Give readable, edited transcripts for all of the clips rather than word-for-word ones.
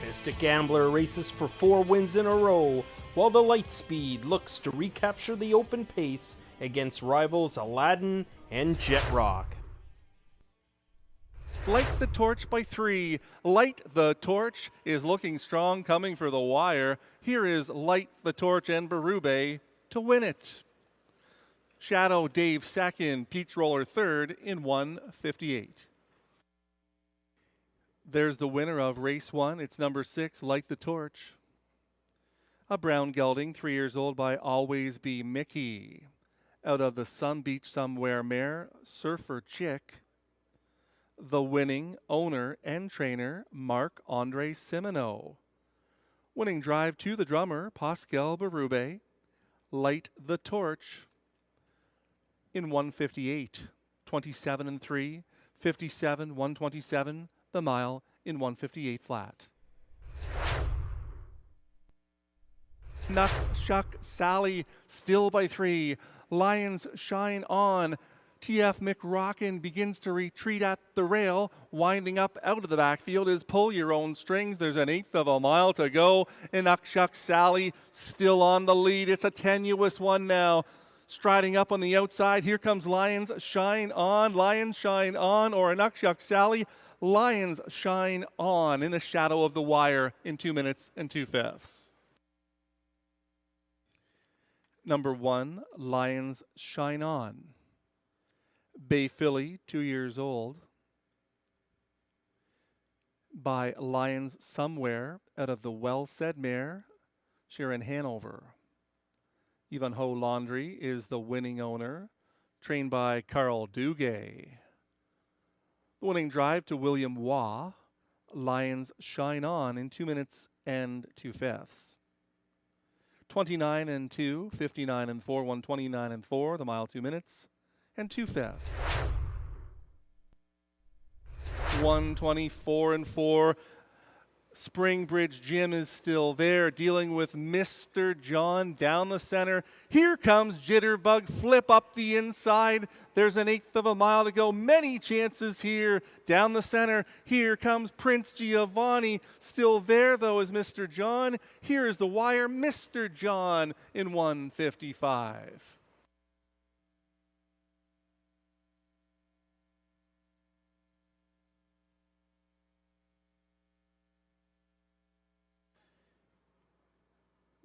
Mystic Gambler races for 4 wins in a row, while the Lightspeed looks to recapture the open pace against rivals Aladdin and Jet Rock. Light the Torch by 3. Light the Torch is looking strong, coming for the wire. Here is Light the Torch and Berube to win it. Shadow Dave second, Peach Roller third in 1:58. There's the winner of race 1. It's number 6, Light the Torch. A brown gelding, 3 years old, by Always Be Mickey. Out of the Sun Beach Somewhere mare, Surfer Chick. The winning owner and trainer, Marc-Andre Simoneau. Winning drive to the drummer, Pascal Berube. Light the Torch in 1:58. 27-3, 57, 127. The mile in 1:58 flat. Nuck Shuck Sally still by 3. Lions Shine On. TF McRockin begins to retreat at the rail. Winding up out of the backfield is Pull Your Own Strings. There's an 1/8 of a mile to go. And Nuck Shuck Sally still on the lead. It's a tenuous one now. Striding up on the outside. Here comes Lions Shine On. Lions Shine On, or a Nuck Shuck Sally. Lions Shine On in the shadow of the wire in 2 minutes and 2/5. Number 1, Lions Shine On. Bay Filly, 2 years old, by Lions Somewhere out of the Well Said mare, Sharon Hanover. Ivanhoe Laundry is the winning owner, trained by Carl Duguay. The winning drive to William Waugh, Lions Shine On in 2 minutes and 2/5. 29-2, 59-4, 129-4, the mile 2 minutes and 2/5. 124-4. Springbridge Jim is still there, dealing with Mr. John down the center. Here comes Jitterbug, flip up the inside. There's an 1/8 of a mile to go. Many chances here down the center. Here comes Prince Giovanni. Still there, though, is Mr. John. Here is the wire, Mr. John in 1:55.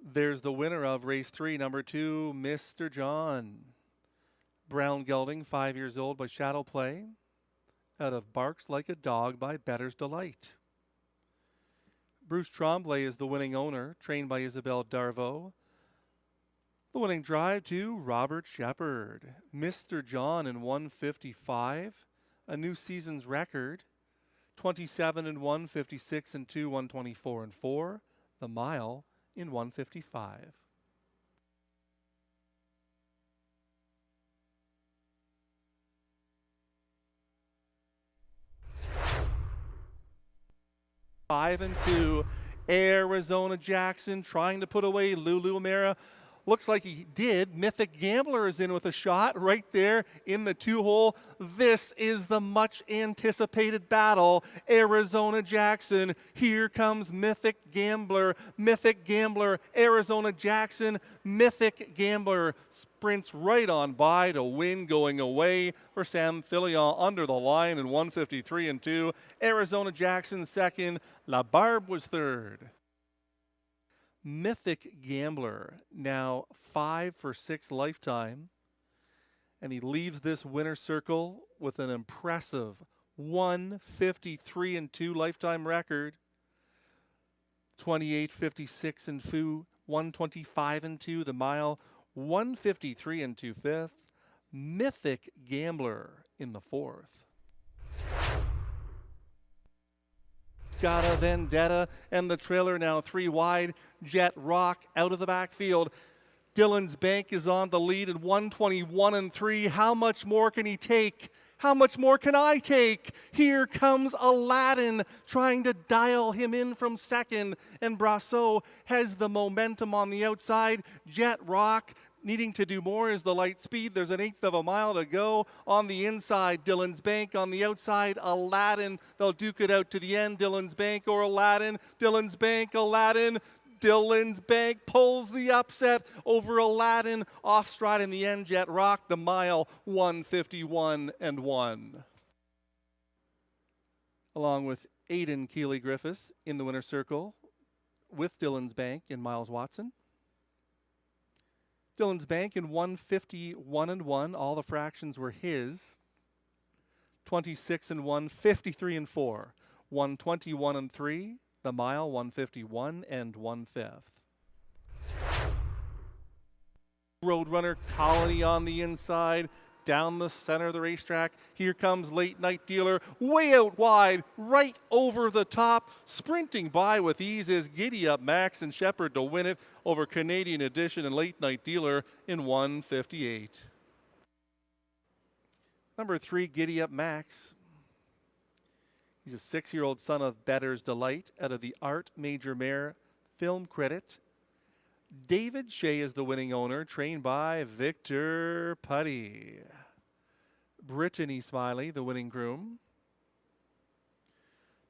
There's the winner of race 3, number 2, Mr. John. Brown gelding, 5 years old, by Shadow Play. Out of Barks Like a Dog by Better's Delight. Bruce Tremblay is the winning owner, trained by Isabel Darvaux. The winning drive to Robert Shepard. Mr. John in 1:55, a new season's record. 27-1, 56-2, 124-4, the mile in 1:55. Five and 2, Arizona Jackson trying to put away Lulu Mara. Looks like he did. Mythic Gambler is in with a shot right there in the 2-hole. This is the much anticipated battle. Arizona Jackson. Here comes Mythic Gambler. Mythic Gambler. Arizona Jackson. Mythic Gambler sprints right on by to win, going away for Sam Fillion under the line in 1:53-2. Arizona Jackson second. La Barbe was third. Mythic Gambler, now 5 for 6 lifetime, and he leaves this winner circle with an impressive 1:53-2 lifetime record. 28-56-2, 125-2 the mile, 1:53-2/5. Mythic Gambler in the 4th. Got a Vendetta, and the trailer now 3 wide. Jet Rock out of the backfield. Dylan's Bank is on the lead at 121-3. How much more can he take? How much more can I take? Here comes Aladdin trying to dial him in from second, and Brasso has the momentum on the outside. Jet Rock needing to do more is the light speed. There's an eighth of a mile to go on the inside. Dillon's Bank on the outside. Aladdin, they'll duke it out to the end. Dillon's Bank or Aladdin. Dillon's Bank, Aladdin. Dillon's Bank pulls the upset over Aladdin. Off stride in the end, Jet Rock, the mile 151 and 1. Along with Aidan Keeley-Griffiths in the winner's circle with Dillon's Bank and Miles Watson. Dillon's Bank in 151 and 1. All the fractions were his. 26 and 1, 53 and 4. 121 and 3. The mile 151 and 1/5. Roadrunner Colony on the inside, down the center of the racetrack. Here comes Late Night Dealer, way out wide, right over the top. Sprinting by with ease is Giddy Up Max and Shepherd to win it over Canadian Edition and Late Night Dealer in 158. Number 3, Giddy Up Max. He's a 6-year-old son of Better's Delight out of the Art Major Mare Film Credit. David Shea is the winning owner, trained by Victor Putty. Brittany Smiley, the winning groom.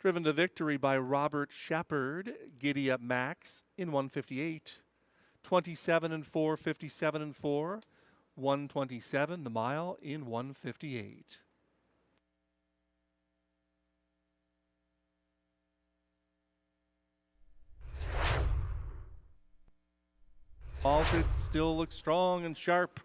Driven to victory by Robert Shepard, Giddy Up Max in 158. 27 and 4, 57 and 4. 127, the mile in 158. Malted still looks strong and sharp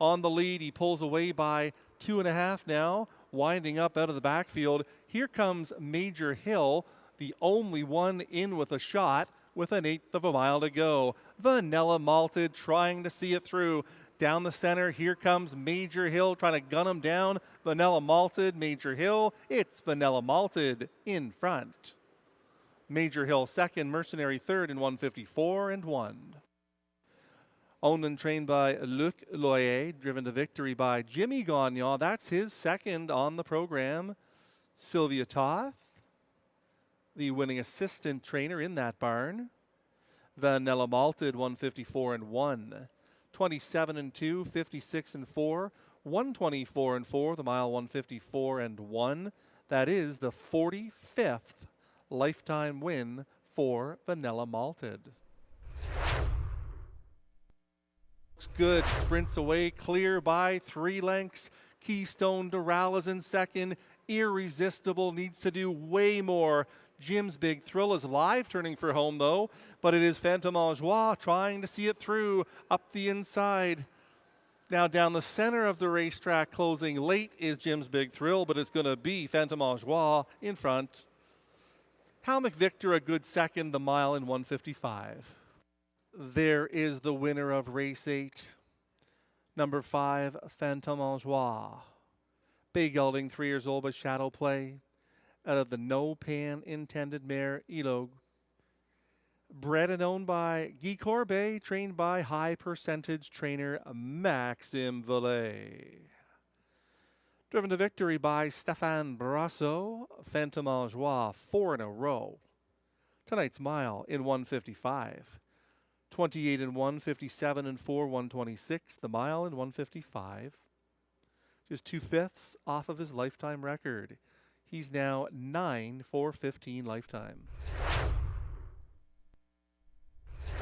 on the lead. He pulls away by 2.5 now, winding up out of the backfield. Here comes Major Hill, the only one in with a shot with an eighth of a mile to go. Vanilla Malted trying to see it through. Down the center, here comes Major Hill trying to gun him down. Vanilla Malted, Major Hill. It's Vanilla Malted in front. Major Hill second, Mercenary third in 154 and 1. Owned and trained by Luc Loyer, driven to victory by Jimmy Gagnon. That's his second on the program. Sylvia Toth, the winning assistant trainer in that barn. Vanilla Malted, 154 and 1. 27 and 2, 56 and 4. 124 and 4, the mile 154 and 1. That is the 45th lifetime win for Vanilla Malted. Good, sprints away, clear by 3 lengths. Keystone Doral is in second. Irresistible needs to do way more. Jim's Big Thrill is live turning for home though, but it is Phantom en Joie trying to see it through up the inside. Now down the center of the racetrack, closing late is Jim's Big Thrill, but it's going to be Phantom en Joie in front. Hal McVictor a good second, the mile in 155. There is the winner of race 8, number 5, Phantom en Joie. Bay gelding, 3 years old, but shadow play. Out of the No Pan Intended mare, Elogue. Bred and owned by Guy Corbet, trained by high percentage trainer Maxime Valet. Driven to victory by Stéphane Brasso, Phantom en Joie, 4 in a row. Tonight's mile in 155. 28 and 1, 57 and 4, 126. The mile in 155. Just 2/5 off of his lifetime record. He's now 9 for 15 lifetime.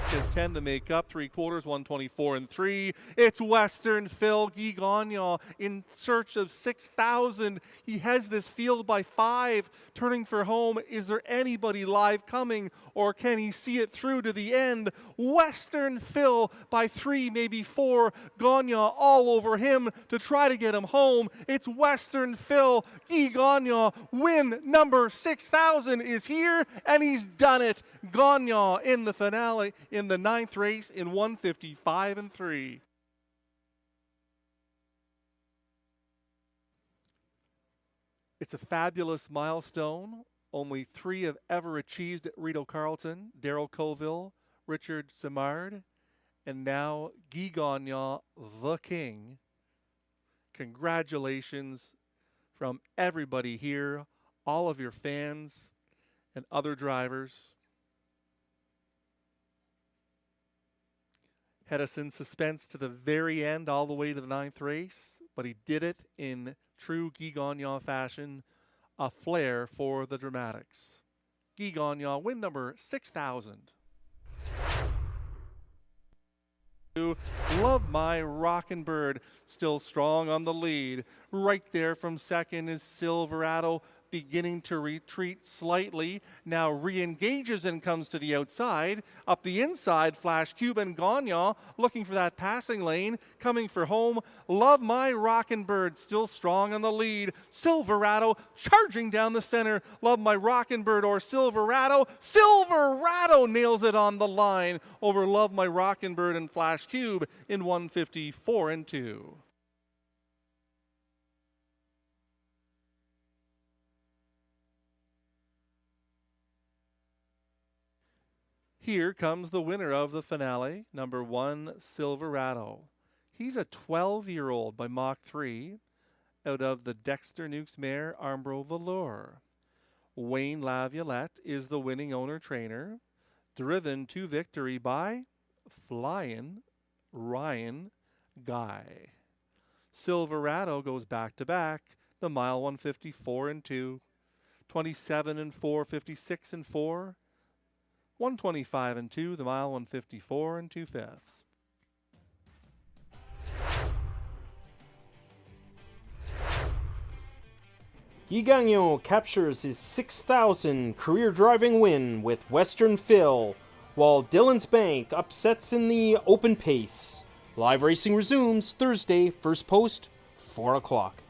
His 10 to make up, 3/4, 124 and 3. It's Western Phil Guy Gagnon in search of 6,000. He has this field by 5, turning for home. Is there anybody live coming, or can he see it through to the end? Western Phil by 3, maybe 4. Gagnon all over him to try to get him home. It's Western Phil. Guy Gagnon, win number 6,000 is here, and he's done it. Gagnon in the finale, in the 9th race in 155 and 3. It's a fabulous milestone. Only 3 have ever achieved at Rideau Carleton. Daryl Colville, Richard Simard, and now Guy Gagnon, the king. Congratulations from everybody here, all of your fans and other drivers. Had us in suspense to the very end, all the way to the 9th race, but he did it in true Guy Gagnon fashion. A flair for the dramatics. Guy Gagnon, win number 6,000. Love My Rockin' Bird, still strong on the lead. Right there from second is Silverado, beginning to retreat slightly. Now re-engages and comes to the outside. Up the inside, Flash Cube and Gagnon looking for that passing lane. Coming for home, Love My Rockin' Bird, still strong on the lead. Silverado charging down the center. Love My Rockin' Bird or Silverado. Silverado nails it on the line over Love My Rockin' Bird and Flash Cube in 154 and 2. Here comes the winner of the finale, number 1, Silverado. He's a 12-year-old by Mach 3 out of the Dexter Nukes mare Armbro Velour. Wayne Laviolette is the winning owner-trainer, driven to victory by Flyin' Ryan Guy. Silverado goes back-to-back, the mile 154 and 2, 27 and 4, 56 and 4, 125 and 2, the mile 154 and 2/5. Guy Gagnon captures his 6,000 career driving win with Western Phil, while Dillon's Bank upsets in the open pace. Live racing resumes Thursday, first post, 4 o'clock.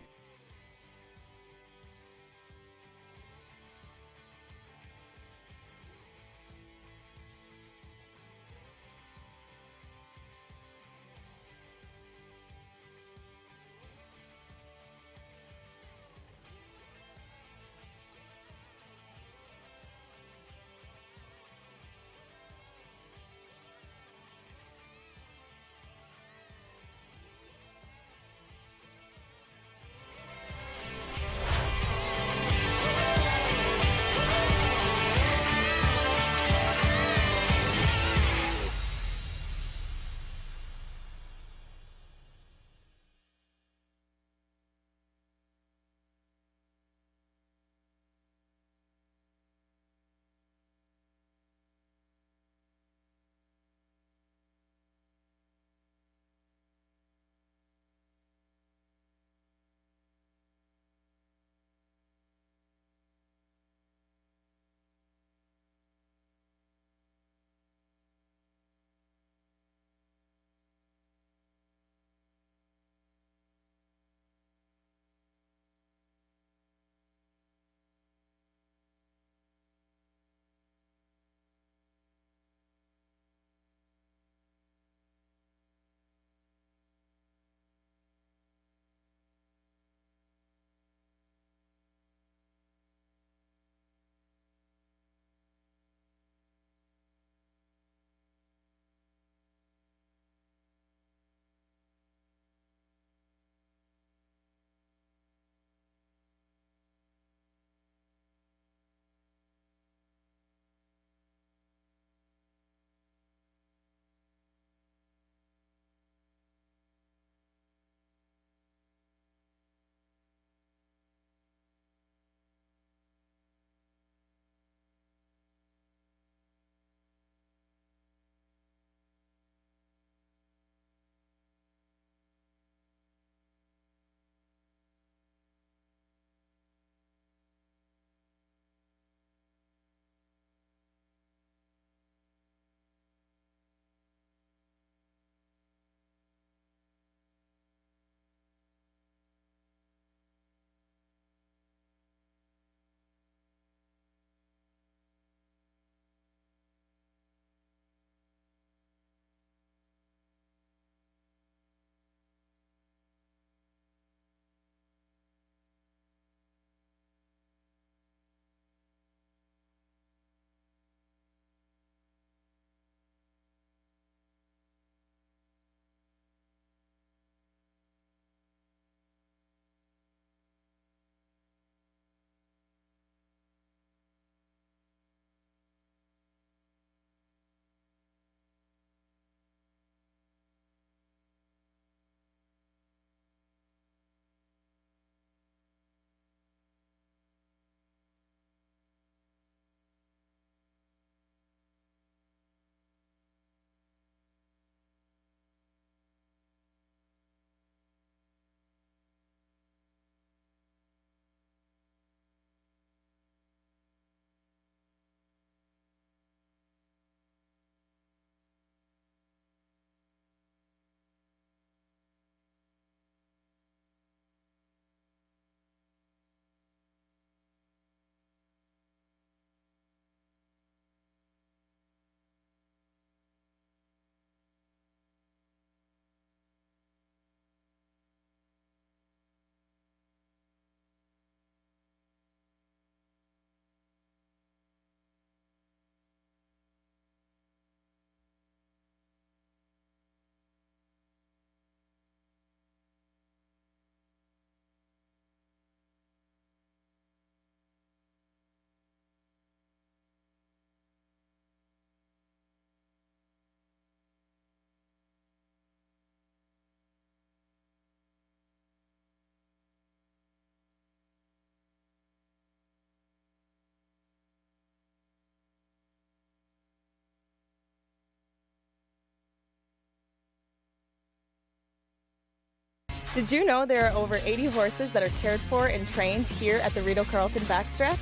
Did you know there are over 80 horses that are cared for and trained here at the Rideau Carleton backstretch?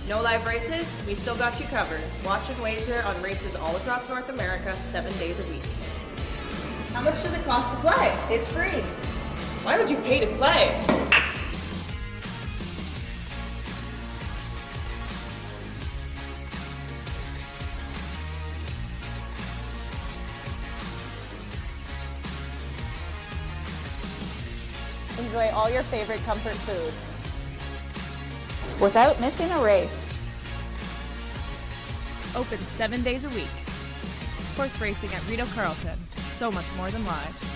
No live races? We still got you covered. Watch and wager on races all across North America 7 days a week. How much does it cost to play? It's free. Why would you pay to play? Enjoy all your favorite comfort foods without missing a race. Open 7 days a week. Horse racing at Rideau Carleton. So much more than live.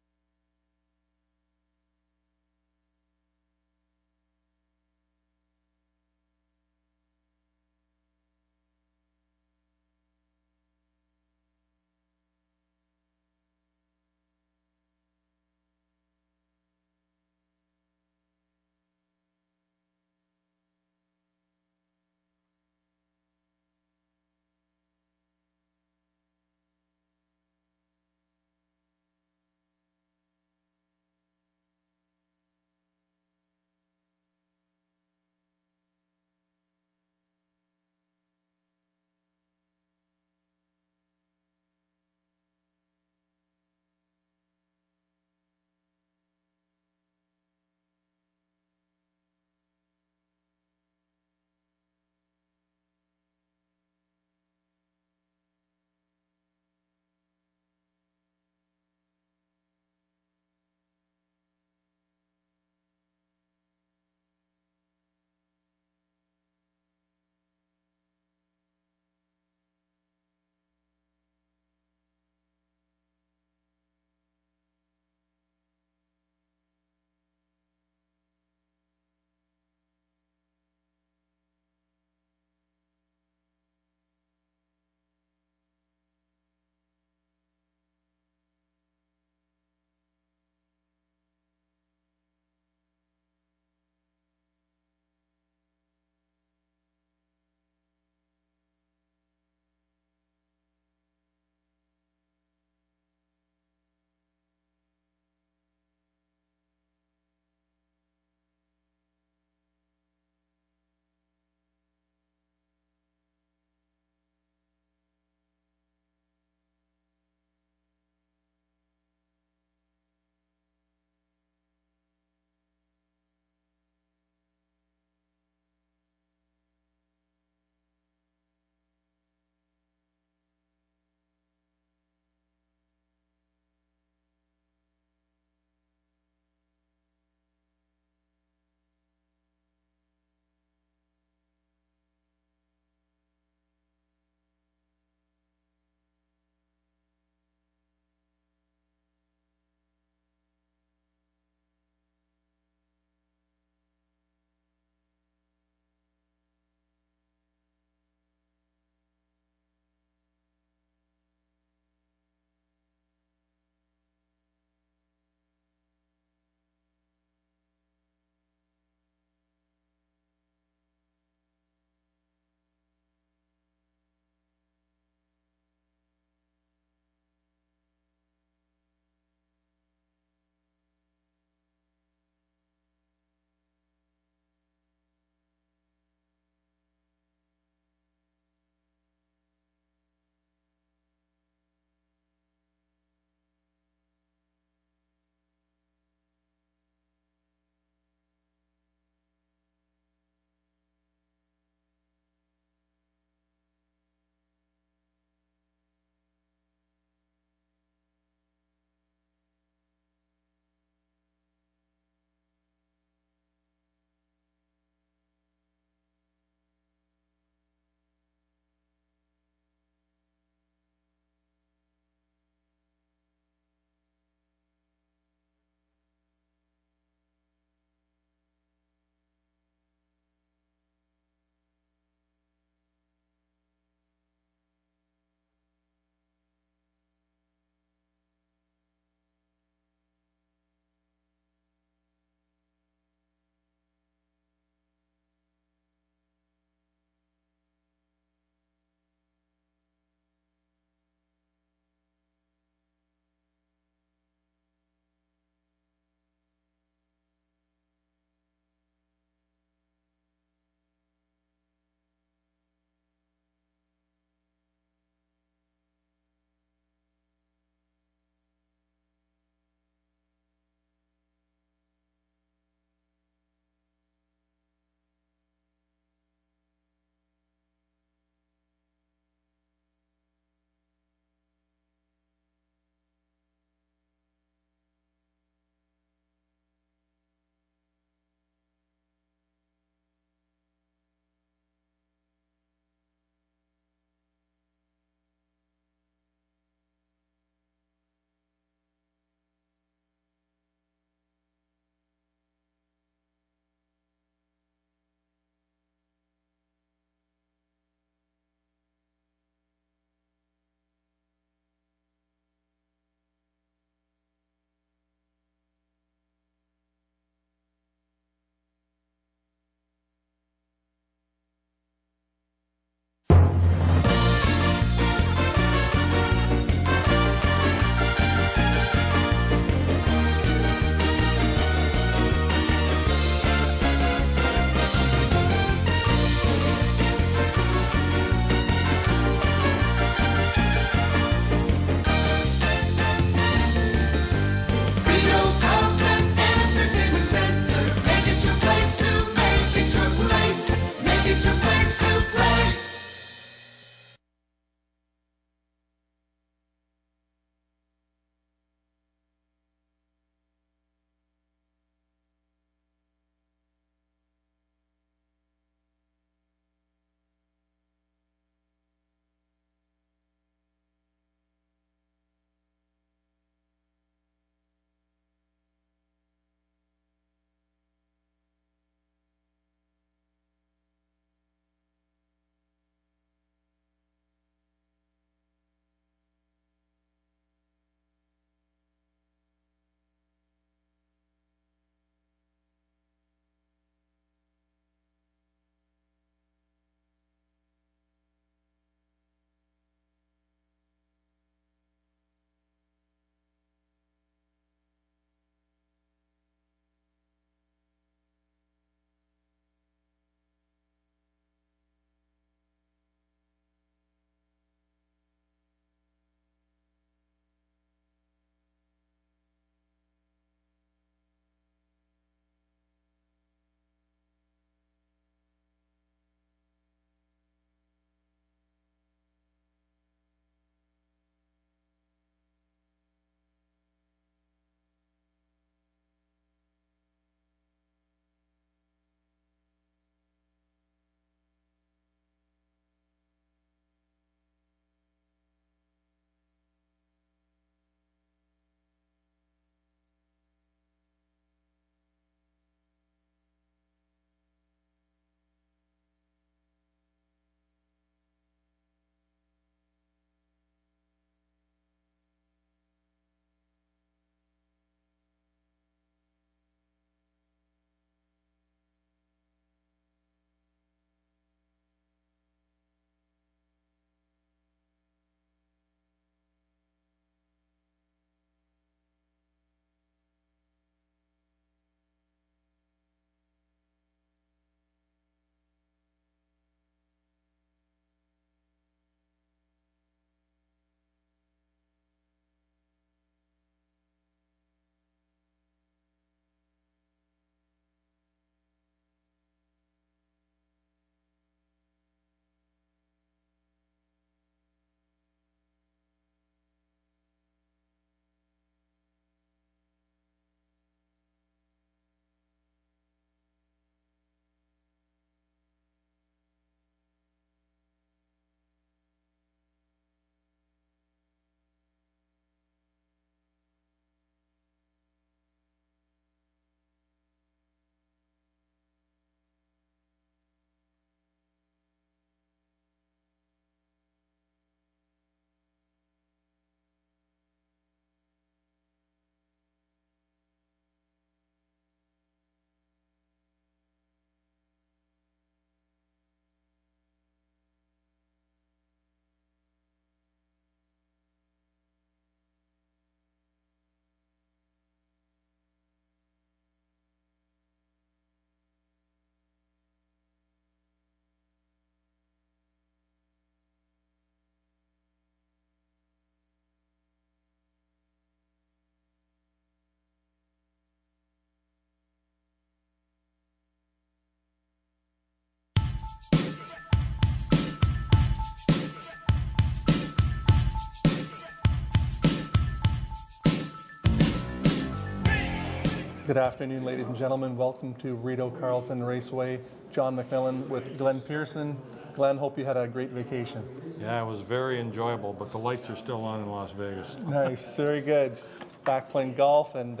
Good afternoon, ladies and gentlemen. Welcome to Rideau Carleton Raceway. John McMillan with Glenn Pearson. Glenn, hope you had a great vacation. Yeah, it was very enjoyable, but the lights are still on in Las Vegas. Nice, very good. Back playing golf and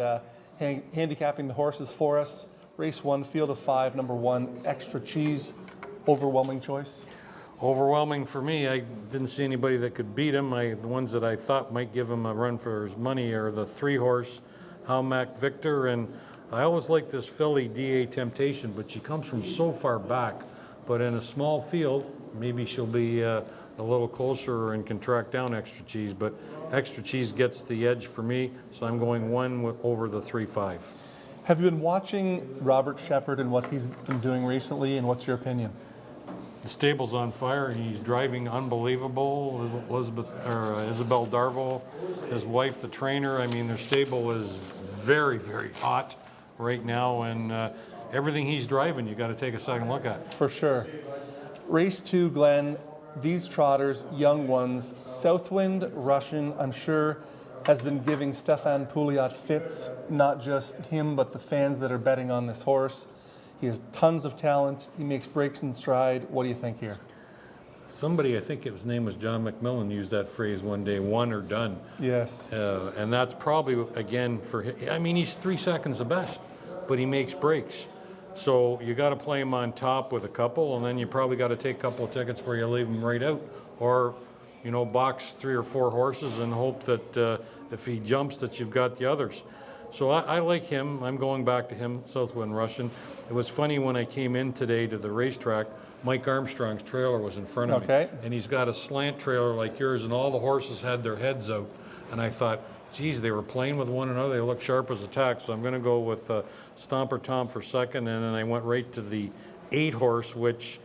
handicapping the horses for us. Race 1, field of 5, number 1, Extra Cheese. Overwhelming choice? Overwhelming for me. I didn't see anybody that could beat him. The ones that I thought might give him a run for his money are the 3-horse Halmac Victor, and I always like this filly DA Temptation, but she comes from so far back. But in a small field, maybe she'll be a little closer and can track down Extra Cheese, but Extra Cheese gets the edge for me, so I'm going 1 over the 3-5. Have you been watching Robert Shepard and what he's been doing recently, and what's your opinion? The stable's on fire, and he's driving unbelievable. Isabel Darvaux, his wife, the trainer, I mean, their stable is very, very hot right now, and everything he's driving, you got to take a second look at. For sure. Race 2, Glenn, these trotters, young ones, Southwind, Russian, I'm sure, has been giving Stefan Pouliot fits, not just him, but the fans that are betting on this horse. He has tons of talent. He makes breaks in stride. What do you think here? Somebody, I think his name was John McMillan, used that phrase one day, one or done. Yes. And that's probably, again, for him. I mean, he's 3 seconds the best, but he makes breaks. So you got to play him on top with a couple, and then you probably got to take a couple of tickets where you leave him right out. Or, you know, box 3 or 4 horses and hope that if he jumps that you've got the others. So I like him. I'm going back to him, Southwind Russian. It was funny when I came in today to the racetrack, Mike Armstrong's trailer was in front of me. And he's got a slant trailer like yours, and all the horses had their heads out. And I thought, geez, they were playing with one another. They look sharp as a tack. So I'm going to go with Stomper Tom for second. And then I went right to the 8-horse, which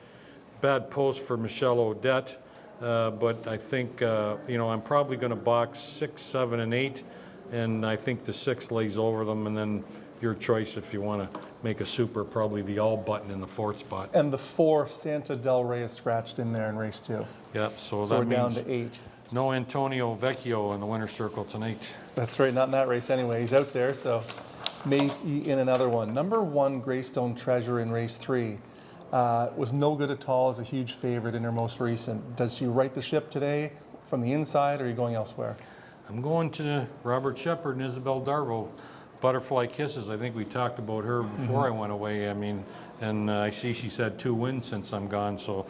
bad post for Michelle Odette. But I think, I'm probably going to box 6, 7, and 8. And I think the 6 lays over them, and then your choice if you want to make a super, probably the all button in the 4th spot. And the 4, Santa Del Rey, is scratched in there in race 2. Yep, so So that we're down means to 8. no Antonio Vecchio in the winner's circle tonight. That's right, not in that race anyway. He's out there, so may be in another one. Number 1, Greystone Treasure in race 3. Was no good at all as a huge favorite in her most recent. Does she right the ship today from the inside, or are you going elsewhere? I'm going to Robert Shepard and Isabel Darvaux. Butterfly Kisses, I think we talked about her before I went away. I mean, and I see she's had 2 wins since I'm gone, so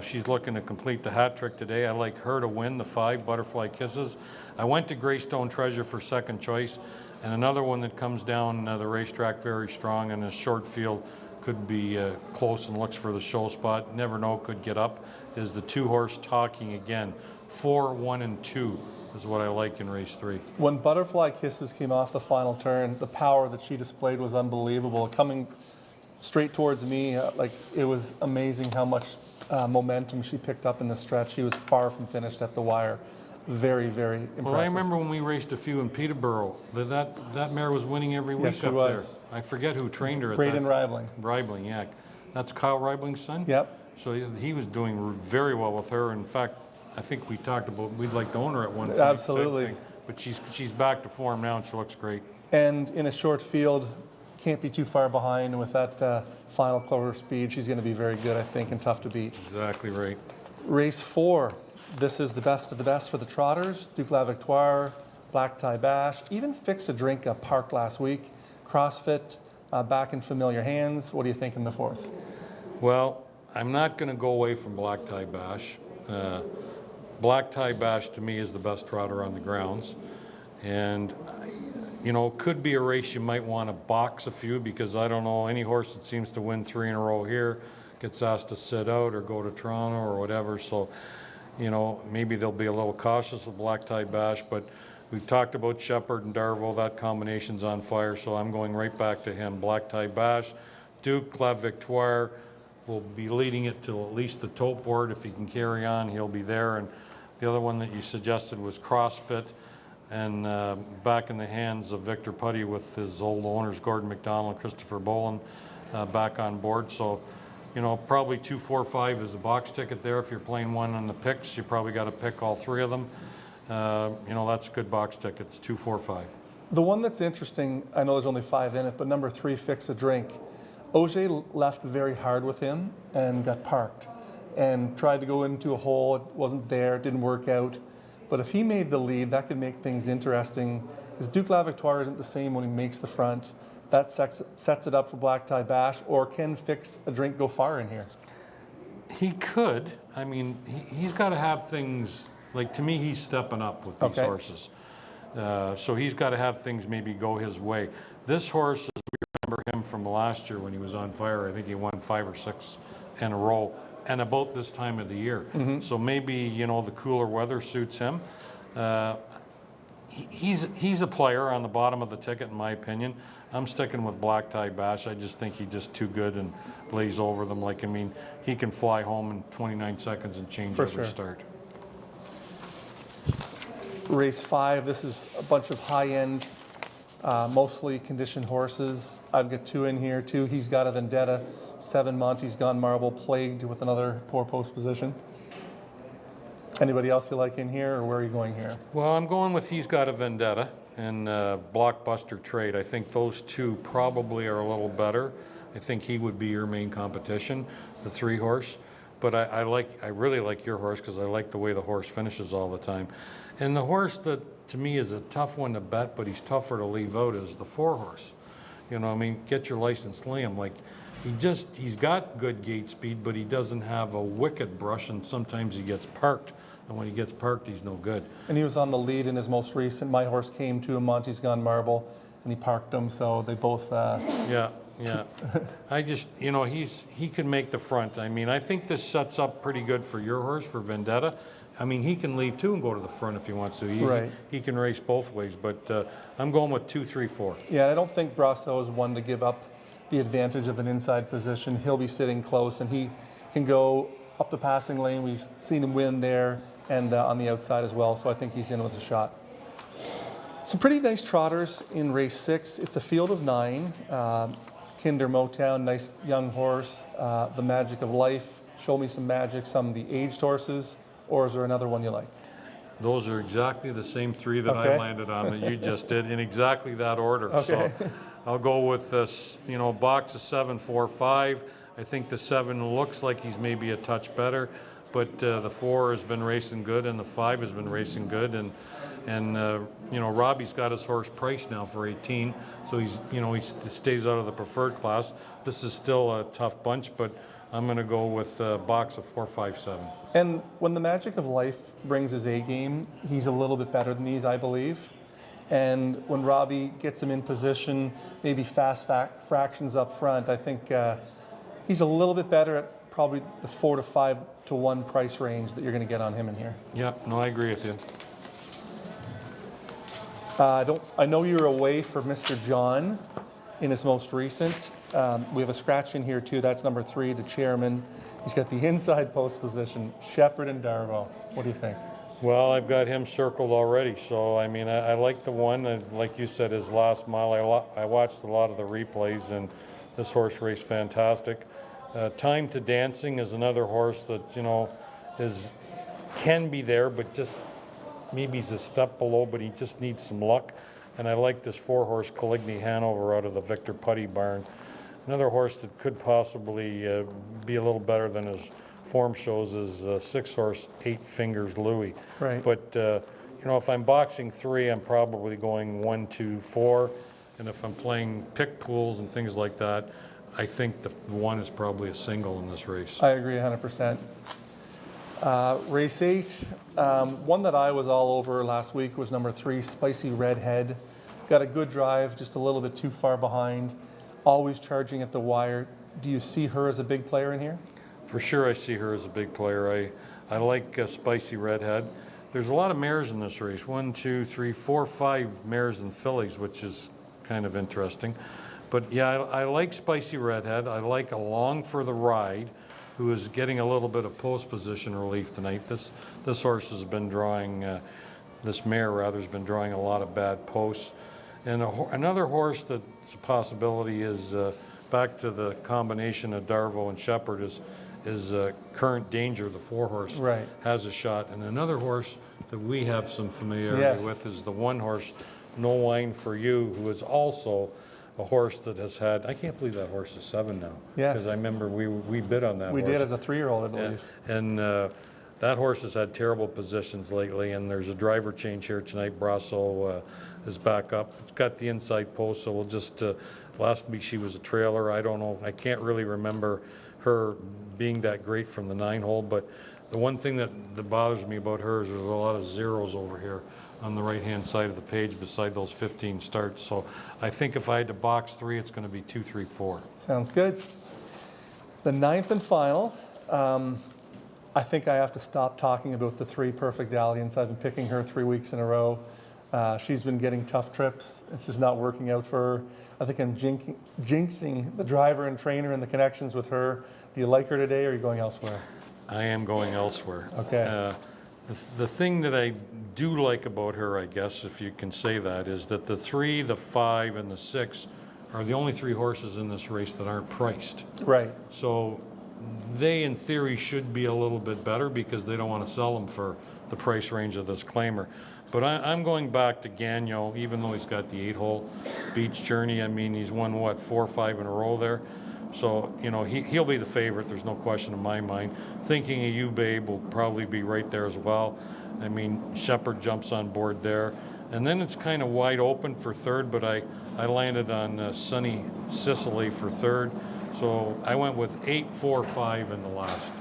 she's looking to complete the hat trick today. I like her to win the 5, Butterfly Kisses. I went to Greystone Treasure for second choice, and another one that comes down the racetrack very strong in a short field, could be close and looks for the show spot. Never know, could get up, is the 2-horse Talking Again. 4, 1, and 2 is what I like in race 3. When Butterfly Kisses came off the final turn, the power that she displayed was unbelievable. Coming straight towards me, it was amazing how much momentum she picked up in the stretch. She was far from finished at the wire. Very, very impressive. Well, I remember when we raced a few in Peterborough, that mare was winning every week she up was. there. I forget who trained her at Braden that. Reibling. Reibling, yeah. That's Kyle Reibling's son? Yep. So he was doing very well with her. In fact, I think we talked about we'd like to own her at one point. Absolutely. But she's back to form now, and she looks great. And in a short field, can't be too far behind. And with that final quarter speed, she's going to be very good, I think, and tough to beat. Exactly right. Race 4. This is the best of the best for the trotters. Duke La Victoire, Black Tie Bash, even Fix a Drink up Park last week. CrossFit, back in familiar hands. What do you think in the 4th? Well, I'm not going to go away from Black Tie Bash. Black Tie Bash to me is the best trotter on the grounds. And, could be a race you might want to box a few, because I don't know, any horse that seems to win 3 in a row here gets asked to sit out or go to Toronto or whatever. So, maybe they'll be a little cautious with Black Tie Bash, but we've talked about Shepard and Darvaux. That combination's on fire, so I'm going right back to him. Black Tie Bash. Duke La Victoire will be leading it to at least the tote board. If he can carry on, he'll be there. And the other one that you suggested was CrossFit, and back in the hands of Victor Putty with his old owners, Gordon McDonald and Christopher Boland, back on board. So, probably 2, 4, 5 is a box ticket there. If you're playing one on the picks, you probably got to pick all 3 of them. That's good box tickets, 2, 4, 5. The one that's interesting, I know there's only 5 in it, but number 3, Fix a Drink. Auger left very hard with him and got parked and tried to go into a hole. It wasn't there, it didn't work out. But if he made the lead, that could make things interesting. Because Duke La Victoire isn't the same when he makes the front. That sets it up for Black Tie Bash, or can Fix a Drink go far in here? He could. I mean, he's got to have things, like, to me, he's stepping up with these horses. So he's got to have things maybe go his way. This horse, as we remember him from last year when he was on fire, I think he won 5 or 6 in a row, and about this time of the year. So maybe, you know, the cooler weather suits him. He's a player on the bottom of the ticket, in my opinion. I'm sticking with Black Tie Bash. I just think he's just too good and lays over them. Like, I mean, he can fly home in 29 seconds and change every start. Race 5, this is a bunch of high-end, mostly conditioned horses. I've got 2 in here too. He's Got a Vendetta, 7 Monty's Gone Marble, plagued with another poor post position. Anybody else you like in here, or where are you going here? Well, I'm going with He's Got a Vendetta and Blockbuster Trade. I think those 2 probably are a little better. I think he would be your main competition, the 3 horse. But I really like your horse because I like the way the horse finishes all the time. And the horse that to me is a tough one to bet, but he's tougher to leave out, is the 4 horse. You know, I mean, Get Your License Liam. Like, he's got good gate speed, but he doesn't have a wicked brush, and sometimes he gets parked. And when he gets parked, he's no good. And he was on the lead in his most recent. My horse came to him, Monty's Gone Marble, and he parked him, so they both... Yeah. I just, you know, he can make the front. I mean, I think this sets up pretty good for your horse, for Vendetta. I mean, he can leave too and go to the front if he wants to. He can race both ways, but I'm going with 2, 3, 4. Yeah, I don't think Brasso is one to give up the advantage of an inside position. He'll be sitting close, and he can go up the passing lane. We've seen him win there, and on the outside as well, so I think he's in with a shot. Some pretty nice trotters in race 6. It's a field of 9. Kinder Motown, nice young horse. The Magic of Life, Show Me Some Magic, some of the aged horses, or is there another one you like? Those are exactly the same 3 that I landed on that you just did, in exactly that order. So I'll go with this, you know, box of 7, 4, 5. I think the 7 looks like he's maybe a touch better, but the 4 has been racing good, and the 5 has been racing good, and you know, Robbie's got his horse priced now for 18, so he's, you know, he stays out of the preferred class. This is still a tough bunch, but I'm going to go with a box of 4, 5, 7. And when the Magic of Life brings his A game, he's a little bit better than these, I believe. And when Robbie gets him in position, maybe fast fractions up front, I think he's a little bit better at probably the 4 to 5 to 1 price range that you're going to get on him in here. Yeah, no, I agree with you. I know you're away for Mr. John in his most recent. We have a scratch in here too. That's number 3, the chairman. He's got the inside post position, Shepherd and Darvo. What do you think? Well, I've got him circled already, so I mean, I like the one. Like you said, his last mile, I watched a lot of the replays, and this horse raced fantastic. Time to Dancing is another horse that, you know, can be there, but just maybe he's a step below, but he just needs some luck. And I like this 4-horse Caligny Hanover out of the Victor Putty barn. Another horse that could possibly be a little better than his form shows is 6-horse 8 Fingers Louis. Right. But you know, if I'm boxing 3, I'm probably going 1, 2, 4. And if I'm playing pick pools and things like that, I think the 1 is probably a single in this race. I agree 100%. Race 8, one that I was all over last week was number 3, Spicy Redhead. Got a good drive, just a little bit too far behind. Always charging at the wire. Do you see her as a big player in here? For sure, I see her as a big player. I like Spicy Redhead. There's a lot of mares in this race. 1, 2, 3, 4, 5 mares and fillies, which is kind of interesting. But yeah, I like Spicy Redhead. I like Along for the Ride, who is getting a little bit of post position relief tonight. This horse has been drawing, this mare rather, has been drawing a lot of bad posts. And another horse that's a possibility is back to the combination of Darvo and Shepherd is Current Danger, the 4-horse, right, has a shot. And another horse that we have some familiarity with is the 1-horse No Wine for You, who is also a horse that has had, I can't believe that horse is 7 now. Yes. Because I remember we bid on that We horse. did as a 3-year-old, I believe. And that horse has had terrible positions lately, and there's a driver change here tonight. Brasso is back up. It's got the inside post, so we'll just, last week she was a trailer. I don't know, I can't really remember her being that great from the 9-hole, but the one thing that bothers me about her is there's a lot of zeros over here on the right-hand side of the page beside those 15 starts. So I think if I had to box 3, it's going to be 2, 3, 4. Sounds good. The 9th and final. I think I have to stop talking about the 3 Perfect Alliance. I've been picking her 3 weeks in a row. She's been getting tough trips. It's just not working out for her. I think I'm jinxing the driver and trainer and the connections with her. Do you like her today, or are you going elsewhere? I am going elsewhere. Okay. The thing that I do like about her, I guess, if you can say that, is that the 3, the 5, and the 6 are the only 3 horses in this race that aren't priced. Right. So they, in theory, should be a little bit better because they don't want to sell them for the price range of this claimer. But I'm going back to Gagnon, even though he's got the 8-hole Beach Journey. I mean, he's won, what, 4 or 5 in a row there? So, you know, he'll be the favorite. There's no question in my mind. Thinking of You, Babe will probably be right there as well. I mean, Shepherd jumps on board there. And then it's kind of wide open for third, but I landed on Sunny Sicily for third. So I went with 8, 4, 5 in the last.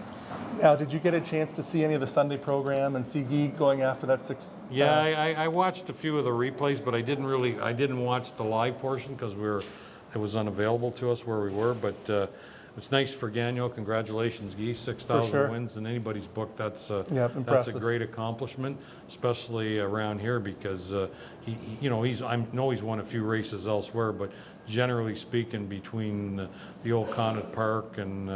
Now, did you get a chance to see any of the Sunday program and see Guy going after that 6th? Yeah, I watched a few of the replays, but I didn't watch the live portion because it was unavailable to us where we were. But it's nice for Gagnon. Congratulations, Guy. 6,000 sure. wins in anybody's book. That's Yep, a impressive. great accomplishment, especially around here because I know he's won a few races elsewhere, but generally speaking, between the old Connaught Park and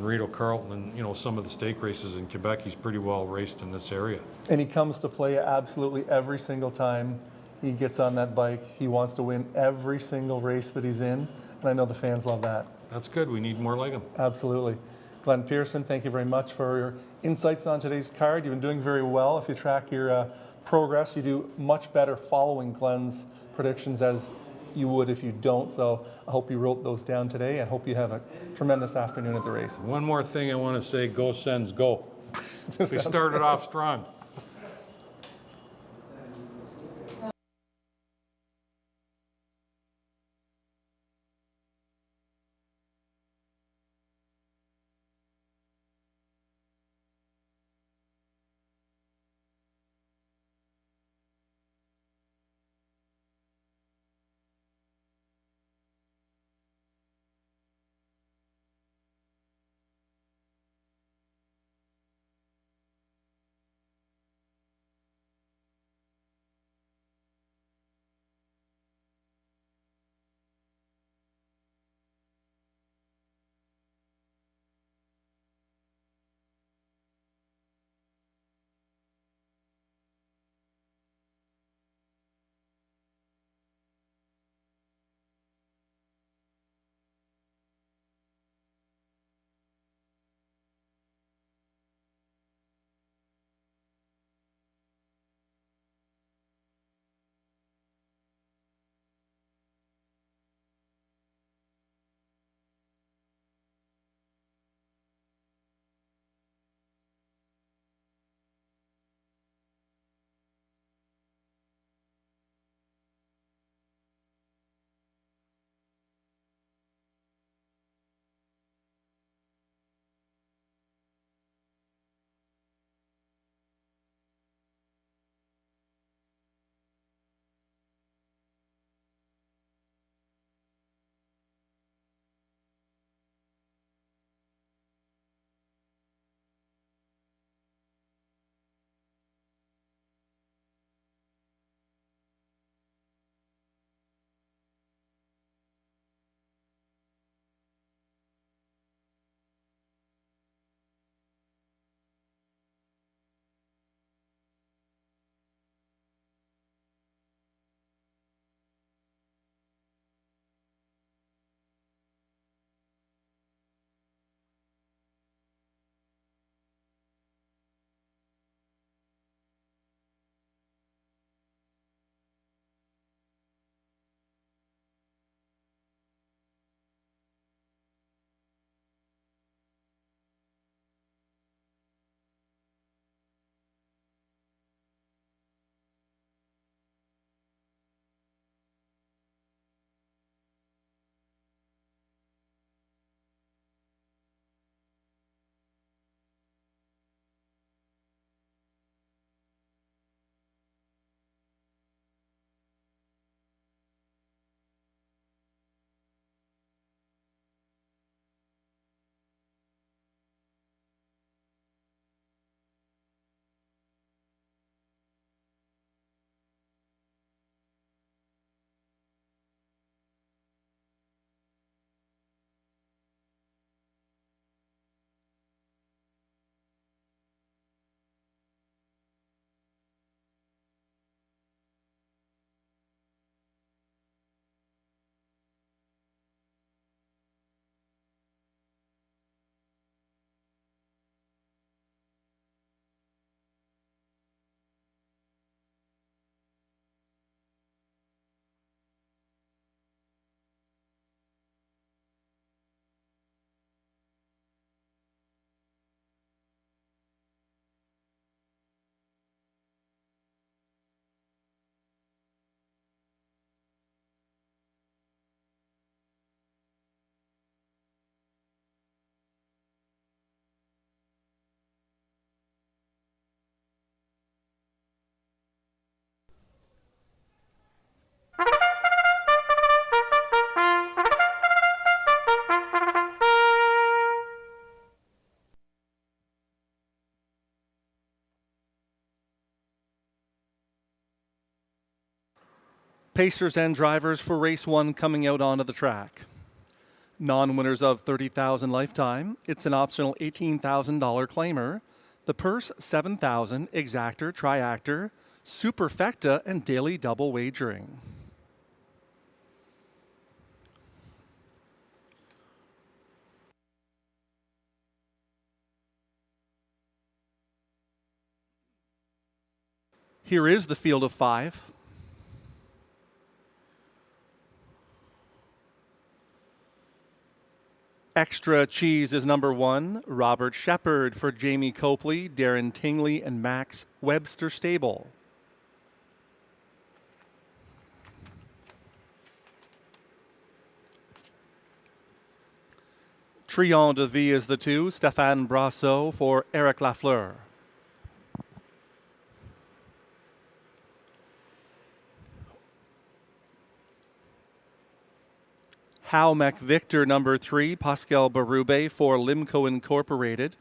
Rideau Carleton and some of the stake races in Quebec, he's pretty well raced in this area. And he comes to play absolutely every single time he gets on that bike. He wants to win every single race that he's in, and I know the fans love that. That's good. We need more like him. Absolutely. Glenn Pearson, thank you very much for your insights on today's card. You've been doing very well. If you track your progress, you do much better following Glenn's predictions as you would if you don't. So I hope you wrote those down today and hope you have a tremendous afternoon at the races. One more thing I want to say, go Sens, go. We started off strong. Pacers and drivers for race 1 coming out onto the track. Non-winners of $30,000 lifetime. It's an optional $18,000 claimer. The purse, $7,000, exactor, triactor, superfecta, and daily double wagering. Here is the field of 5. Extra Cheese is number 1. Robert Shepard for Jamie Copley, Darren Tingley, and Max Webster Stable. Trion de Vie is the 2. Stéphane Brasseur for Eric Lafleur. Hal McVictor, number 3, Pascal Berube for Limco Incorporated.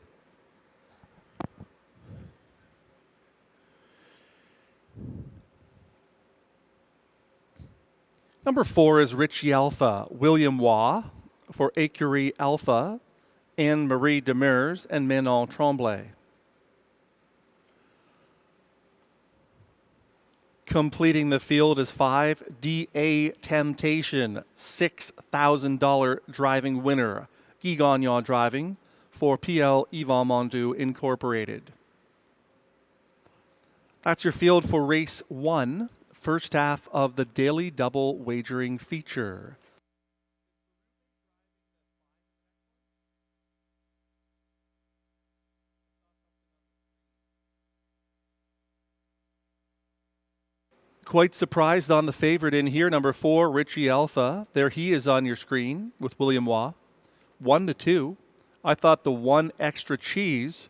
Number 4 is Richie Alpha, William Waugh for Écurie Alpha, Anne-Marie Demers, and Manon Tremblay. Completing the field is 5, D.A. Temptation, $6,000 driving winner. Guy Gagnon driving for PL Yvon Mondu Incorporated. That's your field for race 1, first half of the daily double wagering feature. Quite surprised on the favorite in here, number 4, Richie Alpha. There he is on your screen with William Waugh. 1-2. I thought the 1 Extra Cheese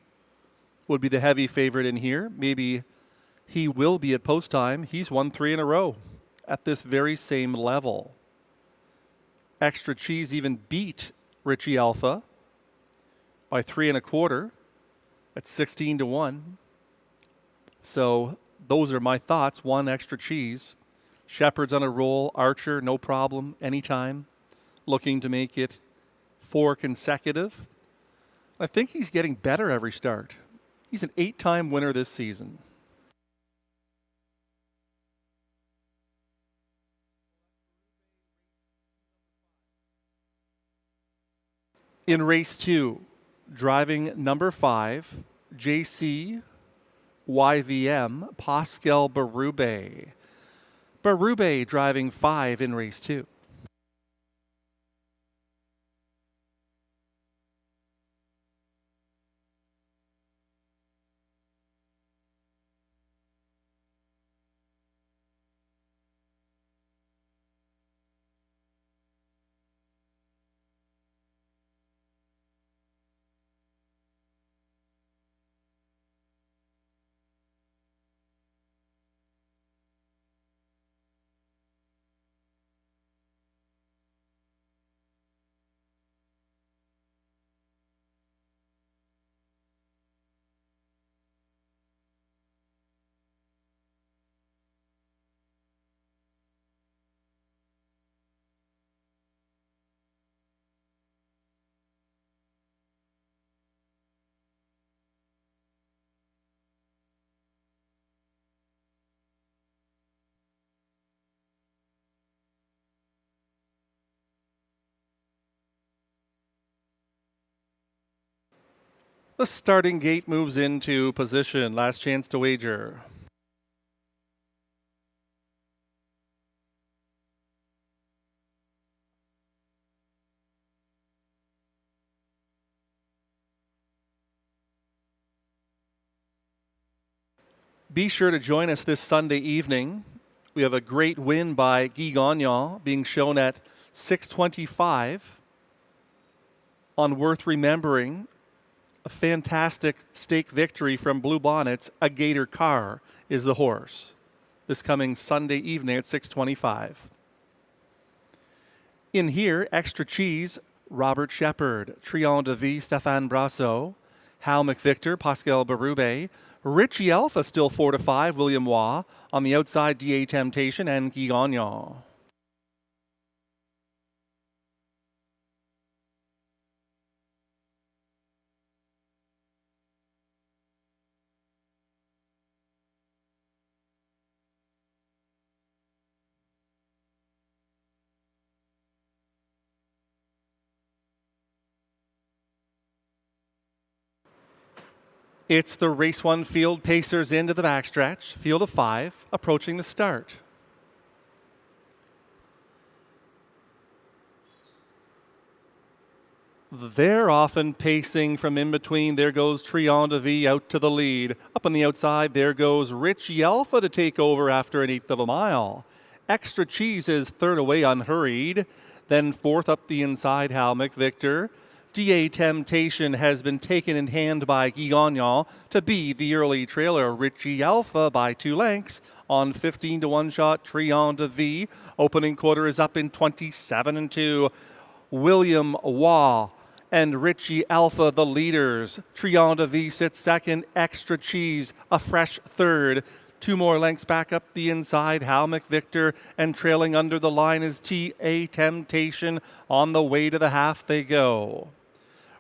would be the heavy favorite in here. Maybe he will be at post time. He's won 3 in a row at this very same level. Extra Cheese even beat Richie Alpha by 3 1/4 at 16-1. So those are my thoughts. 1 Extra Cheese. Shepard's on a roll. Archer, no problem, anytime. Looking to make it 4 consecutive. I think he's getting better every start. He's an 8-time winner this season. In race 2, driving number 5, JC YVM, Pascal Berube. Berube driving 5 in race 2. The starting gate moves into position. Last chance to wager. Be sure to join us this Sunday evening. We have a great win by Guy Gagnon being shown at 625 on Worth Remembering. A fantastic stake victory from Blue Bonnets. A Gator Car is the horse. This coming Sunday evening at 625. In here, Extra Cheese, Robert Shepard, Trion de Vie, Stéphane Brasseur, Hal McVictor, Pascal Berube, Richie Alpha still 4 to 5. William Waugh on the outside. DA Temptation and Guy Gagnon. It's the race 1 field. Pacers into the backstretch. Field of 5 approaching the start. They're often pacing from in between. There goes Trion de Vie out to the lead. Up on the outside, there goes Richie Alpha to take over after an eighth of a mile. Extra Cheese is third away unhurried. Then fourth up the inside, Hal McVictor. DA Temptation has been taken in hand by Guy Gagnon to be the early trailer. Richie Alpha by 2 lengths on 15 to 1 shot. Trion de Vie. Opening quarter is up in 27 2. William Waugh and Richie Alpha the leaders. Trion de Vie sits second. Extra Cheese a fresh third. 2 more lengths back up the inside. Hal McVictor, and trailing under the line is DA Temptation. On the way to the half they go.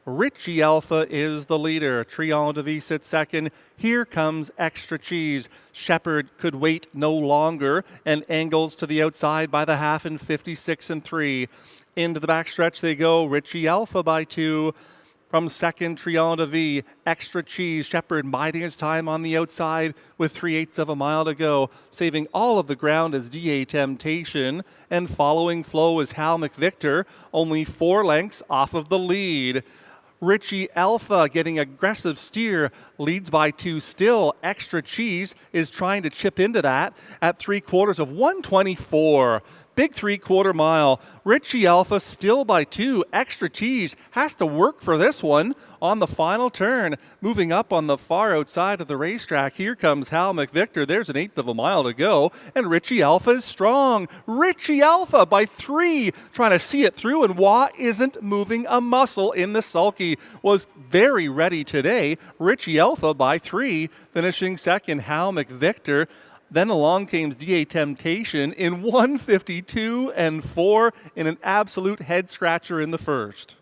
Richie Alpha is the leader. Trion de Vie sits second. Here comes Extra Cheese. Shepherd could wait no longer and angles to the outside by the half in 56 3. Into the backstretch they go. Richie Alpha by 2. From second, Trion de Vie. Extra Cheese. Shepherd biding his time on the outside with 3/8 of a mile to go. Saving all of the ground is DA Temptation. And following Flow is Hal McVictor. Only 4 lengths off of the lead. Richie Alpha getting aggressive steer, leads by 2 still. Extra Cheese is trying to chip into that at 3/4 of 124. Big 3/4 mile. Richie Alpha still by 2. Extra Cheese has to work for this one on the final turn. Moving up on the far outside of the racetrack. Here comes Hal McVictor. There's an 1/8 of a mile to go. And Richie Alpha is strong. Richie Alpha by 3. Trying to see it through. And Waugh isn't moving a muscle in the sulky. Was very ready today. Richie Alpha by 3. Finishing second, Hal McVictor. Then along came DA Temptation in 152 4 in an absolute head scratcher in the first.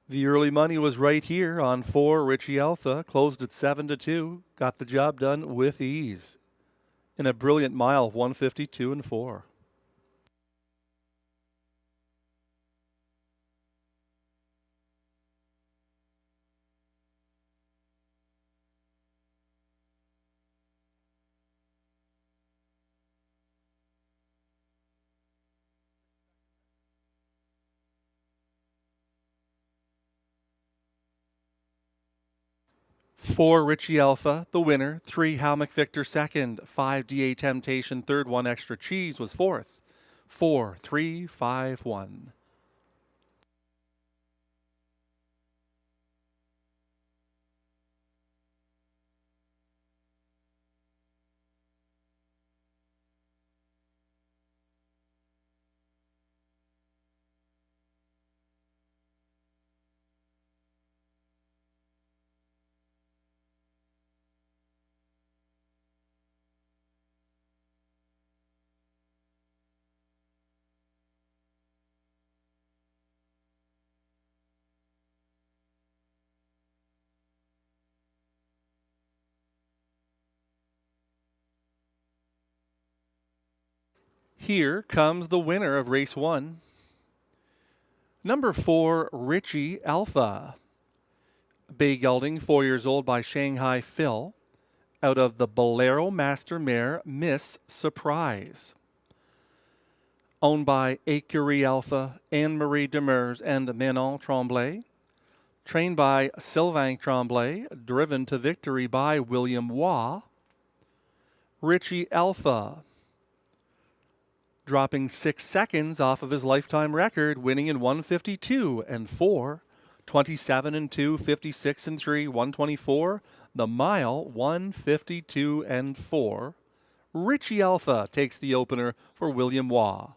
The early money was right here on 4. Richie Alpha closed at 7-2. Got the job done with ease in a brilliant mile of 152 4. Four, Richie Alpha, the winner. 3, Hal McVictor, second. 5, DA Temptation, third. 1 Extra Cheese was fourth. 4, 3, 5, 1. Here comes the winner of race 1. Number 4, Richie Alpha. Bay gelding, 4 years old, by Shanghai Phil, out of the Bolero Master Mare Miss Surprise. Owned by Écurie Alpha, Anne-Marie Demers, and Manon Tremblay. Trained by Sylvain Tremblay, driven to victory by William Waugh. Richie Alpha, dropping 6 seconds off of his lifetime record, winning in 152 and 4, 27 and 2, 56 and 3, 124. The mile, 152 and 4. Richie Alpha takes the opener for William Waugh.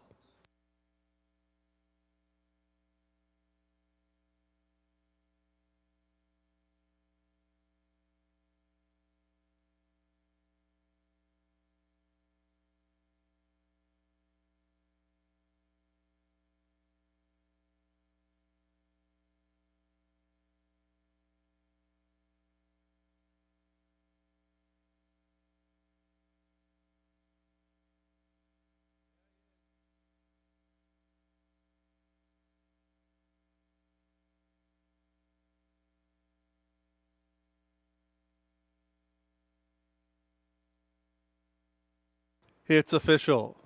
It's official.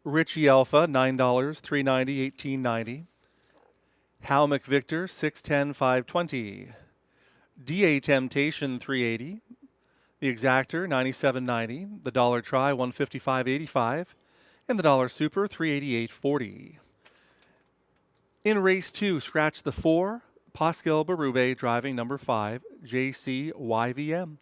Richie Alpha, $9, $3.90, $18.90. Hal McVictor, $6.10, $5.20. DA Temptation, $3.80. The Exactor, $97.90. The Dollar Try, $155.85. And the Dollar Super, $388.40. In race 2, scratch the 4, Pascal Berube driving number 5, JCYVM.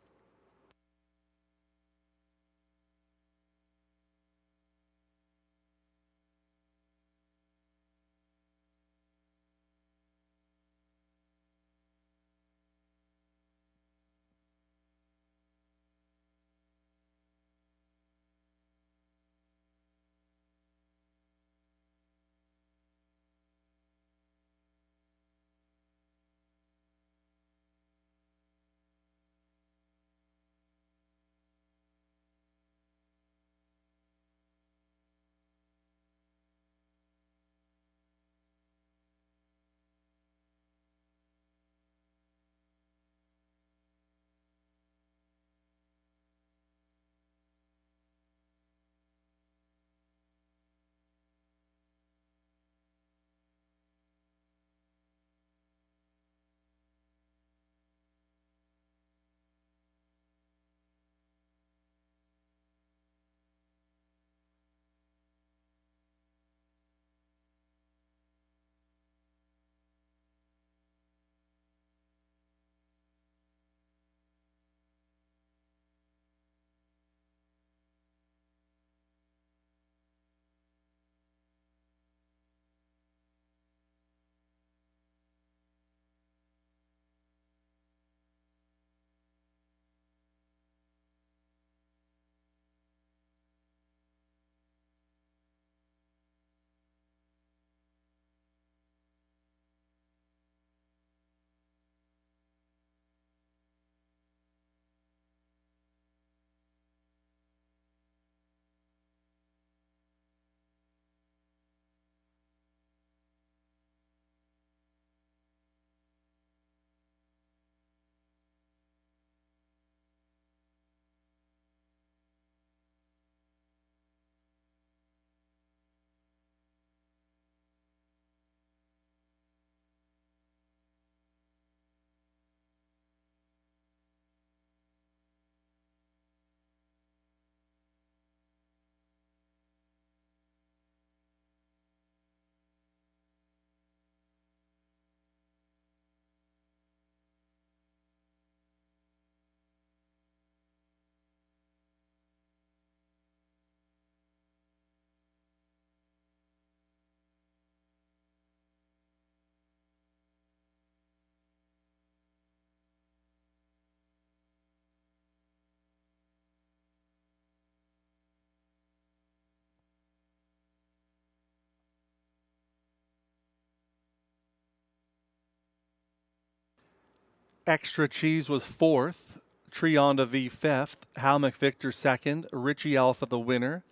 Extra Cheese was 4th. Trionda V 5th. Hal McVictor 2nd. Richie Alpha the winner.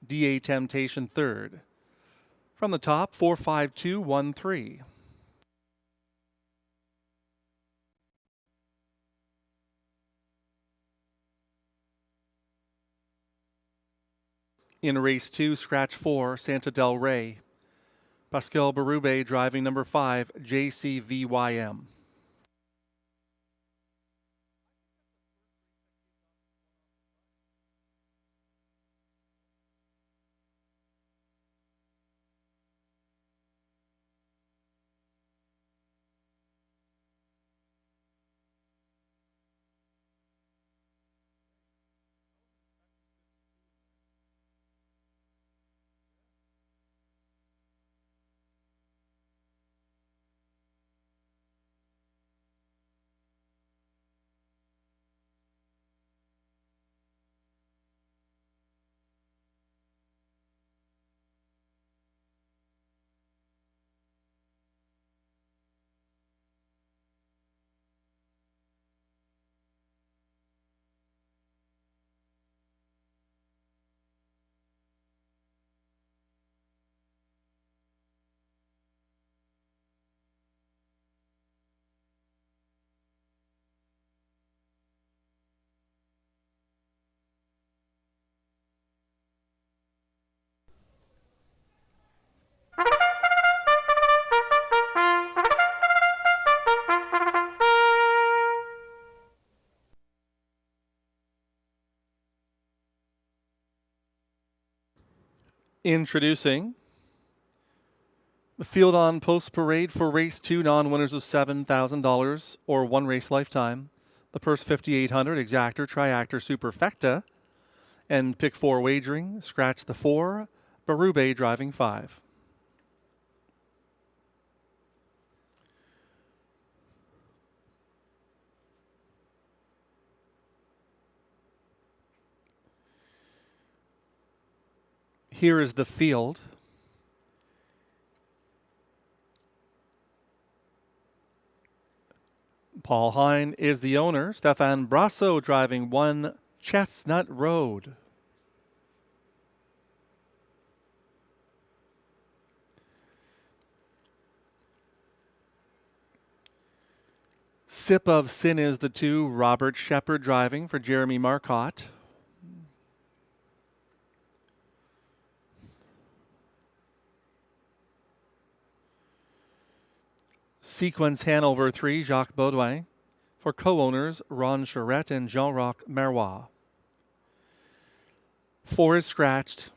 DA Temptation 3rd. From the top, 4-5-2-1-3. In race 2, scratch 4, Santa Del Rey. Pascal Berube driving number 5, JCVYM. Introducing the Field on Post Parade for Race 2, non-winners of $7,000 or one race lifetime. The purse $5,800, exactor, triactor, superfecta, and pick 4 wagering. Scratch the 4, Berube driving 5. Here is the field. Paul Hine is the owner. Stefan Brasso driving 1, Chestnut Road. Sip of Sin is the 2, Robert Shepard driving for Jeremy Marcotte. Sequence Hanover 3, Jacques Baudouin, for co-owners Ron Charette and Jean-Roch Marois. 4 is scratched.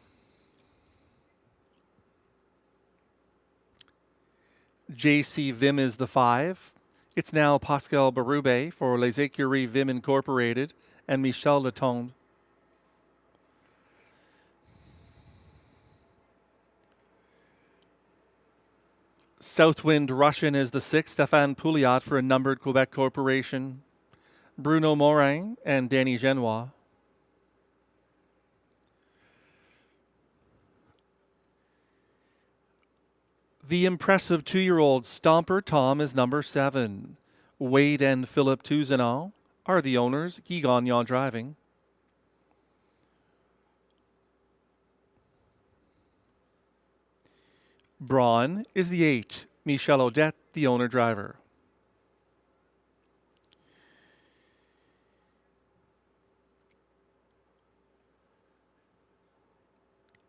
JC Vim is the 5. It's now Pascal Berube for Les Écuries Vim Incorporated and Michel Letonde. Southwind Russian is the 6th, Stéphane Pouliot for a numbered Quebec Corporation, Bruno Morin and Danny Genois. The impressive 2-year-old Stomper Tom is number 7. Wade and Philip Touzenon are the owners, Guy Gagnon driving. Braun is the 8. Michel Odette, the owner-driver.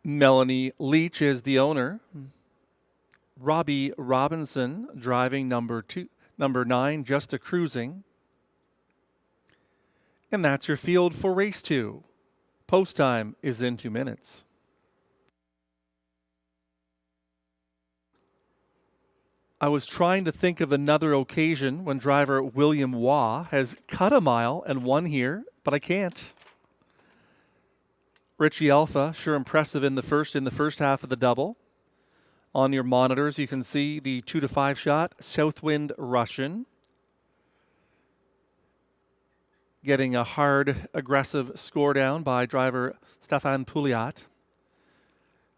Melanie Leach is the owner. Robbie Robinson driving number 9, Just a Cruising. And that's your field for race 2. Post time is in 2 minutes. I was trying to think of another occasion when driver William Waugh has cut a mile and won here, but I can't. Richie Alpha, sure impressive in the first half of the double. On your monitors, you can see the 2-5 shot, Southwind Russian. Getting a hard, aggressive score down by driver Stéphane Pouliot.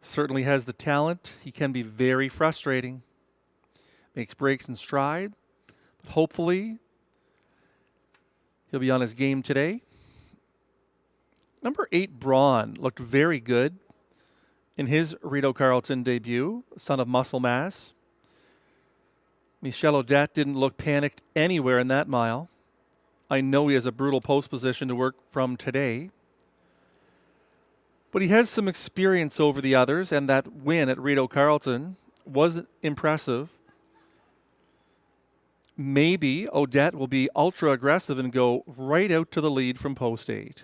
Certainly has the talent. He can be very frustrating. Makes breaks in stride, but hopefully He'll be on his game today. Number 8, Braun, looked very good in his Rideau Carleton debut, son of Muscle Mass. Michel Odette didn't look panicked anywhere in that mile. I know he has a brutal post position to work from today. But he has some experience over the others, and that win at Rideau Carleton was impressive. Maybe Odette will be ultra aggressive and go right out to the lead from post 8.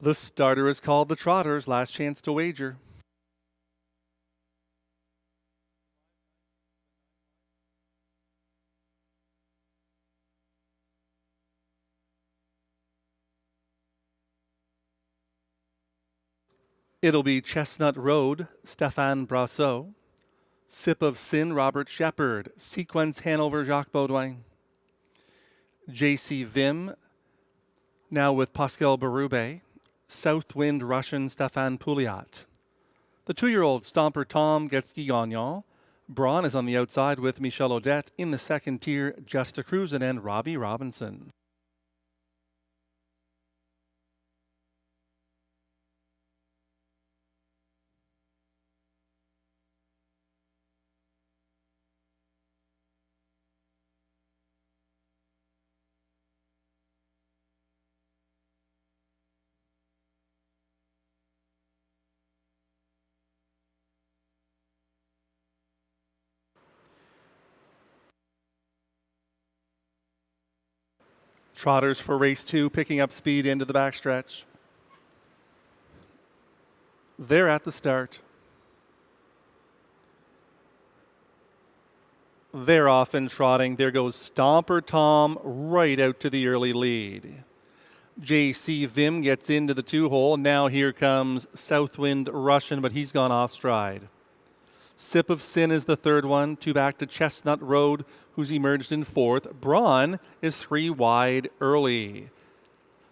The starter is called the Trotters. Last chance to wager. It'll be Chestnut Road, Stéphane Brasseur. Sip of Sin, Robert Shepard. Sequence Hanover, Jacques Baudouin. JC Vim, now with Pascal Berube. Southwind Russian Stéphane Pouliot. The 2-year-old Stomper Tom gets Guy Gagnon. Braun is on the outside with Michel Odette. In the second tier, Justa Cruisin' and Robbie Robinson. Trotters for race 2, picking up speed into the backstretch. They're at the start. They're off and trotting. There goes Stomper Tom right out to the early lead. JC Vim gets into the 2-hole. Now here comes Southwind Russian, but he's gone off stride. Sip of Sin is the third one. 2 back to Chestnut Road, who's emerged in 4th. Braun is 3 wide early.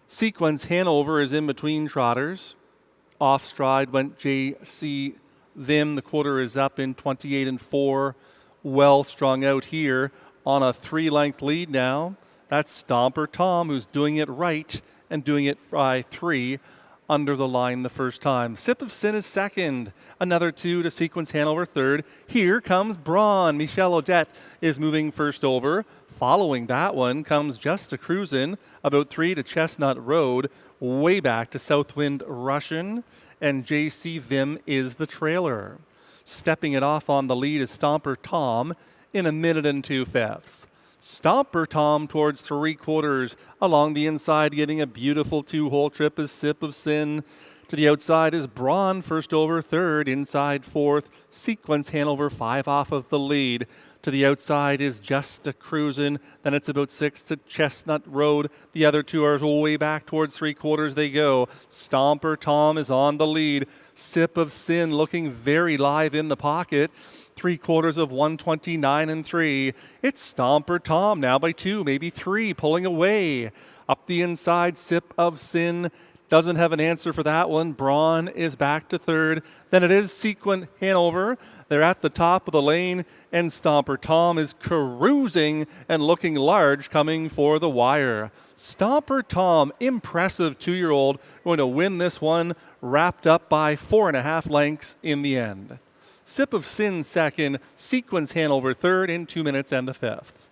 Sequence Hanover is in between trotters. Off stride went JC Vim. The quarter is up in 28 and 4. Well strung out here on a 3-length lead now. That's Stomper Tom, who's doing it right and doing it by 3. under the line the first time. Sip of Sin is second. Another 2 to Sequence Hanover third. Here comes Braun. Michel Odette is moving first over. Following that one comes Just a Cruisin', about 3 to Chestnut Road, way back to Southwind Russian, and JC Vim is the trailer. Stepping it off on the lead is Stomper Tom in 1 minute and 2/5. Stomper Tom towards 3/4 along the inside, getting a beautiful 2-hole trip is Sip of Sin. To the outside is Braun, first over, third, inside fourth. Sequence Hanover 5 off of the lead. To the outside is Just a Cruisin'. Then it's about 6 to Chestnut Road. The other 2 are way back towards 3/4 they go. Stomper Tom is on the lead. Sip of Sin looking very live in the pocket. 3/4 of 129 and 3. It's Stomper Tom now by 2, maybe 3, pulling away. Up the inside, Sip of Sin doesn't have an answer for that one. Braun is back to third. Then it is Sequent Hanover. They're at the top of the lane, and Stomper Tom is cruising and looking large coming for the wire. Stomper Tom, impressive 2-year-old, going to win this one, wrapped up by 4.5 lengths in the end. Sip of Sin second, Sequence Hanover third in 2 minutes and a 5th.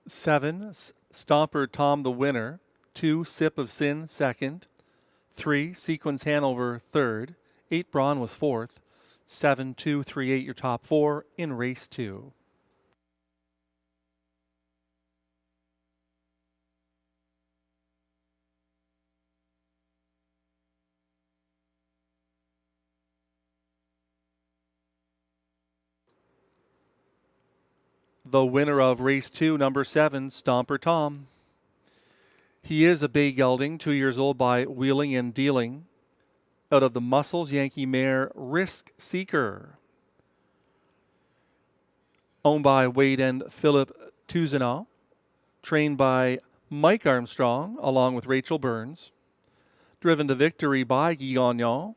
Seven, Stomper Tom the winner. 2, Sip of Sin second. 3, Sequence Hanover third. 8, Braun was fourth. 7, 2, 3, 8 your top 4 in race 2. The winner of race 2, number 7, Stomper Tom. He is a bay gelding, 2 years old by Wheeling and Dealing, out of the Muscles Yankee mare Risk Seeker, owned by Wade and Philip Tousineau, trained by Mike Armstrong along with Rachel Burns, driven to victory by Guy Gagnon,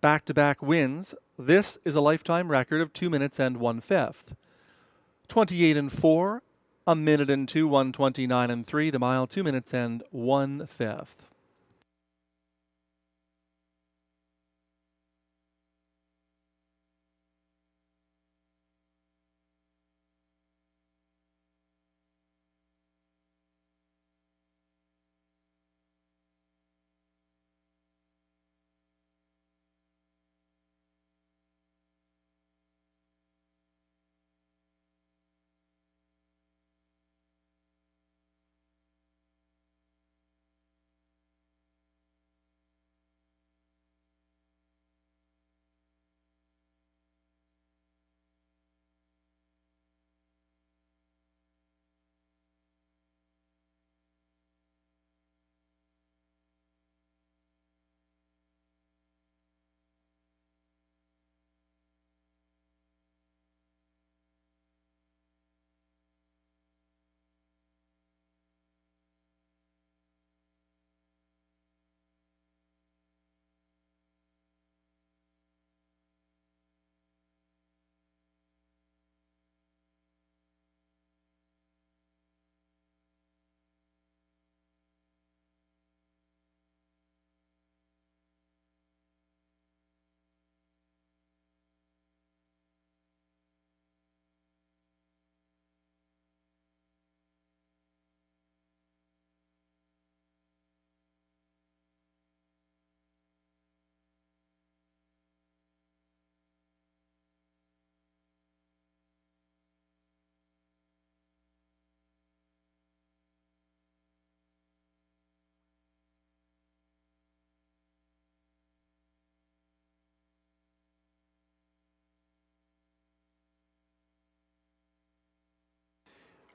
back-to-back wins. This is a lifetime record of 2 minutes and 1/5. 28 and 4, 1 minute and 2, 129 and 3. The mile, 2 minutes and 1/5.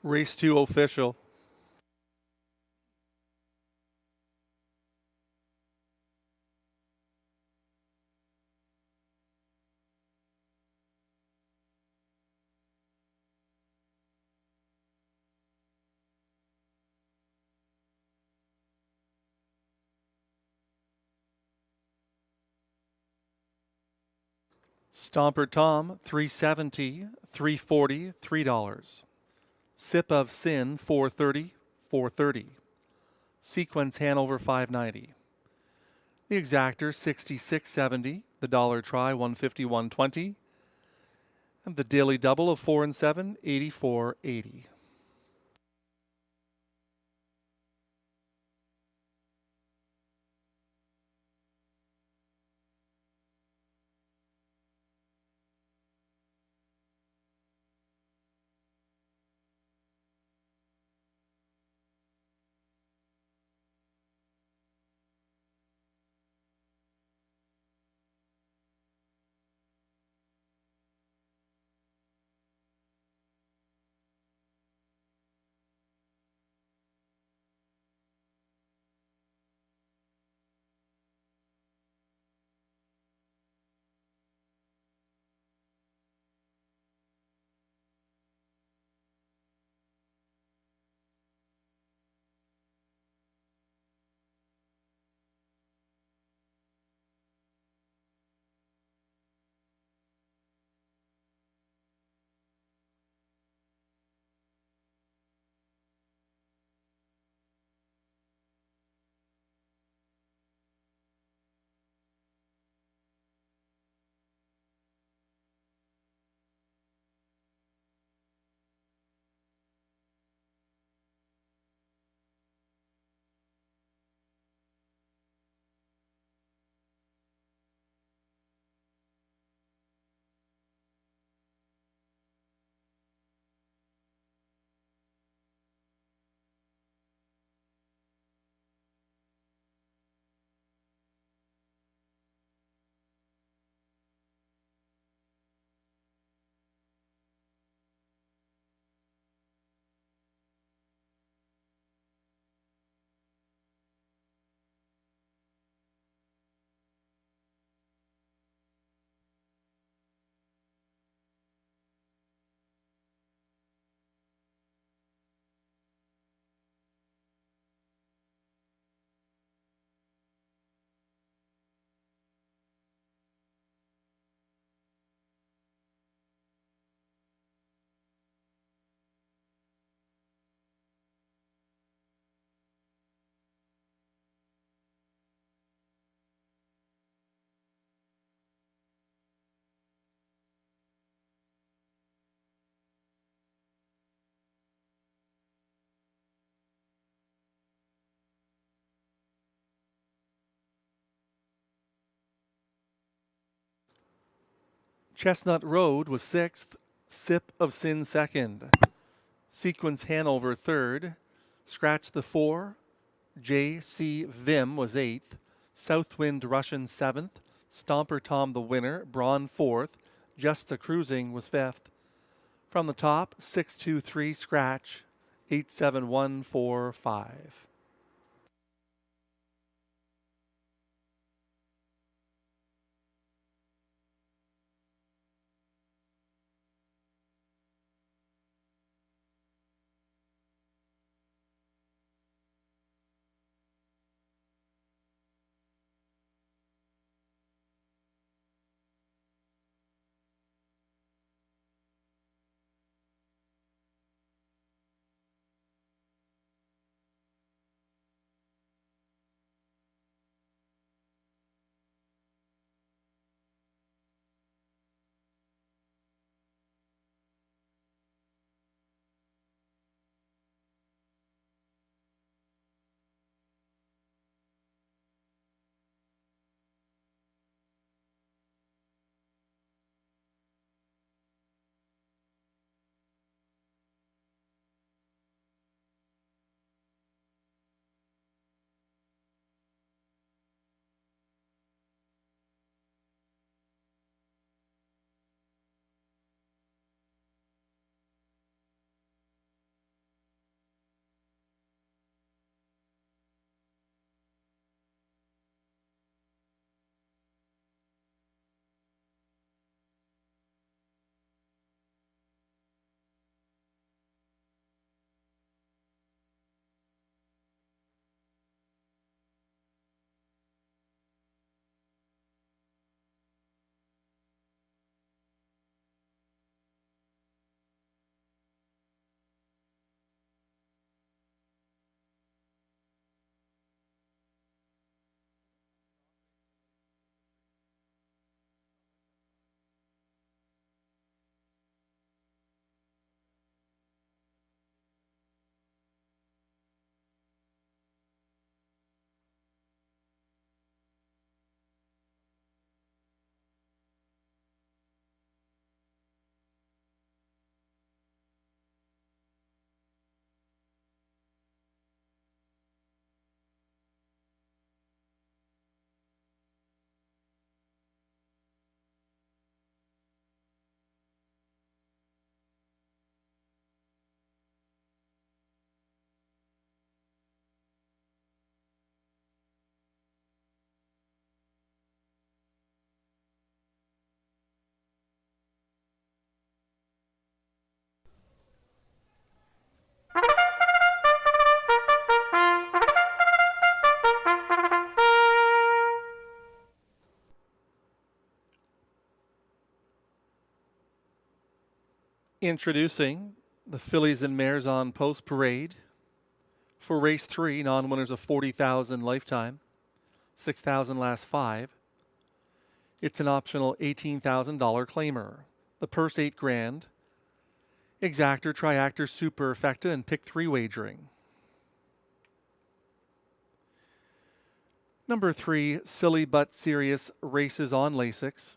Race 2 official. Stomper Tom, $3.70, $3.40, $3. Sip of Sin, $4.30, $4.30. Sequence Hanover, $5.90. The Exactor, $66.70. The Dollar Try, $150, $120. And the Daily Double of 4 and 7, $84.80. Chestnut Road was 6th. Sip of Sin 2nd. Sequence Hanover 3rd. Scratch the 4. J.C. Vim was 8th. Southwind Russian 7th. Stomper Tom the winner. Braun 4th. Just the Cruising was 5th. From the top, 623 Scratch. 87145. Introducing the fillies and mares on post parade for race 3, non-winners of $40,000 lifetime, $6,000 last 5. It's an optional $18,000 claimer. The purse $8,000. Exactor, triactor, superfecta, and pick 3 wagering. Number 3, Silly But Serious Races on Lasix.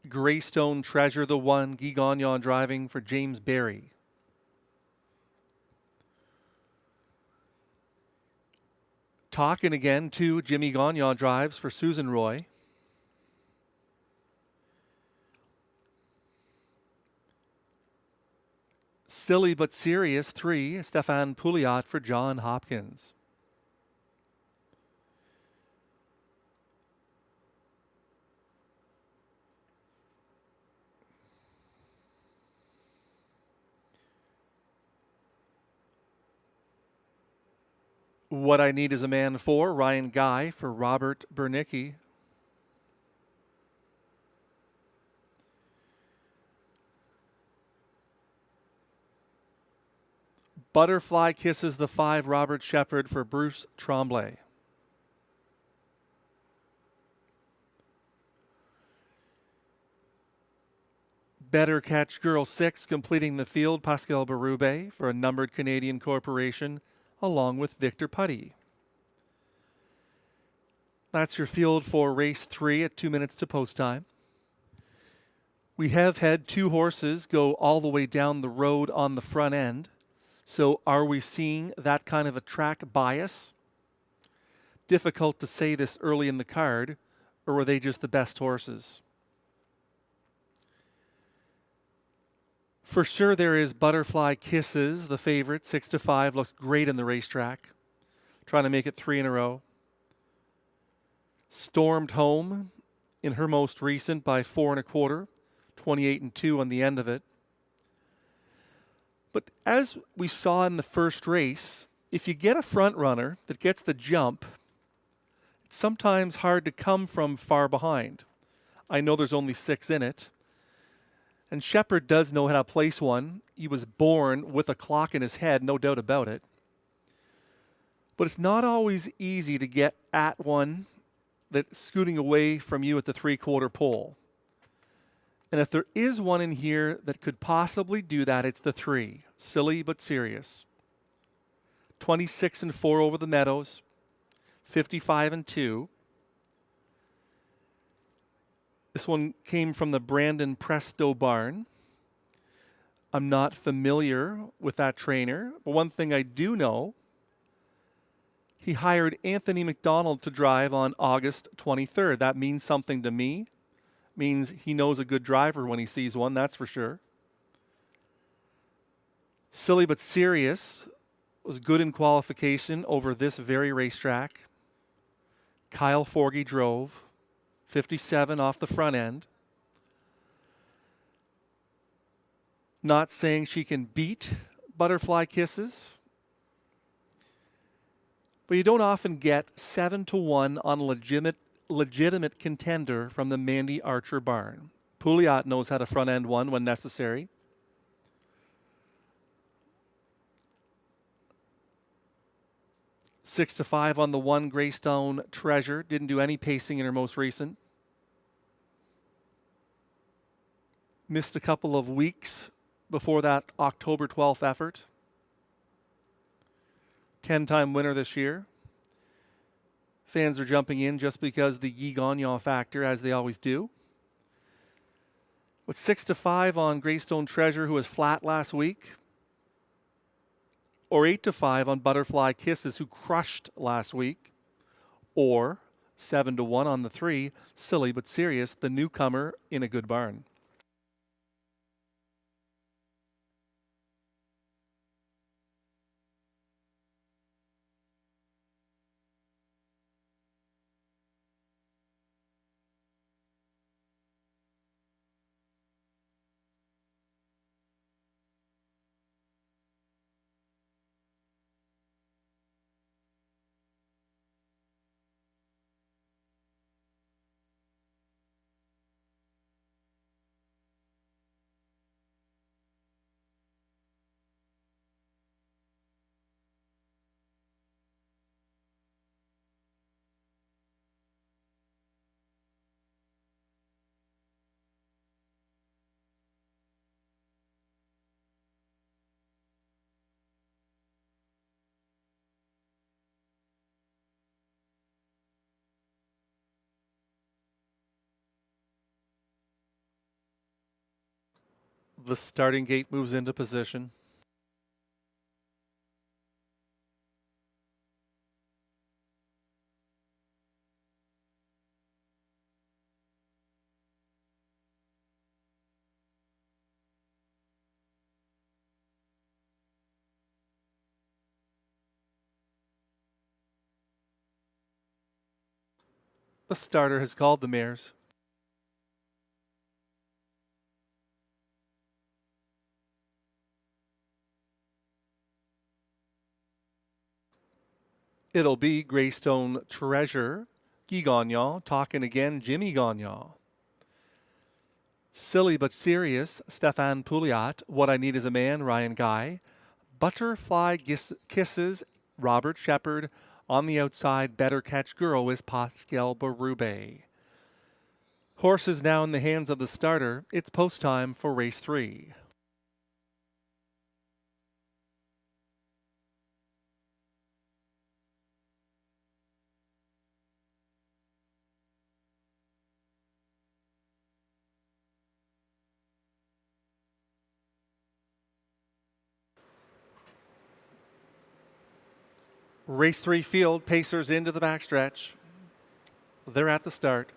Greystone Treasure, the 1, Guy Gagnon driving for James Berry. Talking again, 2, Jimmy Gagnon drives for Susan Roy. Silly But Serious, 3, Stefan Pouliot for John Hopkins. What I Need Is a Man 4, Ryan Guy for Robert Bernicki. Butterfly Kisses, the 5, Robert Shepard for Bruce Tremblay. Better Catch Girl 6, completing the field, Pascal Berube for a numbered Canadian corporation, along with Victor Putty. That's your field for race 3 at 2 minutes to post time. We have had 2 horses go all the way down the road on the front end. So are we seeing that kind of a track bias? Difficult to say this early in the card, or were they just the best horses? For sure there is Butterfly Kisses, the favorite, 6-5, looks great in the racetrack. Trying to make it 3 in a row. Stormed home in her most recent by 4 1/4, 28-2 on the end of it. But as we saw in the first race, if you get a front runner that gets the jump, it's sometimes hard to come from far behind. I know there's only 6 in it. And Shepard does know how to place one. He was born with a clock in his head, no doubt about it. But it's not always easy to get at one that's scooting away from you at the 3/4 pole. And if there is one in here that could possibly do that, it's the 3, Silly But Serious. 26-4 over the Meadows, 55-2. This one came from the Brandon Presto barn. I'm not familiar with that trainer, but one thing I do know, he hired Anthony McDonald to drive on August 23rd. That means something to me. Means he knows a good driver when he sees one, that's for sure. Silly But Serious was good in qualification over this very racetrack. Kyle Forgy drove. 57 off the front end. Not saying she can beat Butterfly Kisses, but you don't often get 7-1 on a legitimate contender from the Mandy Archer barn. Pouliot knows how to front end one when necessary. $6-5 on the 1, Greystone Treasure. Didn't do any pacing in her most recent. Missed a couple of weeks before that October 12th effort. 10-time winner this year. Fans are jumping in just because the Guy Gagnon factor, as they always do. With 6-5 on Greystone Treasure, who was flat last week. Or 8-5 on Butterfly Kisses, who crushed last week. Or 7-1 on the 3, Silly But Serious, the newcomer in a good barn. The starting gate moves into position. The starter has called the mares. It'll be Greystone Treasure, Guy Gagnon, talking again, Jimmy Gagnon. Silly But Serious, Stefan Pouliot, What I Need Is a Man, Ryan Guy. Butterfly Kisses, Robert Shepard. On the outside, Better Catch Girl is Pascal Berube. Horse is now in the hands of the starter. It's post time for race 3. Race 3 field, pacers into the backstretch. They're at the start.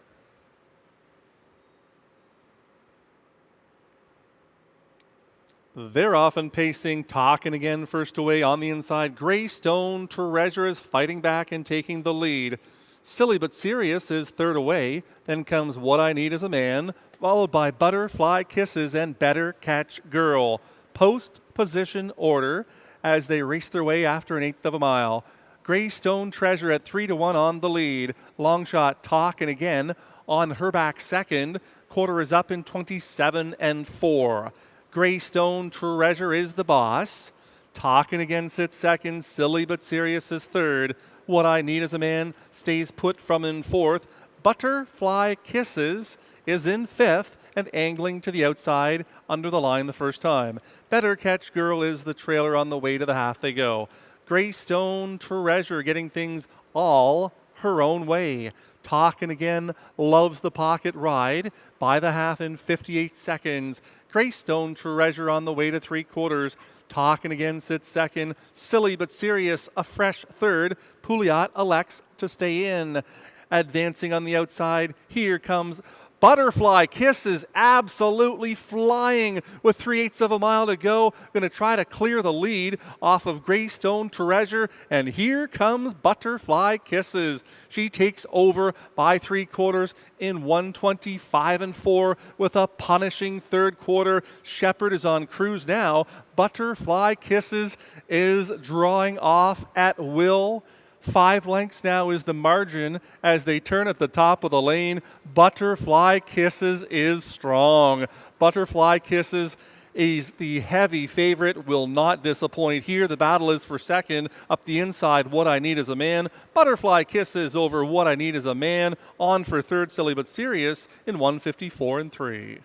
They're off and pacing, talking again first away on the inside. Greystone Treasure is fighting back and taking the lead. Silly But Serious is third away. Then comes What I Need Is a Man, followed by Butterfly Kisses and Better Catch Girl. Post position order as they race their way after an eighth of a mile. Greystone Treasure at 3-1 on the lead. Long Shot talking again on her back second. Quarter is up in 27-4. Greystone Treasure is the boss. Talking again sits second. Silly But Serious is third. What I Need Is a Man stays put from in fourth. Butterfly Kisses is in fifth and angling to the outside under the line the first time. Better Catch Girl is the trailer on the way to the half they go. Greystone Treasure getting things all her own way. Talking again, loves the pocket ride by the half in 58 seconds. Greystone Treasure on the way to 3/4. Talking again sits second. Silly But Serious, a fresh third. Pouliot elects to stay in. Advancing on the outside, here comes Butterfly Kisses, absolutely flying with 3/8 of a mile to go. Going to try to clear the lead off of Greystone Treasure. And here comes Butterfly Kisses. She takes over by 3/4 in 1:25-4 with a punishing third quarter. Shepard is on cruise now. Butterfly Kisses is drawing off at will. 5 lengths now is the margin as they turn at the top of the lane. Butterfly Kisses is strong. Butterfly Kisses is the heavy favorite, will not disappoint here. The battle is for second. Up the inside, What I Need Is a Man. Butterfly Kisses over What I Need Is a Man. On for third, Silly But Serious in 1:54-3.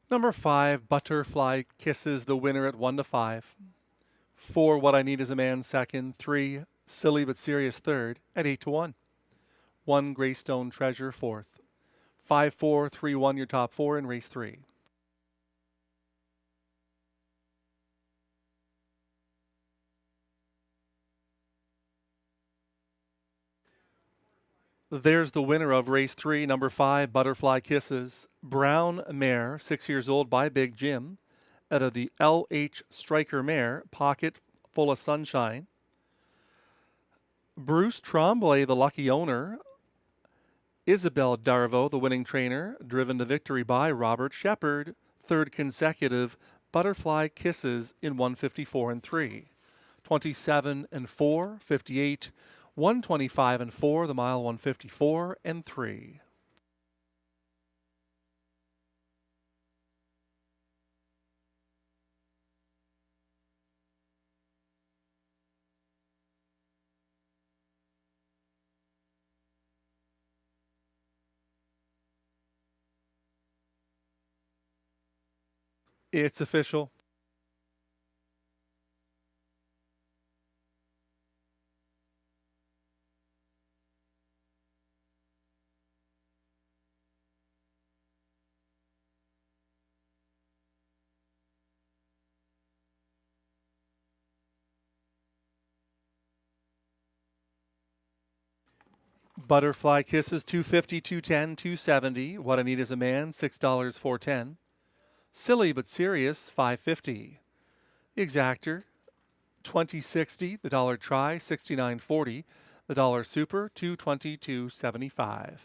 Number 5, Butterfly Kisses, the winner at 1-5. 4, What I Need Is a Man, second. 3, Silly But Serious, third at 8-1. 1, Greystone Treasure, fourth. 5-4, 3-1, your top 4 in race 3. There's the winner of race 3, number 5, Butterfly Kisses. Brown mare, 6 years old, by Big Jim, out of the LH Striker mare, Pocket Full of Sunshine. Bruce Tremblay, the lucky owner. Isabel Darvo, the winning trainer, driven to victory by Robert Shepard, third consecutive Butterfly Kisses in 154 and 3. 27 and 4, 58, 125 and 4, the mile 154 and 3. It's official. Butterfly Kisses, $250, $210, $270. What I Need Is a Man, $6, $410. Silly But Serious, $550. The Exactor, $20.60. The Dollar Try, $69.40. The Dollar Super, $220, $275.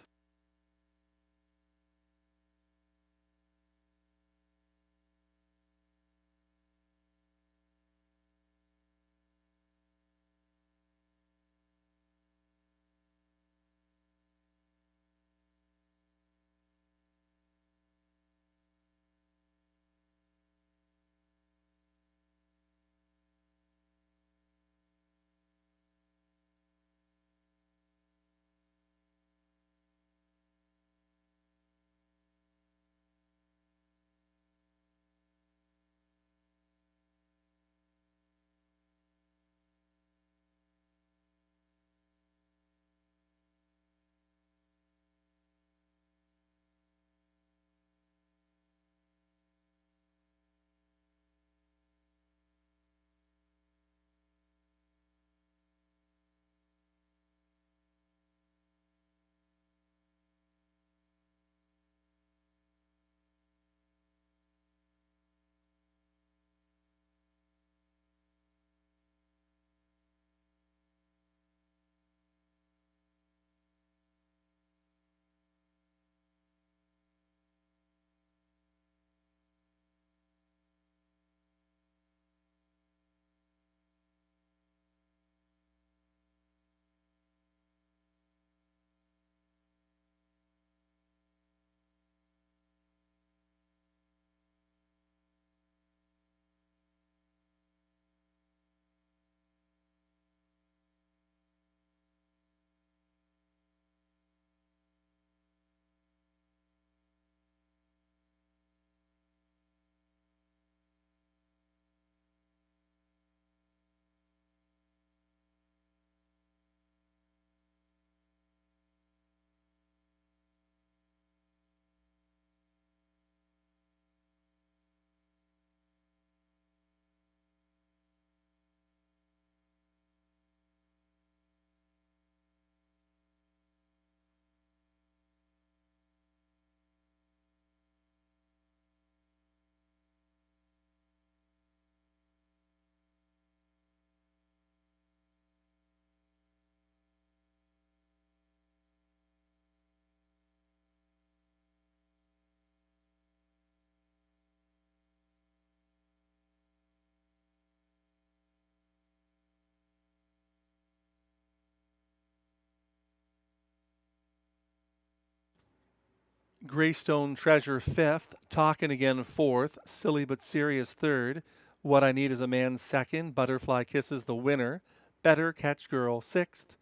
Greystone Treasure, fifth. Talkin' Again, fourth. Silly But Serious, third. What I Need Is a Man, second. Butterfly Kisses, the winner. Better Catch Girl, sixth.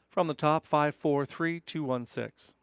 From the top, 5, 4, 3, 2, 1, 6.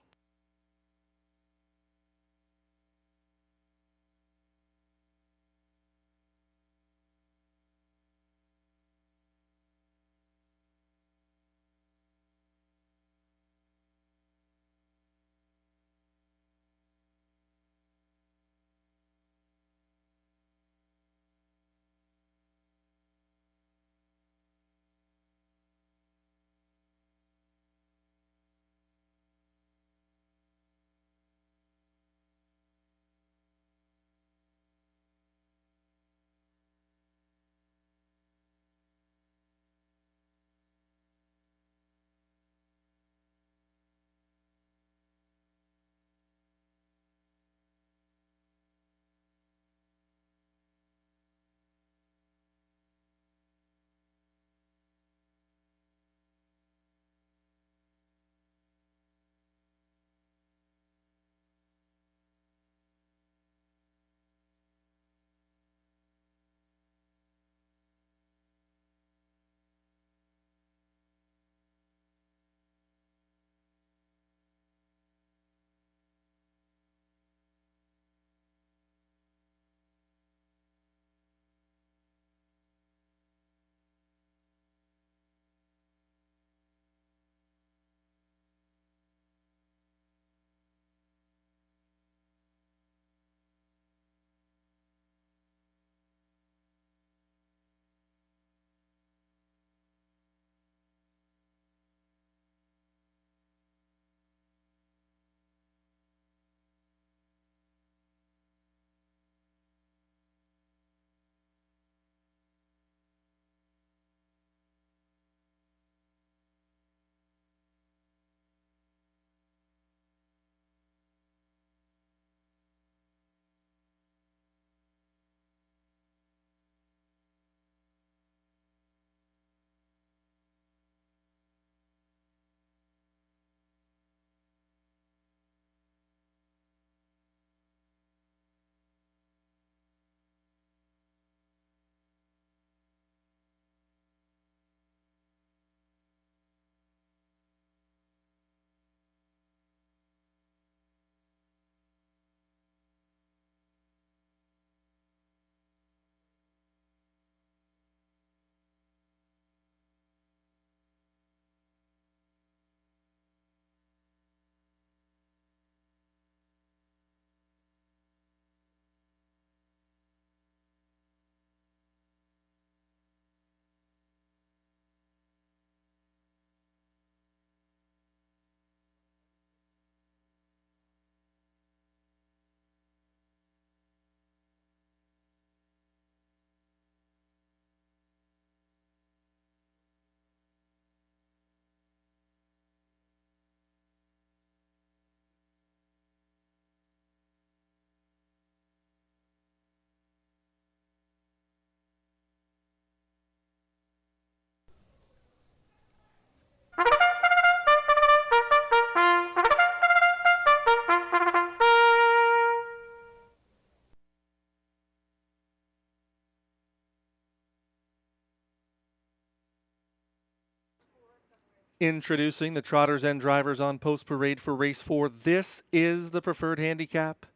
Introducing the Trotters and Drivers on Post Parade for Race 4. This is the preferred handicap.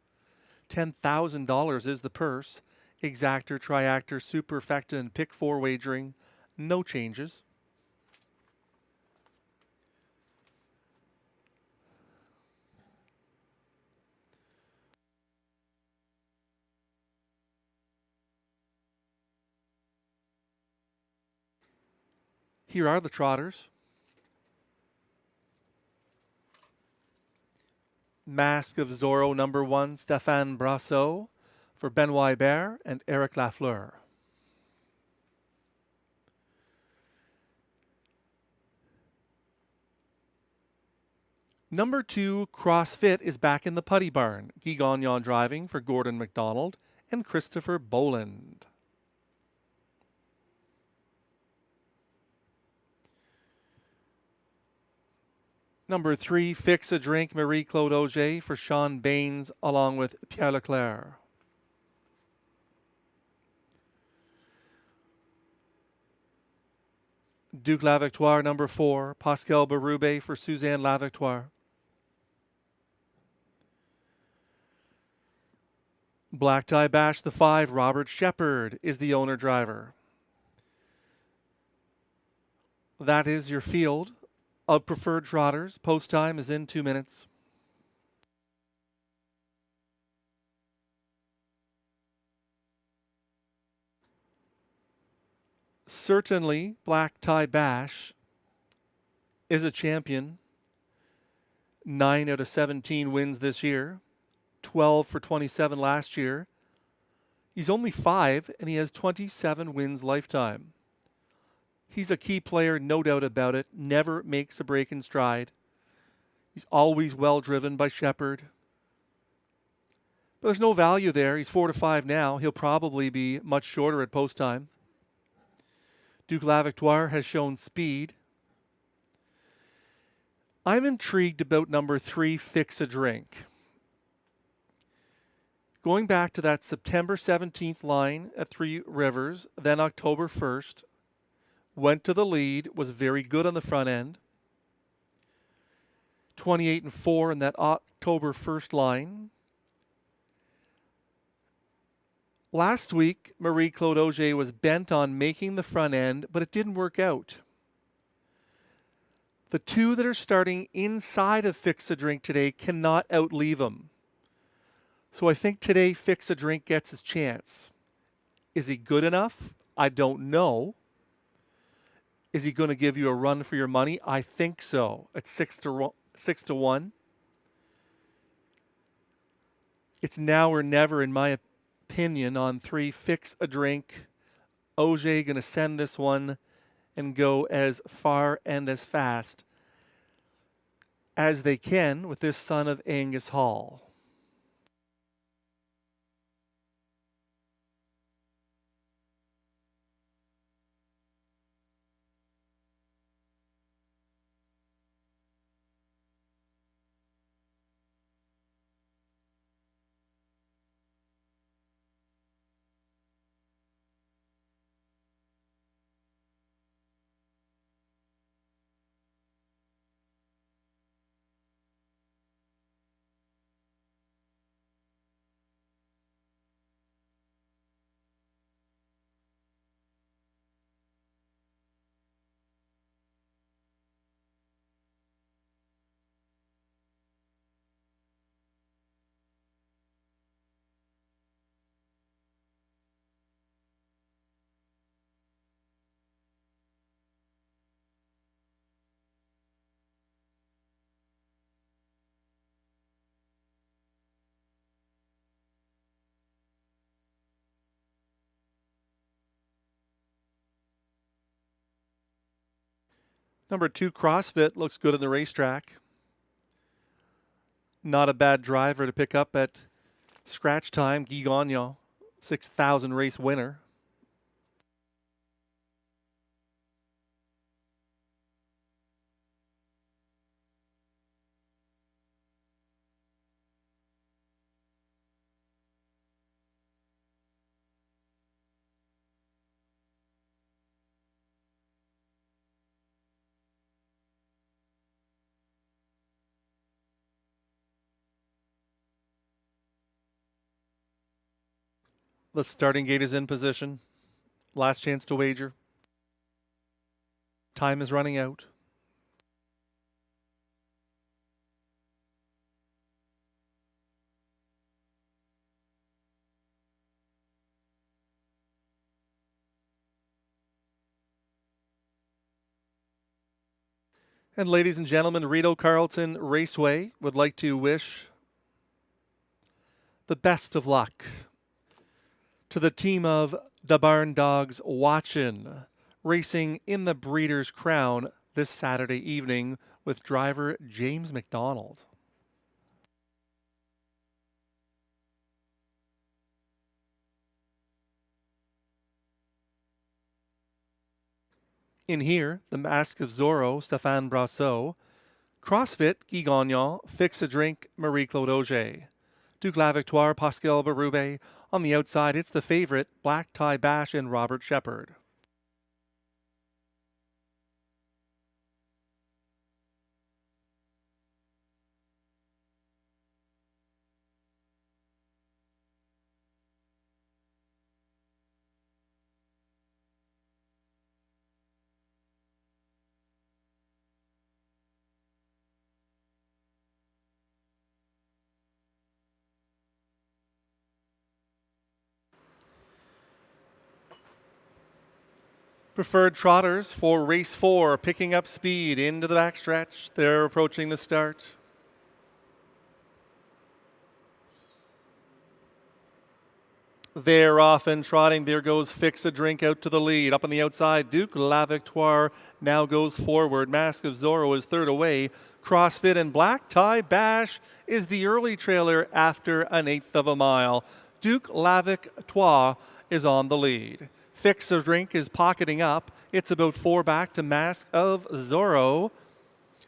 $10,000 is the purse. Exactor, Triactor, Superfecta, and Pick 4 wagering. No changes. Here are the Trotters. Mask of Zorro number 1, Stéphane Brasseau for Benoit Hébert and Eric Lafleur. Number 2, CrossFit, is back in the Putty Barn. Guy Gagnon driving for Gordon MacDonald and Christopher Boland. Number 3, Fix a Drink, Marie-Claude Auger for Sean Baines along with Pierre Leclerc. Duke La Victoire, number 4, Pascal Berube for Suzanne La Victoire. Black Tie Bash, the 5, Robert Shepard is the owner driver. That is your field of preferred trotters. Post time is in 2 minutes. Certainly, Black Tie Bash is a champion. 9 out of 17 wins this year. 12 for 27 last year. He's only 5, and he has 27 wins lifetime. He's a key player, no doubt about it. Never makes a break in stride. He's always well driven by Shepard. But there's no value there. He's 4 to 5 now. He'll probably be much shorter at post time. Duke La Victoire has shown speed. I'm intrigued about number 3, Fix a Drink. Going back to that September 17th line at 3 Rivers, then October 1st, went to the lead, was very good on the front end. 28-4 in that October 1st line. Last week, Marie-Claude Auger was bent on making the front end, but it didn't work out. The 2 that are starting inside of Fix a Drink today cannot outleave him. So I think today Fix a Drink gets his chance. Is he good enough? I don't know. Is he going to give you a run for your money? I think so. At 6 to 1. It's now or never, in my opinion, on 3, Fix a Drink. Auger going to send this one and go as far and as fast as they can with this son of Angus Hall. Number 2, CrossFit, looks good on the racetrack. Not a bad driver to pick up at scratch time. Guy Gagnon, 6,000 race winner. The starting gate is in position. Last chance to wager. Time is running out. And ladies and gentlemen, Rideau Carleton Raceway would like to wish the best of luck to the team of the Barn Dogs Watchin', racing in the Breeders' Crown this Saturday evening with driver James McDonald. In here, the Mask of Zorro, Stéphane Brasseur. CrossFit, Guy Gagnon. Fix a Drink, Marie-Claude Auger. Duke La Victoire, Pascal Berube. On the outside, it's the favorite, Black Tie Bash and Robert Shepard. Preferred trotters for race 4, picking up speed into the backstretch. They're approaching the start. They're off and trotting. There goes Fix a Drink out to the lead. Up on the outside, Duke La Victoire now goes forward. Mask of Zorro is third away. CrossFit and Black Tie Bash is the early trailer after an eighth of a mile. Duke La Victoire is on the lead. Fix a Drink is pocketing up. It's about 4 back to Mask of Zorro.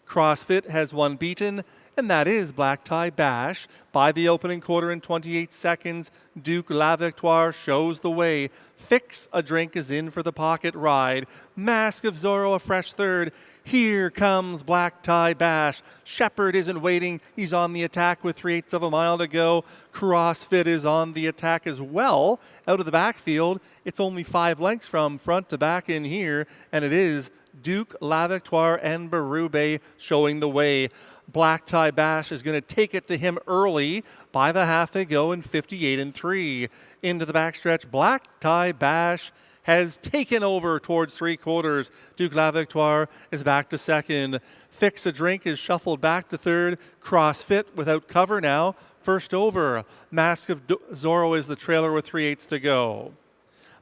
CrossFit has one beaten, and that is Black Tie Bash. By the opening quarter in 28 seconds, Duke La Victoire shows the way. Fix a Drink is in for the pocket ride. Mask of Zorro a fresh third. Here comes Black Tie Bash. Shepard isn't waiting. He's on the attack with 3/8 of a mile to go. CrossFit is on the attack as well. Out of the backfield, it's only 5 lengths from front to back in here, and it is Duke La Victoire and Berube showing the way. Black Tie Bash is going to take it to him early. By the half they go in 58-3. Into the backstretch, Black Tie Bash has taken over towards 3/4. Duke La Victoire is back to second. Fix a Drink is shuffled back to third. CrossFit without cover now. First over. Mask of Zorro is the trailer with 3/8 to go.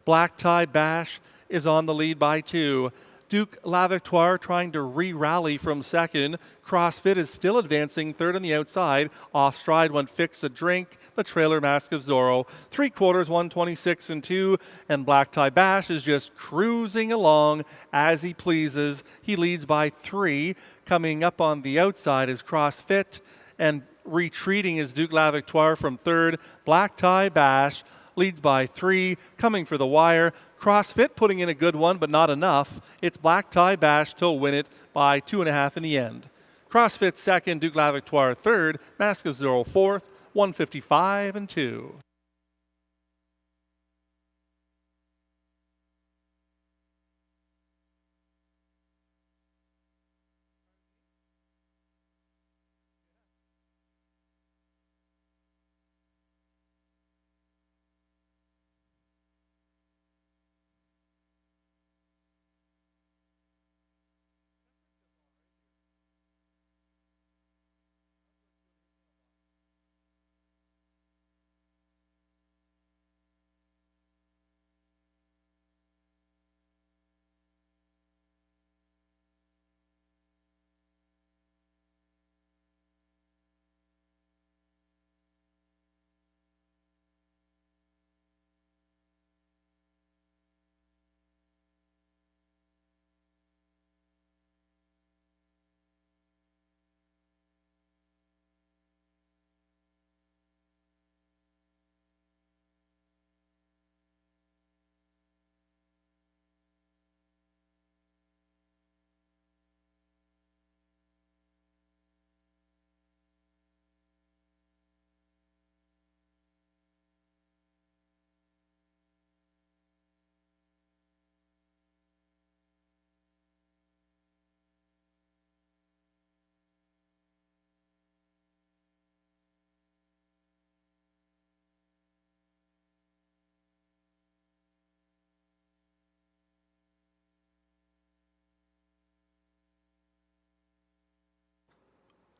Black Tie Bash is on the lead by 2. Duke La Victoire trying to re-rally from second. CrossFit is still advancing third on the outside. Off stride went Fix a Drink, the trailer Mask of Zorro. 3/4, 126-2, and Black Tie Bash is just cruising along as he pleases. He leads by 3. Coming up on the outside is CrossFit, and retreating is Duke La Victoire from third. Black Tie Bash leads by 3, coming for the wire. CrossFit putting in a good one, but not enough. It's Black Tie Bash to win it by 2.5 in the end. CrossFit second, Duke La Victoire third, Mask of Zorro fourth, 155-2.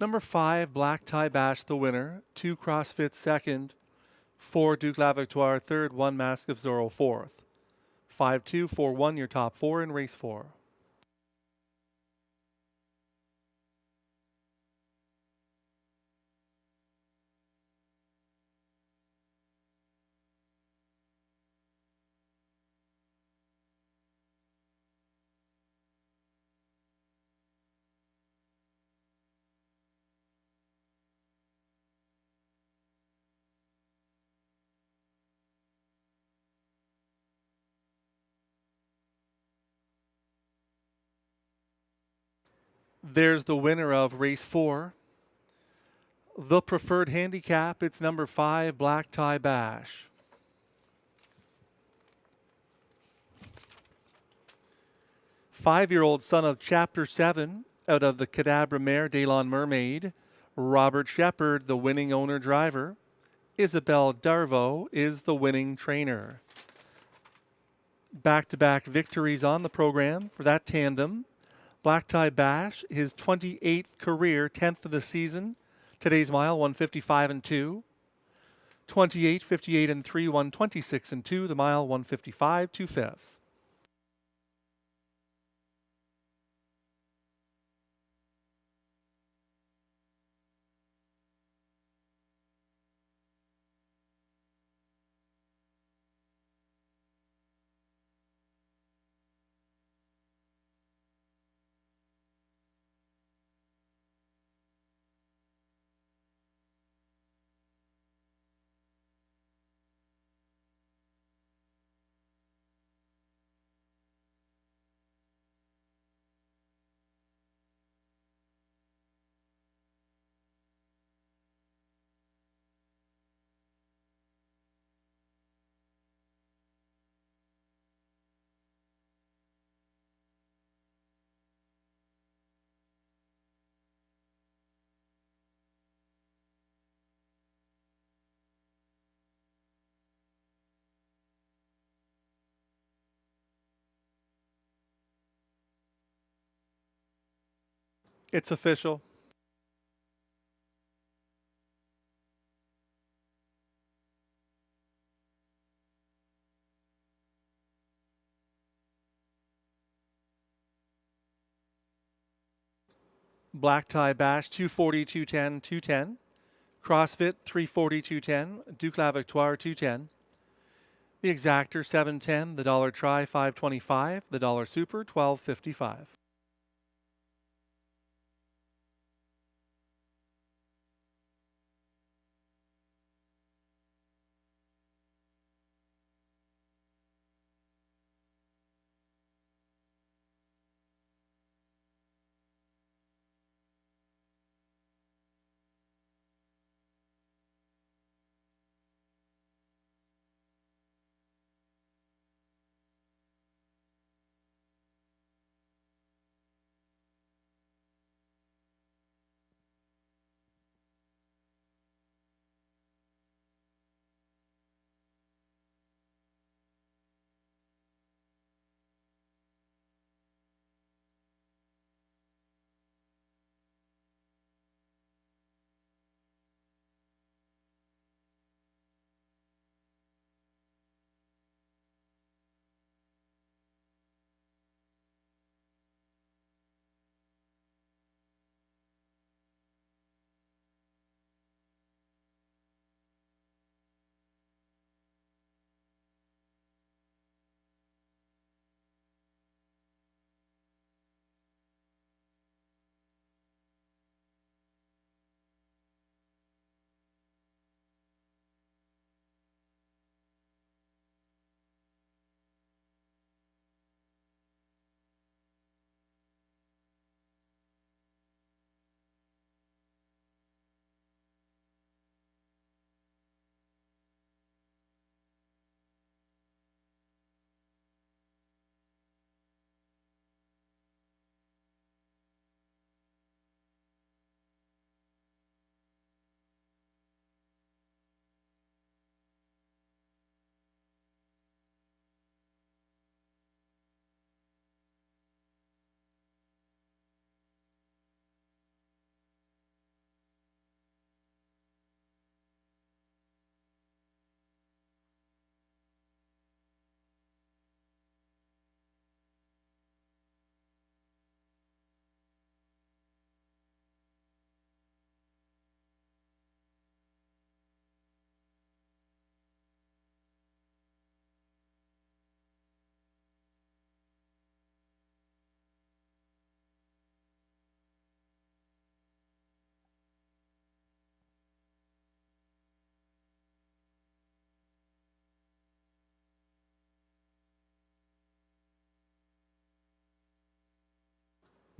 Number 5, Black Tie Bash, the winner. 2, CrossFit second. 4, Duke La Victoire third. 1, Mask of Zorro fourth. 5-2, 4-1, your top 4 in race 4. There's the winner of race 4. The preferred handicap, it's number 5, Black Tie Bash. Five-year-old son of Chapter 7 out of the Cadabra Mare Daylon Mermaid. Robert Shepard, the winning owner-driver. Isabel Darvo is the winning trainer. Back-to-back victories on the program for that tandem. Black Tie Bash, his 28th career, 10th of the season. Today's mile, 155 and 2. 28, 58 and 3, 126 and 2. The mile, 155, 2/5. It's official. Black Tie Bash, 240, 210, 210. CrossFit, 340, 210. Duke La Victoire, 210. The Exactor, 710. The Dollar Try, 525. The Dollar Super, 1255.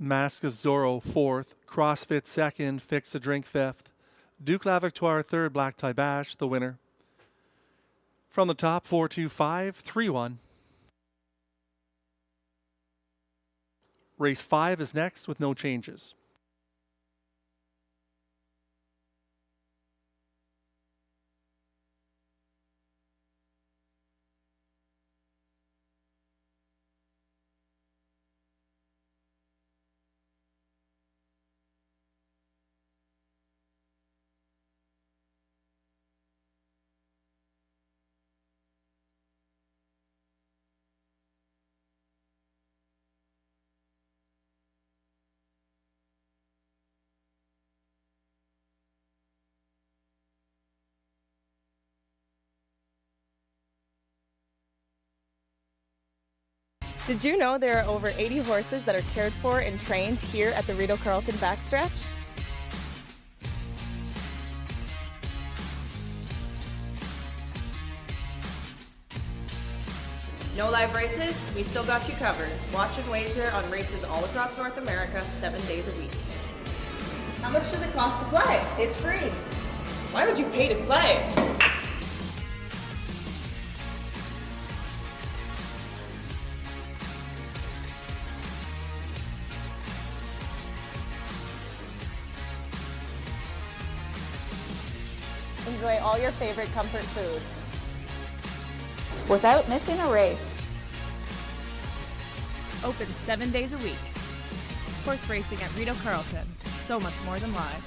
Mask of Zorro 4th, CrossFit 2nd, Fix a Drink 5th, Duke La Victoire 3rd, Black Tie Bash the winner. From the top, 4-2-5, 3-1. Race 5 is next with no changes. Did you know there are over 80 horses that are cared for and trained here at the Rideau Carleton backstretch? No live races? We still got you covered. Watch and wager on races all across North America 7 days a week. How much does it cost to play? It's free. Why would you pay to play? Enjoy all your favorite comfort foods without missing a race. Open 7 days a week. Horse racing at Rideau Carleton. So much more than live.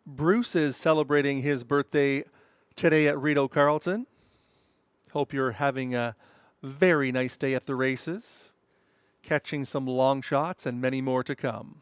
Bruce is celebrating his birthday today at Rideau Carleton. Hope you're having a very nice day at the races, catching some long shots and many more to come.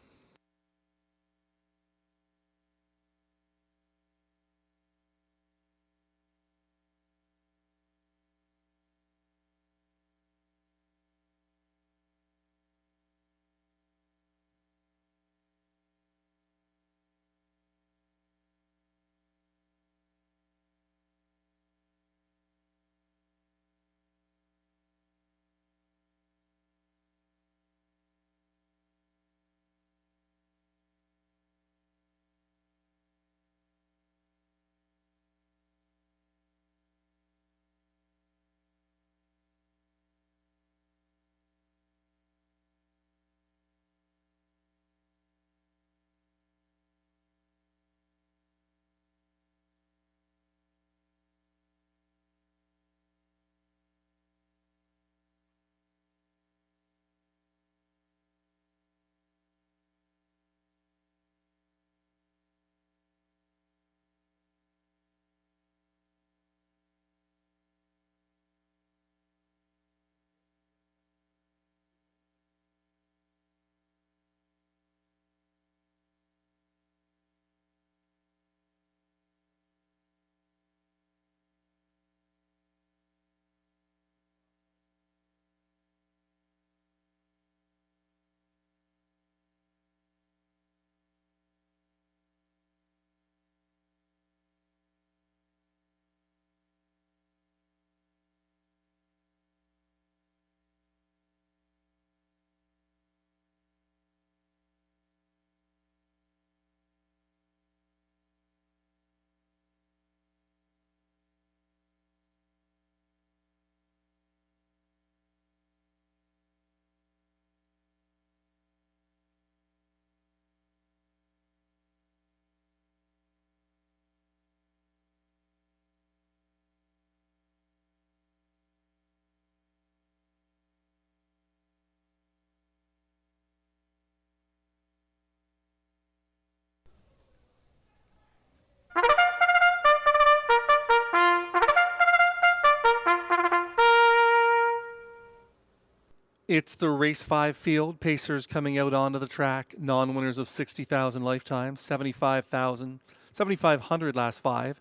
It's the race 5 field. Pacers coming out onto the track. Non-winners of 60,000 lifetime, 7,500 last 5.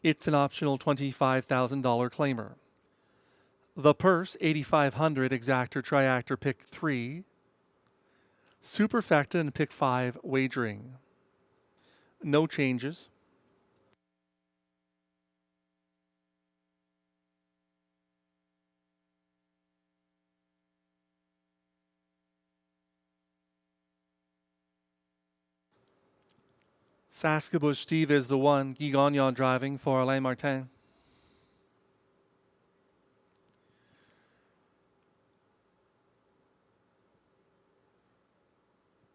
It's an optional $25,000 claimer. The purse, 8,500, exactor, triactor, pick 3. Superfecta and pick 5 wagering. No changes. Saskabush Steve is the one. Guy Gagnon driving for Alain Martin.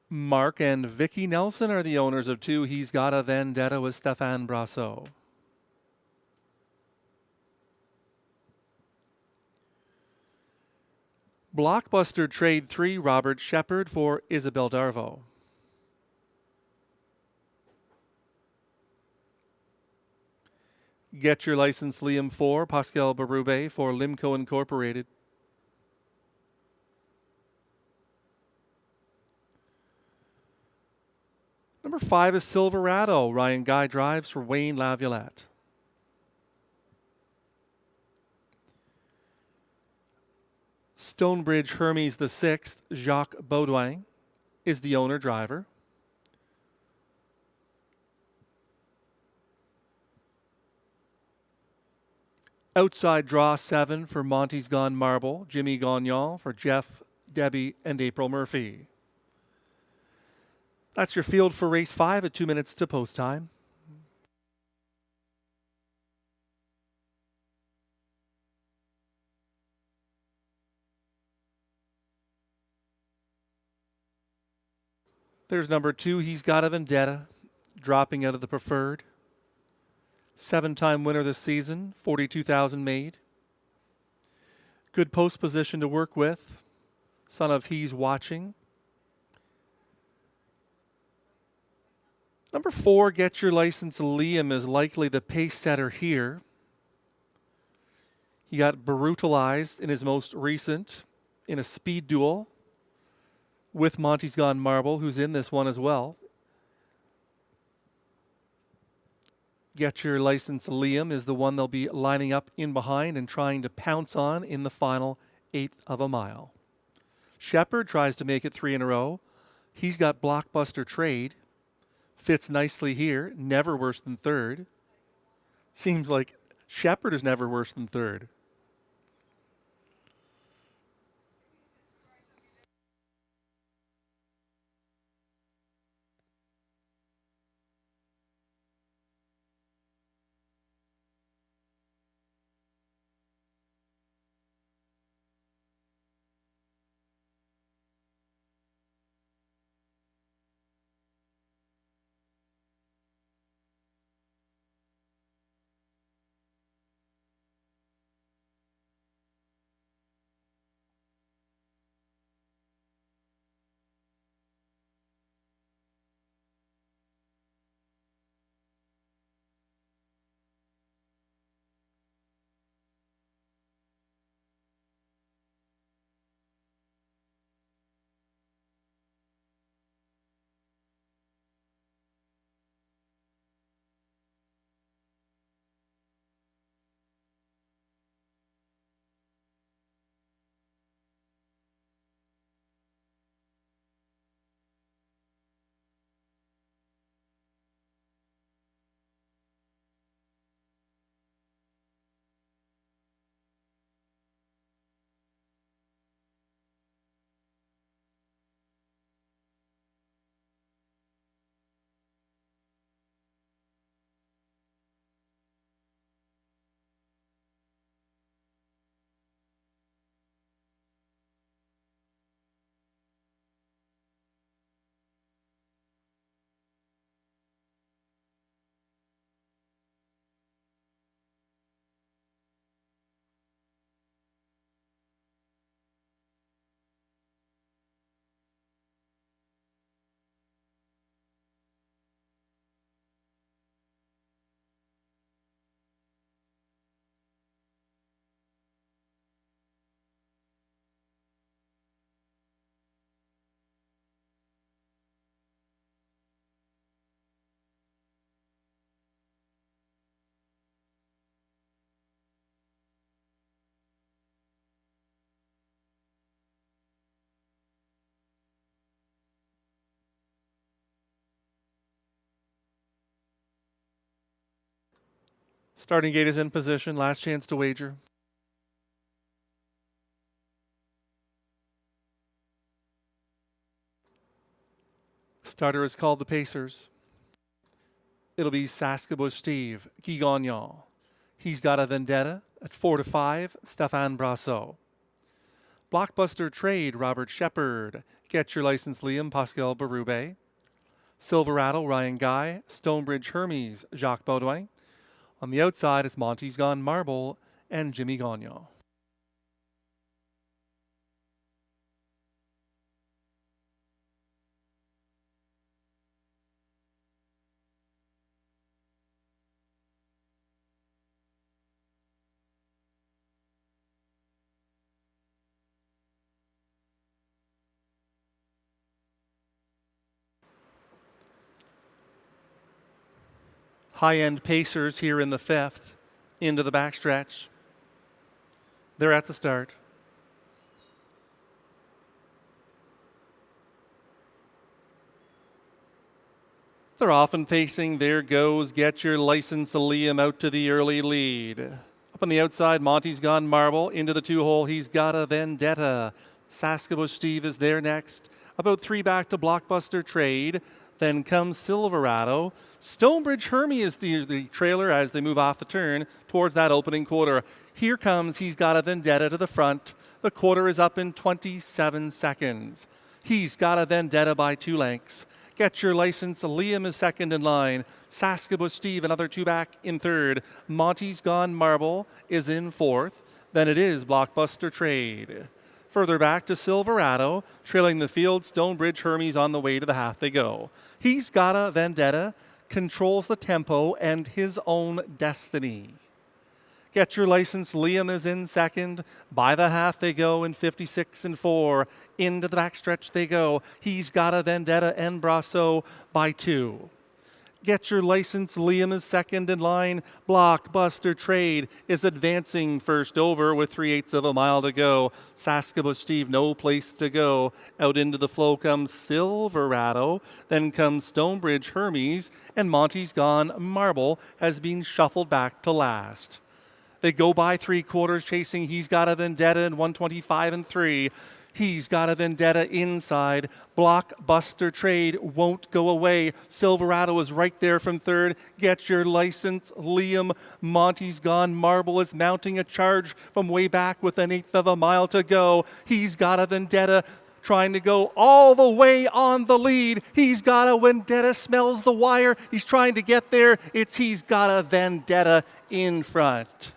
Mark and Vicky Nelson are the owners of 2. He's got a vendetta with Stéphane Brassot. Blockbuster Trade 3, Robert Shepard for Isabel Darvo. Get Your License Liam 4, Pascal Berube for Limco Incorporated. Number 5 is Silverado. Ryan Guy drives for Wayne Laviolette. Stonebridge Hermes the 6th, Jacques Baudouin is the owner driver. Outside draw 7 for Monty's Gone Marble, Jimmy Gagnon for Jeff, Debbie, and April Murphy. That's your field for race 5 at 2 minutes to post time. There's number 2. He's got a vendetta, dropping out of the preferred. 7-time winner this season, 42,000 made. Good post position to work with. Son of He's Watching. Number 4, Get Your License Liam is likely the pace setter here. He got brutalized in his most recent in a speed duel with Monty's Gone Marble, who's in this one as well. Get Your License Liam is the one they'll be lining up in behind and trying to pounce on in the final 1/8 of a mile. Shepard tries to make it 3 in a row. He's got Blockbuster Trade. Fits nicely here. Never worse than 3rd. Seems like Shepard is never worse than 3rd. Starting gate is in position. Last chance to wager. Starter is called the Pacers. It'll be Saskabush Steve, Guy Gagnon. He's got a vendetta at 4-5, Stéphane Brasseur. Blockbuster Trade, Robert Shepard. Get Your License, Liam, Pascal Berube. Silverado, Ryan Guy. Stonebridge Hermes, Jacques Baudouin. On the outside, it's Monty's Gone Marble and Jimmy Gagnon. High-end Pacers here in the fifth, into the backstretch. They're at the start. They're often facing, there goes Get Your License, Liam out to the early lead. Up on the outside, Monty's Gone Marble. Into the two-hole, he's got a vendetta. Saskabush Steve is there next. About 3 back to Blockbuster Trade. Then comes Silverado. Stonebridge Hermie is the trailer as they move off the turn towards that opening quarter. Here comes He's Got a Vendetta to the front. The quarter is up in 27 seconds. He's Got a Vendetta by 2 lengths. Get Your License, Liam is second in line. Saskabush Steve, another 2 back in third. Monty's Gone Marble is in fourth. Then it is Blockbuster Trade. Further back to Silverado, trailing the field, Stonebridge Hermes on the way to the half they go. He's Got a Vendetta, controls the tempo and his own destiny. Get Your License, Liam is in second. By the half they go in 56-4. Into the backstretch they go. He's Got a Vendetta and Brasseur by 2. Get Your License, Liam is second in line. Blockbuster Trade is advancing first over with 3/8 of a mile to go. Saskabush Steve, no place to go. Out into the flow comes Silverado. Then comes Stonebridge Hermes. And Monty's Gone Marble has been shuffled back to last. They go by 3/4 chasing He's Got a Vendetta in 125-3. He's Got a Vendetta inside. Blockbuster Trade won't go away. Silverado is right there from third. Get Your License, Liam. Monty's Gone Marble is mounting a charge from way back with 1/8 of a mile to go. He's Got a Vendetta trying to go all the way on the lead. He's Got a Vendetta, smells the wire. He's trying to get there. He's Got a Vendetta in front.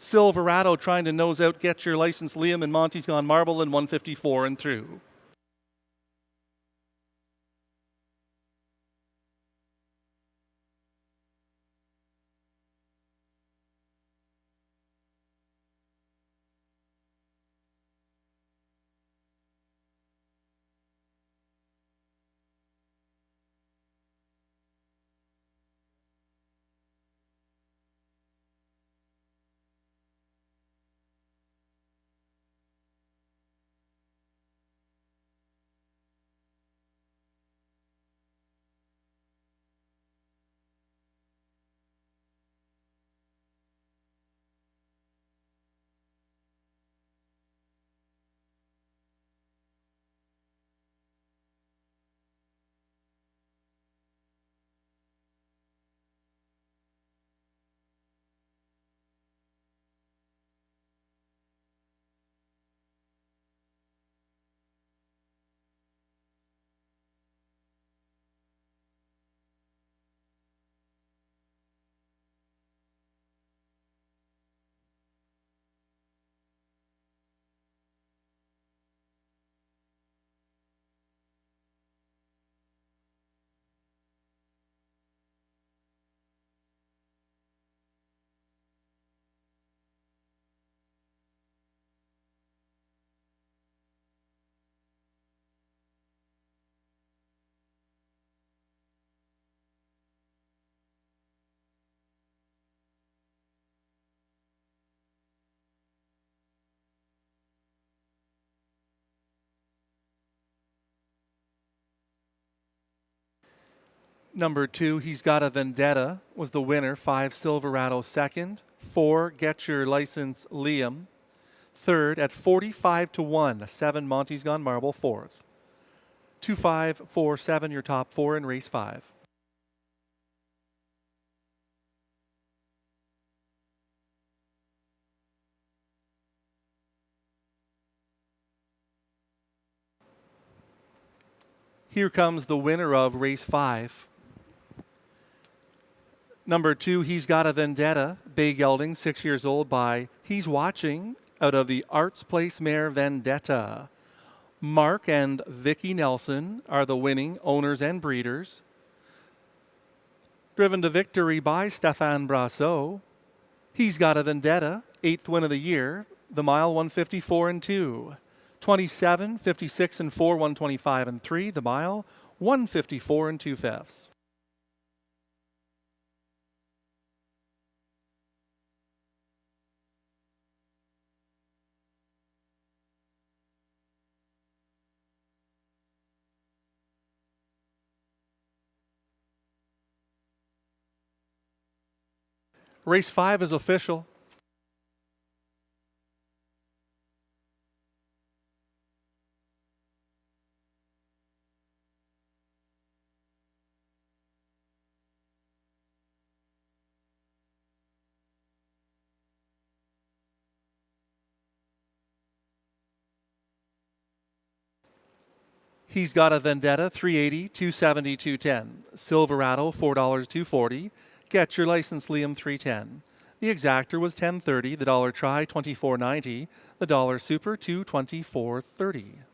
Silverado trying to nose out Get Your License, Liam, and Monty's Gone Marble in 154 and through. Number 2, He's Got a Vendetta was the winner. 5, Silverado second. 4, Get Your License, Liam third at 45-1. 7, Monty's Gone Marble fourth. 2, 5, 4, 7, your top 4 in race 5. Here comes the winner of race 5. Number 2, He's Got a Vendetta, bay gelding, 6 years old, by He's Watching, out of the Arts Place Mare Vendetta. Mark and Vicky Nelson are the winning owners and breeders. Driven to victory by Stéphane Brassot. He's Got a Vendetta, 8th win of the year, the mile 154 and 2. 27, 56 and 4, 125 and 3, the mile 154 and 2/5. Race 5 is official. He's Got a Vendetta, $380, $270, $210. Silverado, $4, $240. Get Your License, Liam, $310. The exactor was $10.30. The dollar try, $24.90. The dollar super, $224.30.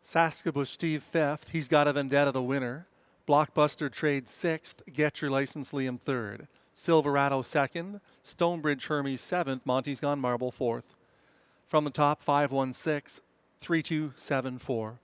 Saskabush Steve 5th. He's got a Vendetta, the winner. Blockbuster Trade 6th. Get Your License Liam 3rd. Silverado 2nd. Stonebridge Hermes 7th. Monty's Gone Marble 4th. From the top, 516 3274.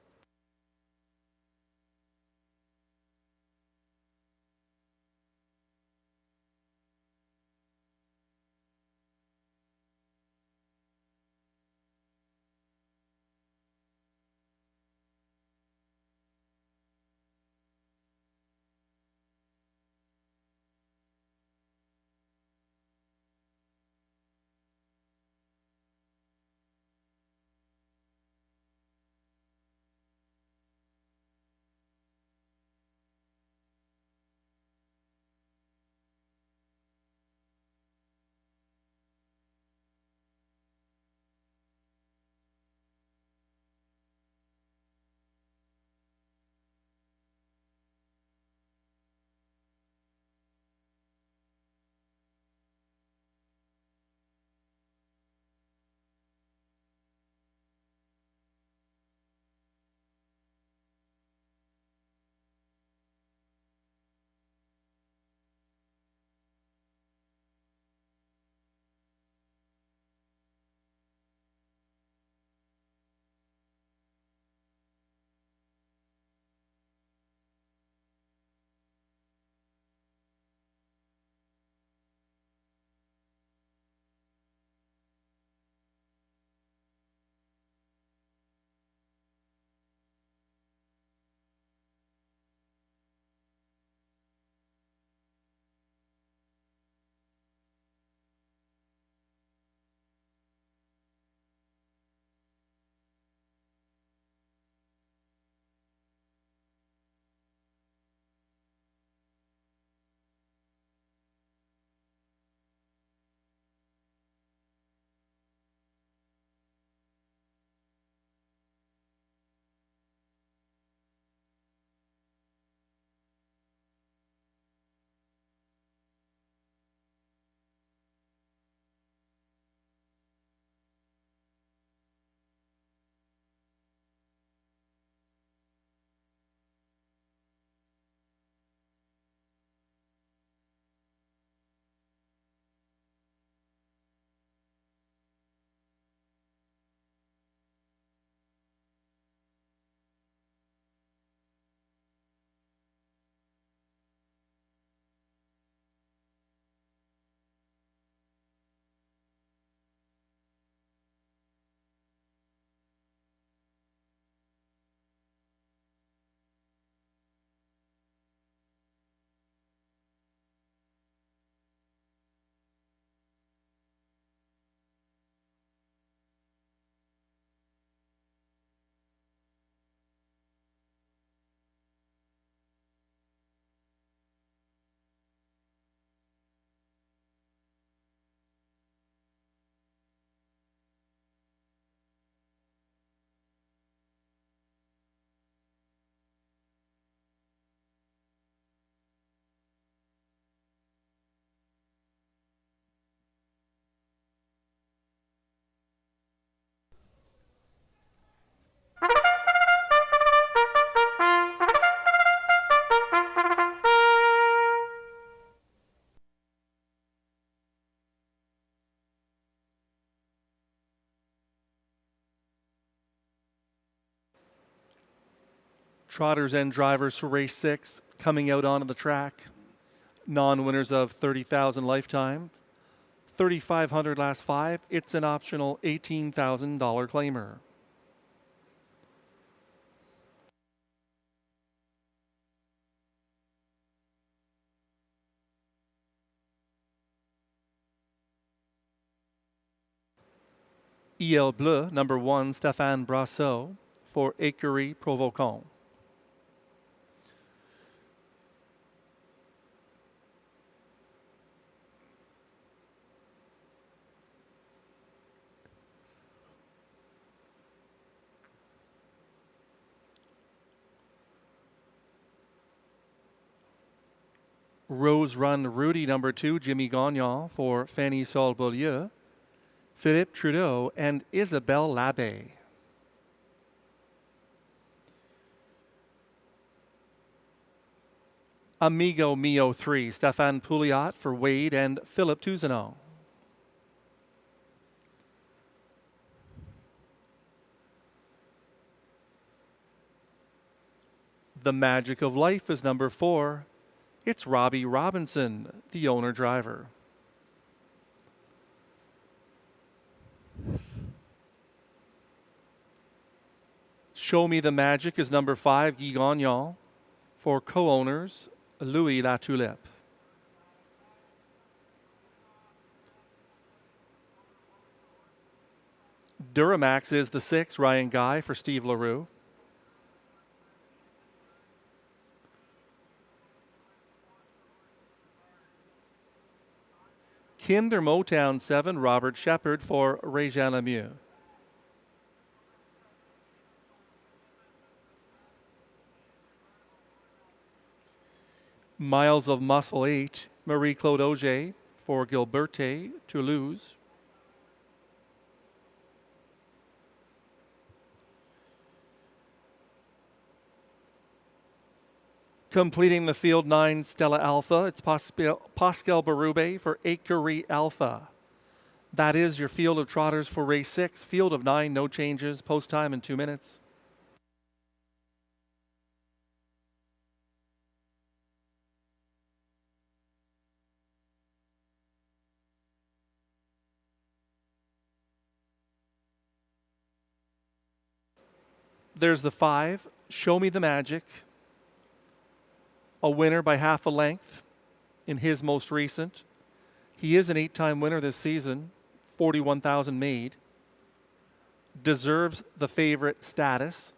Trotters and drivers for race 6 coming out onto the track. Non-winners of $30,000 lifetime. $3,500 last 5. It's an optional $18,000 claimer. EL Bleu, number 1, Stéphane Brasseau for Écurie Provocant. Rose Run Rudy, number 2, Jimmy Gagnon for Fanny Sol Beaulieu, Philippe Trudeau, and Isabelle Labbé. Amigo Mio 3, Stefan Pouliot for Wade and Philip Tousineau. The Magic of Life is number 4. It's Robbie Robinson, the owner driver. Show Me the Magic is number 5, Guy Gagnon, for co-owners Louis Latulippe. Duramax is the 6, Ryan Guy for Steve LaRue. Kinder Motown 7, Robert Shepard for Réjean Lemieux. Miles of Muscle 8, Marie-Claude Auger for Gilberte Toulouse. Completing the field 9 Stella Alpha, it's Pascal Berube for Écurie Alpha. That is your field of trotters for race 6. Field of 9, no changes, post time in 2 minutes. There's the 5, Show Me the Magic. A winner by half a length in his most recent. He is an 8-time winner this season, 41,000 made. Deserves the favorite status.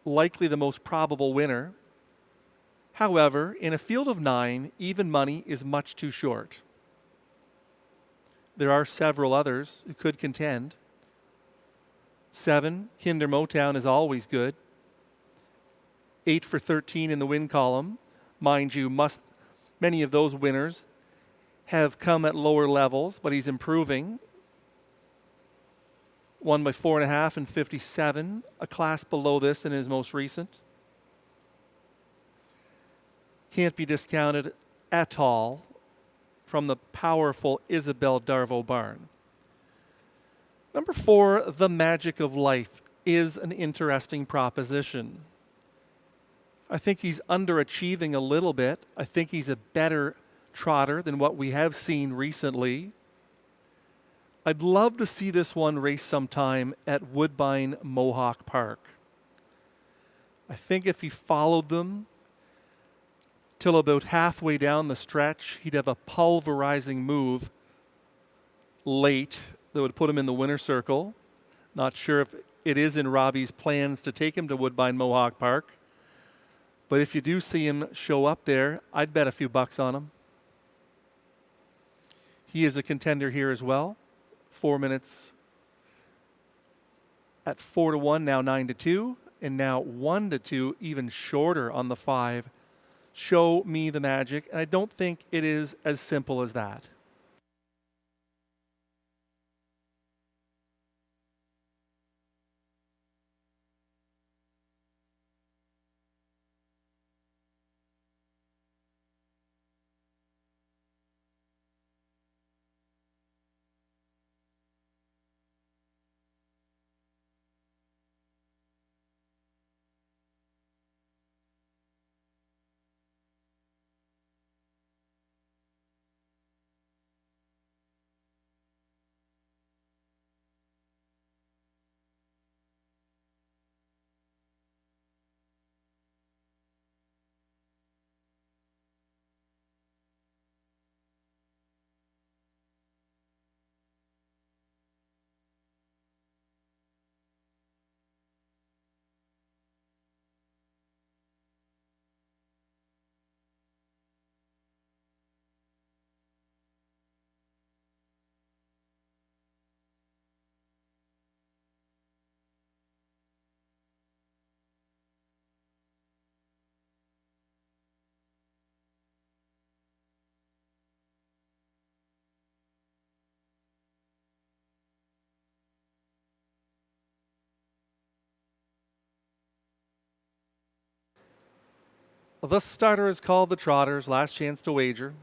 Likely the most probable winner. However, in a field of 9, even money is much too short. There are several others who could contend. 7, Kinder Motown is always good. 8 for 13 in the win column. Mind you, many of those winners have come at lower levels, but he's improving. Won by 4.5 and 57, a class below this in his most recent. Can't be discounted at all from the powerful Isabelle Darvaux barn. Number 4, The Magic of Life, is an interesting proposition. I think he's underachieving a little bit. I think he's a better trotter than what we have seen recently. I'd love to see this one race sometime at Woodbine Mohawk Park. I think if he followed them till about halfway down the stretch, he'd have a pulverizing move late that would put him in the winner's circle. Not sure if it is in Robbie's plans to take him to Woodbine Mohawk Park. But if you do see him show up there, I'd bet a few bucks on him. He is a contender here as well. 4 minutes at 4-1, now 9-2, and now 1-2, even shorter on the 5. Show Me the Magic. And I don't think it is as simple as that. The starter is called the Trotters. Last chance to wager.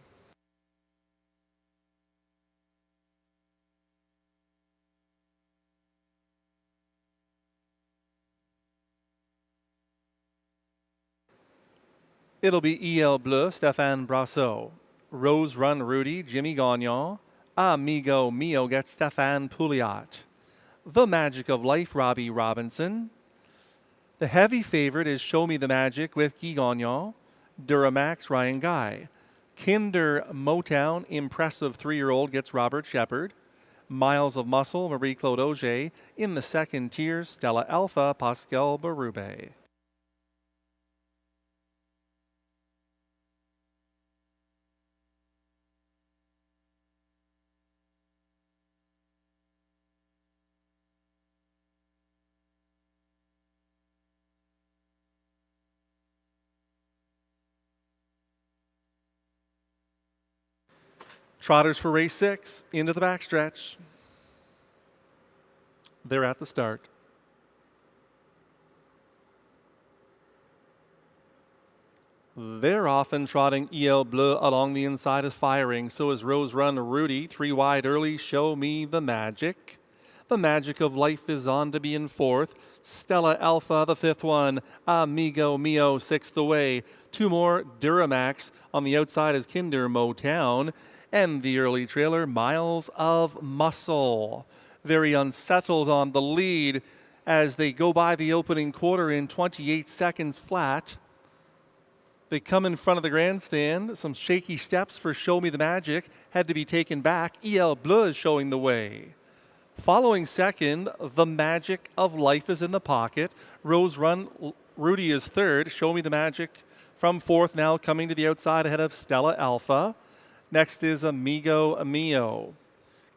It'll be EL Bleu, Stéphane Brasseur. Rose Run Rudy, Jimmy Gagnon. Amigo Mio gets Stéphane Pouliot. The Magic of Life, Robbie Robinson. The heavy favorite is Show Me the Magic with Guy Gagnon. Duramax, Ryan Guy. Kinder Motown, impressive 3-year-old, gets Robert Shepard. Miles of Muscle, Marie-Claude Auger. In the second tier, Stella Alpha, Pascal Berube. Trotters for race 6, into the backstretch. They're at the start. They're often trotting EL Bleu along the inside is firing. So is Rose Run Rudy. 3 wide early, Show Me the Magic. The Magic of Life is on to be in 4th. Stella Alpha, the 5th one. Amigo Mio, 6th away. 2 more, Duramax. On the outside is Kinder Motown. And the early trailer, Miles of Muscle. Very unsettled on the lead as they go by the opening quarter in 28 seconds flat. They come in front of the grandstand. Some shaky steps for Show Me the Magic. Had to be taken back. EL Bleu is showing the way. Following second, The Magic of Life is in the pocket. Rose Run Rudy is 3rd. Show Me the Magic from 4th, now coming to the outside ahead of Stella Alpha. Next is Amigo Mio.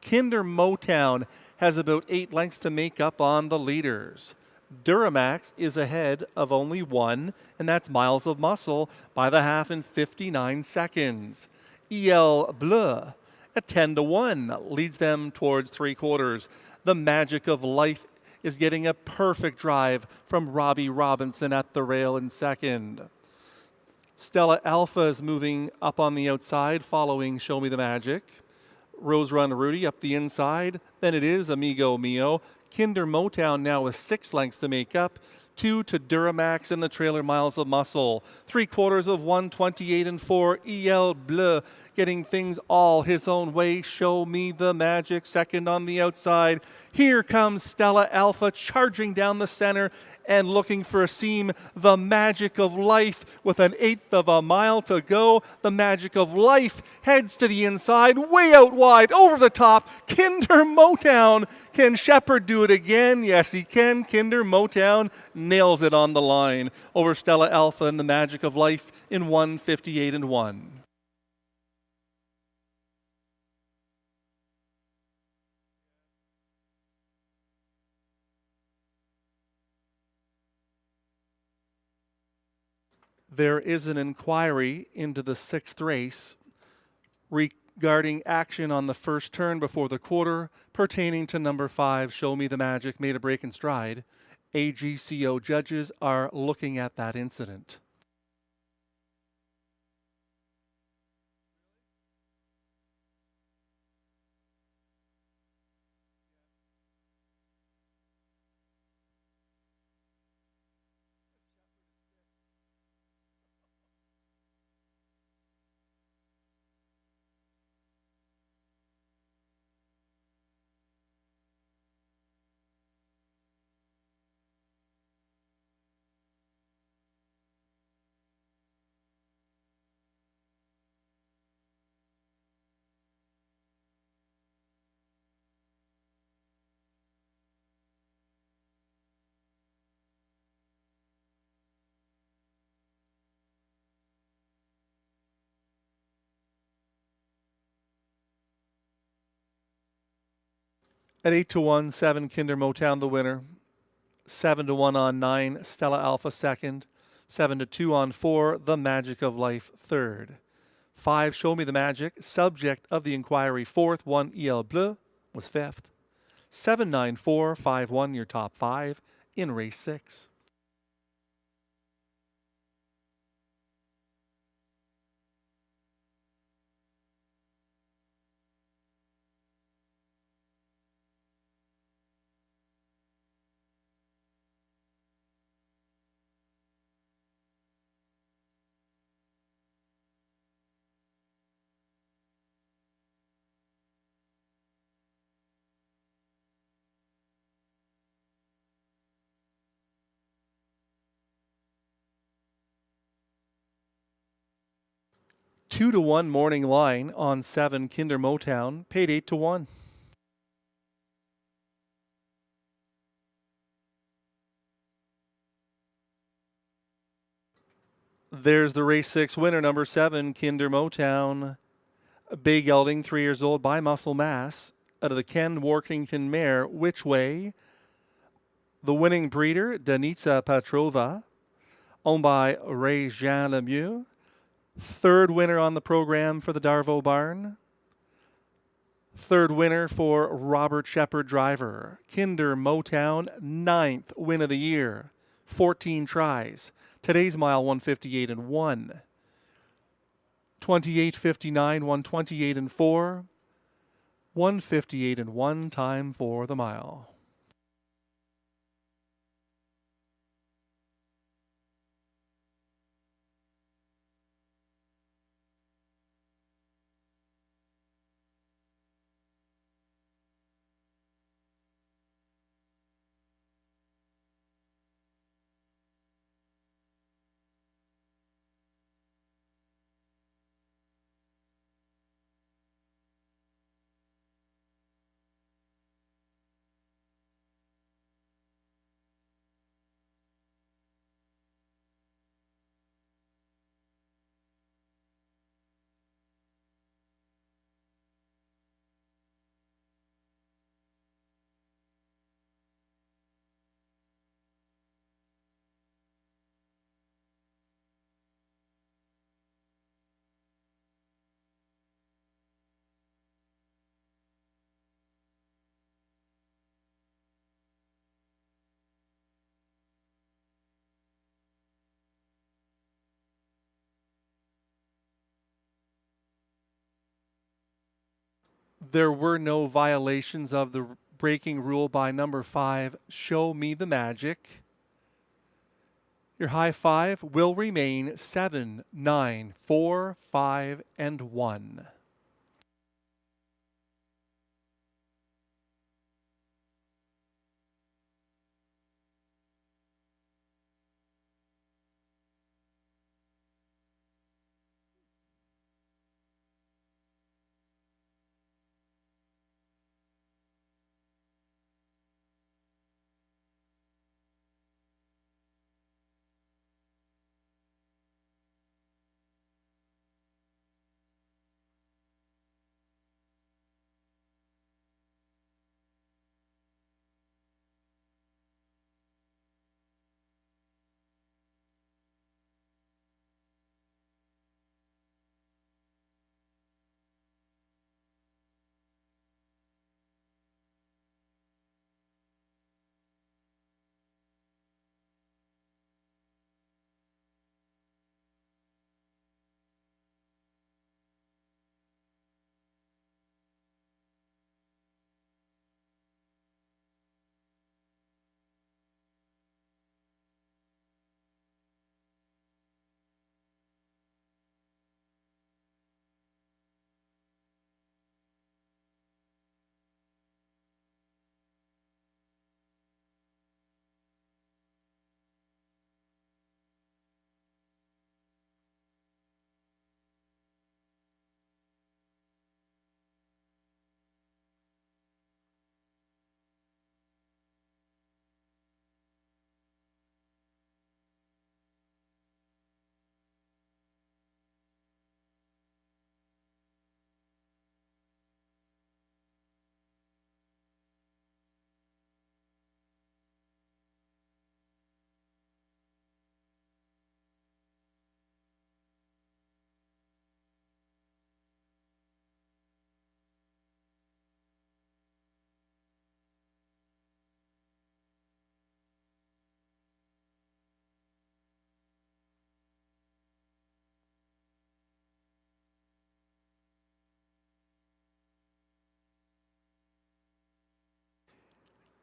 Kinder Motown has about 8 lengths to make up on the leaders. Duramax is ahead of only 1, and that's Miles of Muscle by the half in 59 seconds. EL Bleu at 10-1 leads them towards 3/4. The Magic of Life is getting a perfect drive from Robbie Robinson at the rail in 2nd. Stella Alpha is moving up on the outside following Show Me the Magic. Rose Run Rudy up the inside. Then it is Amigo Mio. Kinder Motown now with 6 lengths to make up. 2 to Duramax in the trailer, Miles of Muscle. 3/4 of 128 and 4. EL Bleu getting things all his own way. Show Me the Magic, 2nd on the outside. Here comes Stella Alpha charging down the center and looking for a seam. The Magic of Life with an 1/8 of a mile to go. The Magic of Life heads to the inside, way out wide, over the top. Kinder Motown. Can Shepard do it again? Yes, he can. Kinder Motown nails it on the line over Stella Alpha and the Magic of Life in 1:58 and 1. There is an inquiry into the 6th race regarding action on the first turn before the quarter pertaining to number 5, Show Me the Magic, made a break in stride. AGCO judges are looking at that incident. At 8-1, 7 Kinder Motown the winner. 7-1 on 9, Stella Alpha 2nd. 7-2 on 4, The Magic of Life 3rd. 5, Show Me the Magic, subject of the inquiry 4th. 1, EL Bleu was 5th. 7-9-4, 5-1 your top 5 in race 6. 2-1 morning line on 7 Kinder Motown, paid 8-1. There's the race 6 winner, number 7 Kinder Motown. Bay Gelding, 3 years old, by Muscle Mass, out of the Ken Workington mare, Which Way. The winning breeder, Danica Petrova, owned by Ray Jean Lemieux. Third winner on the program for the Darvaux Barn. Third winner for Robert Shepard Driver. Kinder Motown, 9th win of the year. 14 tries. Today's mile, 158 and 1. 28.59, 128 and 4. 158 and 1 time for the mile. There were no violations of the braking rule by number 5, Show Me the Magic. Your high five will remain 7, 9, 4, 5, and 1.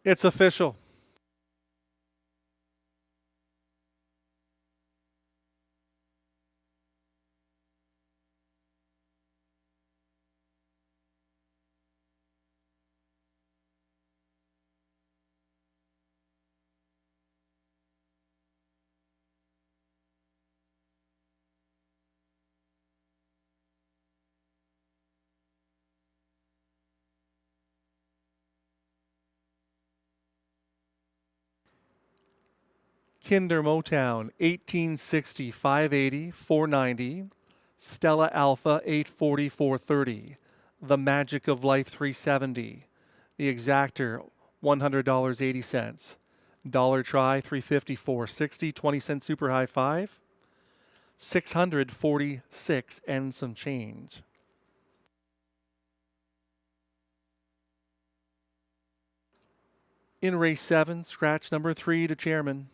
It's official. Kinder Motown 1860 580 490. Stella Alpha 840 430. The Magic of Life 370. The Exactor $100.80. Dollar Try 350 460. 20-cent Super High 5. 646 and some change. In race 7, scratch number 3 to Chairman.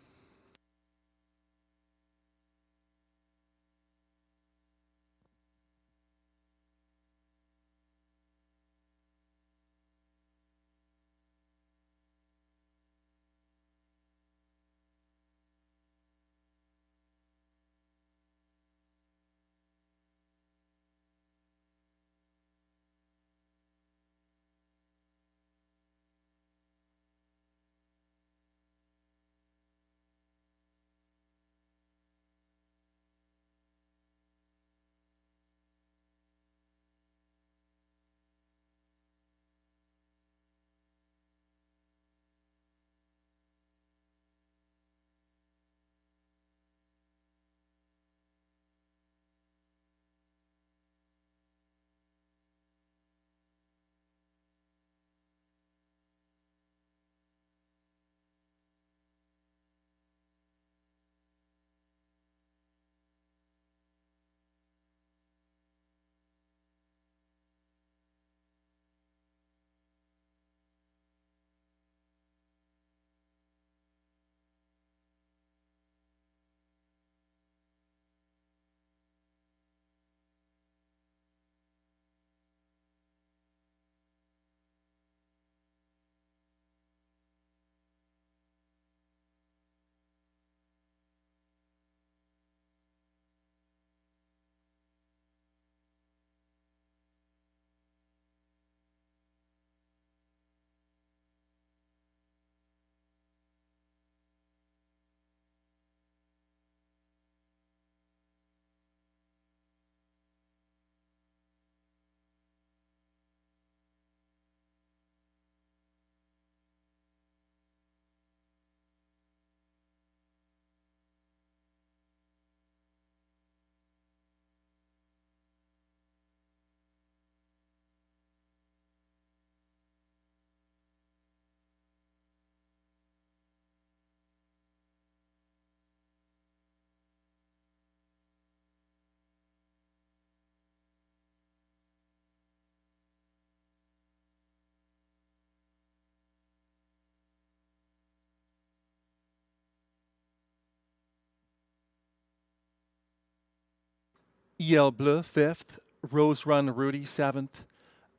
EL Bleu 5th. Rose Run Rudy 7th.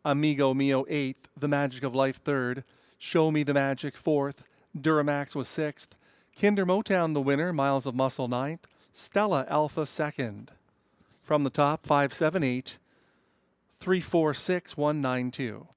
Amigo Mio 8th. The Magic of Life 3rd. Show Me the Magic 4th. Duramax was 6th. Kinder Motown the winner. Miles of Muscle 9th. Stella Alpha 2nd. From the top, 578 346 192.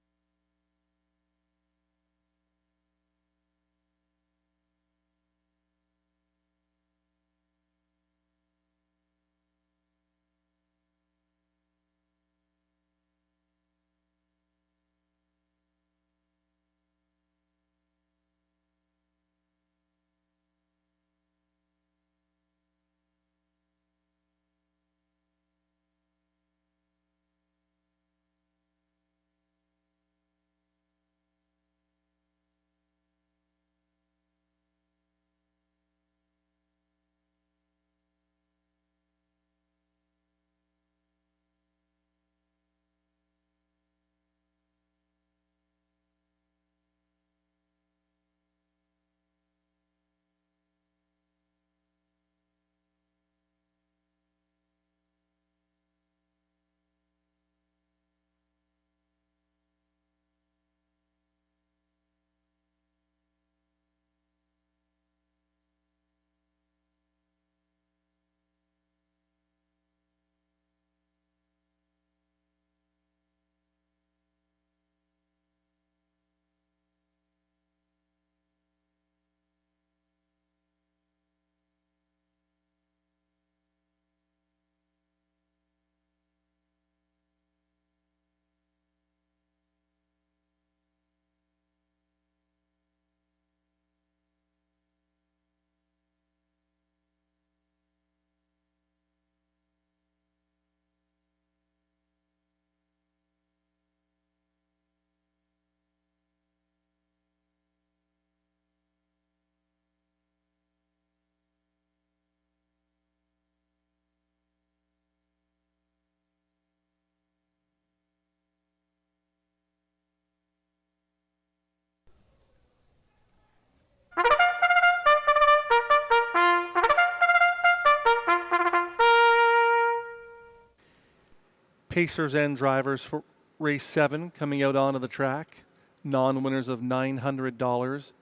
Pacers and drivers for race 7 coming out onto the track. Non-winners of $900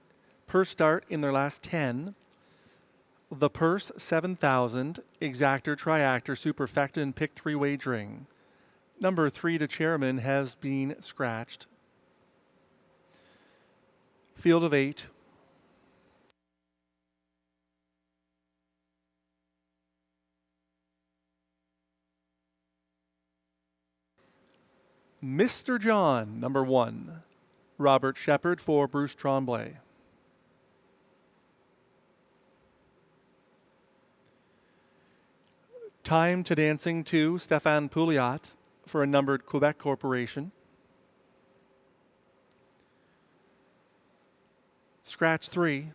per start in their last 10. The purse, $7,000. Exactor, triactor, superfecta, and pick 3 wagering. Number 3 to chairman has been scratched. Field of 8. Mr. John, number 1. Robert Shepard for Bruce Tremblay. Time to Dancing 2, Stéphane Pouliot for a numbered Quebec corporation. Scratch 3.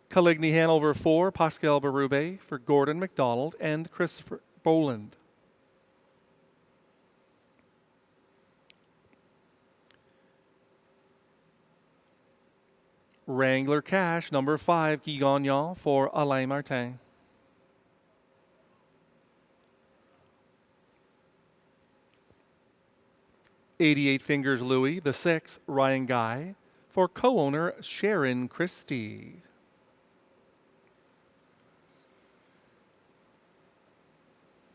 Coligny Hanover 4, Pascal Berube for Gordon McDonald and Christopher Boland. Wrangler Cash, number 5, Guy Gagnon for Alain Martin. $88 Fingers Louis, the 6th, Ryan Guy for co-owner Sharon Christie.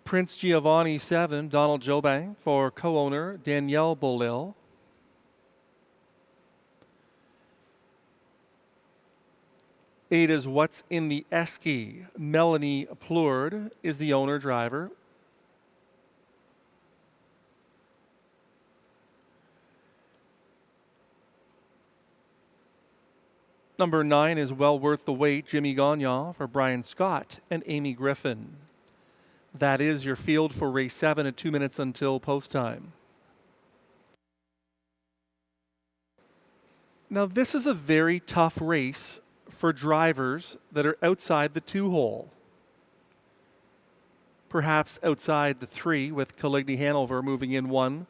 Prince Giovanni 7, Donald Jobin for co-owner Danielle Bolil. Ada's What's in the Esky. Melanie Plourde is the owner driver. Number 9 is Well Worth the Wait. Jimmy Gagnon for Brian Scott and Amy Griffin. That is your field for race 7 at 2 minutes until post time. Now this is a very tough race for drivers that are outside the 2-hole. Perhaps outside the 3 with Coligny Hanover moving in 1.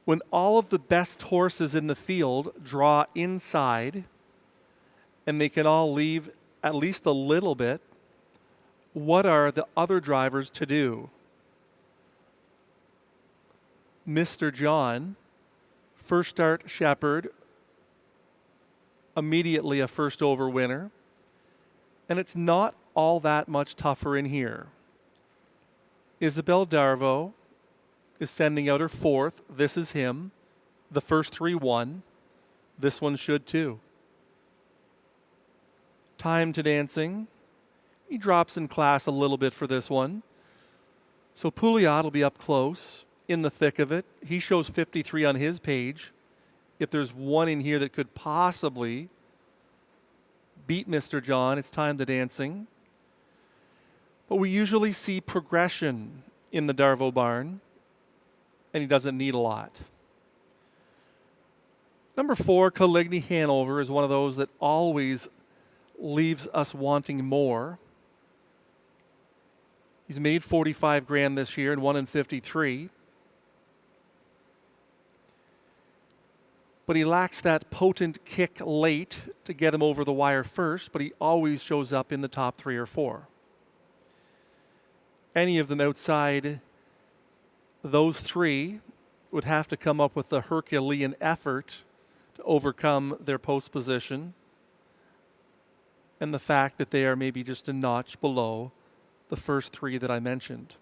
When all of the best horses in the field draw inside and they can all leave at least a little bit, what are the other drivers to do? Mr. John, first start Shepard, immediately a first over winner. And it's not all that much tougher in here. Isabelle Darvaux is sending out her 4th. This is him. The first 3 won. This one should too. Time to Dancing. He drops in class a little bit for this one. So Pouliot will be up close, in the thick of it. He shows 53 on his page. If there's one in here that could possibly beat Mr. John, it's Time to Dancing. But we usually see progression in the Darvaux barn, and he doesn't need a lot. Number 4, Coligny Hanover, is one of those that always leaves us wanting more. He's made 45 grand this year and won in 53. But he lacks that potent kick late to get him over the wire first, but he always shows up in the top 3 or 4. Any of them outside those 3 would have to come up with a Herculean effort to overcome their post position and the fact that they are maybe just a notch below the first 3 that I mentioned.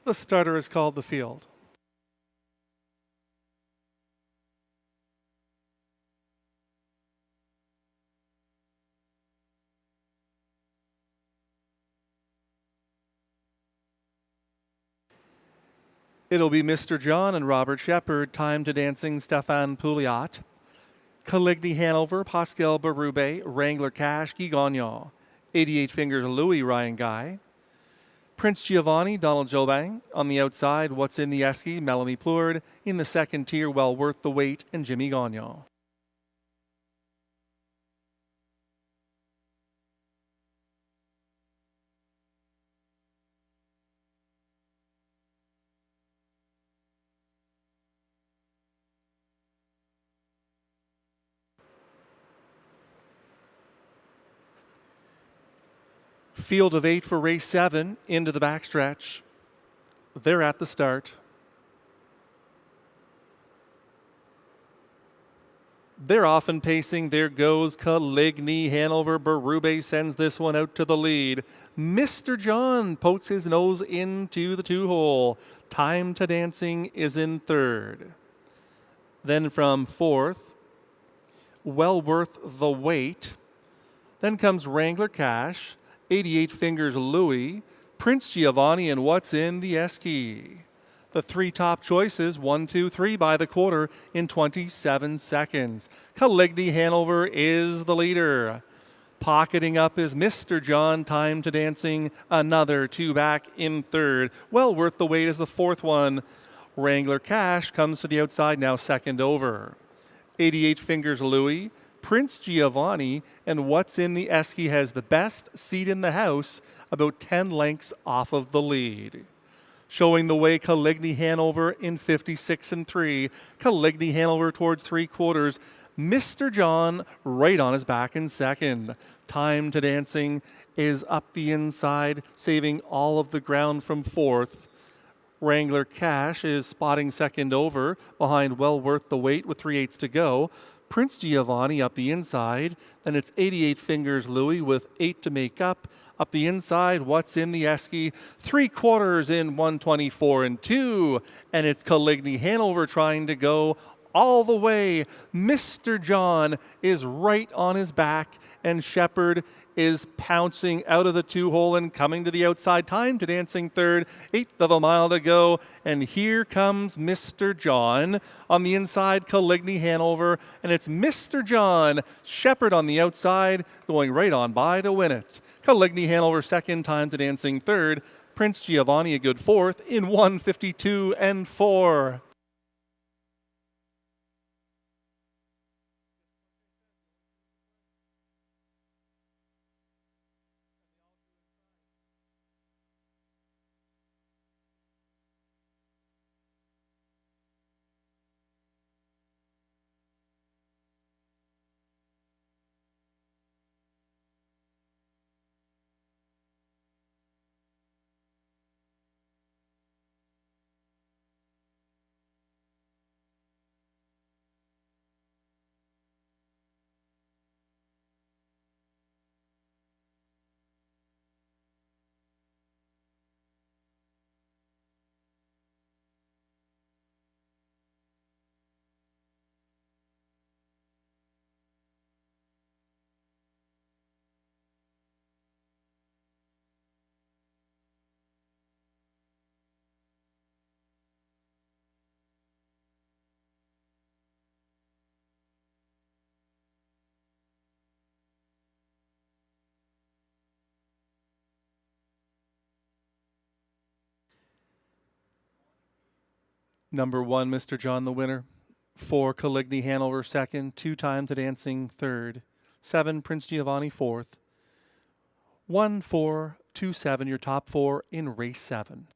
The starter is called the field. It'll be Mr. John and Robert Shepard, Time to Dancing, Stefan Pouliot, Caligny Hanover, Pascal Berube, Wrangler Cash, Guy Gagnon, 88 Fingers Louis, Ryan Guy, Prince Giovanni, Donald Jobang. On the outside, What's in the Esky, Melanie Plourde. In the second tier, Well Worth the Wait, and Jimmy Gagnon. Field of 8 for race 7 into the backstretch. They're at the start. They're often pacing. There goes Caligny. Hanover Berube sends this one out to the lead. Mr. John pokes his nose into the 2-hole. Time to Dancing is in third. Then from fourth, Well Worth the Wait. Then comes Wrangler Cash, 88 Fingers Louis, Prince Giovanni, and What's in the Esky. The 3 top choices, 1, 2, 3 by the quarter in 27 seconds. Caligny Hanover is the leader. Pocketing up is Mr. John, Time to Dancing, another 2 back in third. Well Worth the Wait is the 4th one. Wrangler Cash comes to the outside, now second over. 88 Fingers Louis, Prince Giovanni, and What's in the Esky has the best seat in the house, about 10 lengths off of the lead. Showing the way, Caligny Hanover in 56 and 3. Caligny Hanover towards 3/4. Mr. John right on his back in second. Time to Dancing is up the inside, saving all of the ground from fourth. Wrangler Cash is spotting second over behind Well Worth the Wait with 3/8 to go. Prince Giovanni up the inside. Then it's 88 Fingers Louis with 8 to make up. Up the inside, What's in the Esky? 3/4 in 124 and 2. And it's Caligny Hanover trying to go all the way. Mr. John is right on his back, and Shepard is pouncing out of the 2-hole and coming to the outside. Time to Dancing third, 1/8 of a mile to go, and here comes Mr. John. On the inside, Caligny Hanover, and it's Mr. John. Shepard on the outside, going right on by to win it. Caligny Hanover second, Time to Dancing third, Prince Giovanni a good 4th in 152 and 4. Number 1, Mr. John the winner. 4, Caligny Hanover second. 2, Time to Dancing third. 7, Prince Giovanni 4th. 1, 4, 2, 7, your top 4 in race 7.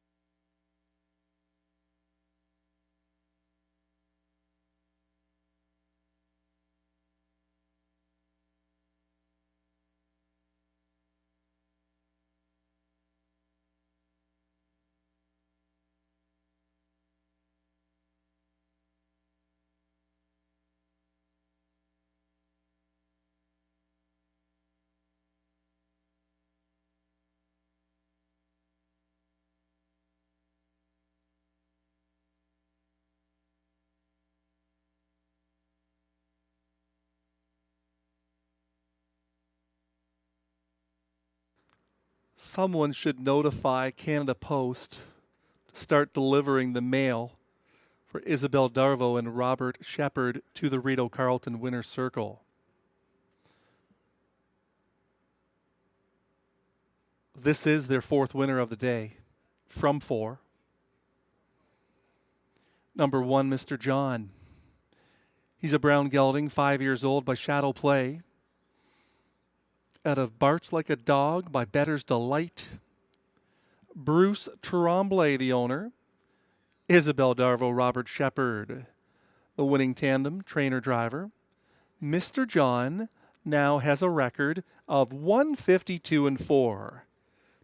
Someone should notify Canada Post to start delivering the mail for Isabel Darvo and Robert Shepard to the Rideau Carleton winner's circle. This is their fourth winner of the day from 4. Number 1, Mr. John. He's a brown gelding, 5 years old, by Shadow Play. Out of Barks Like a Dog by Better's Delight. Bruce Tremblay, the owner. Isabel Darvo, Robert Shepard, the winning tandem, trainer-driver. Mr. John now has a record of 152-4,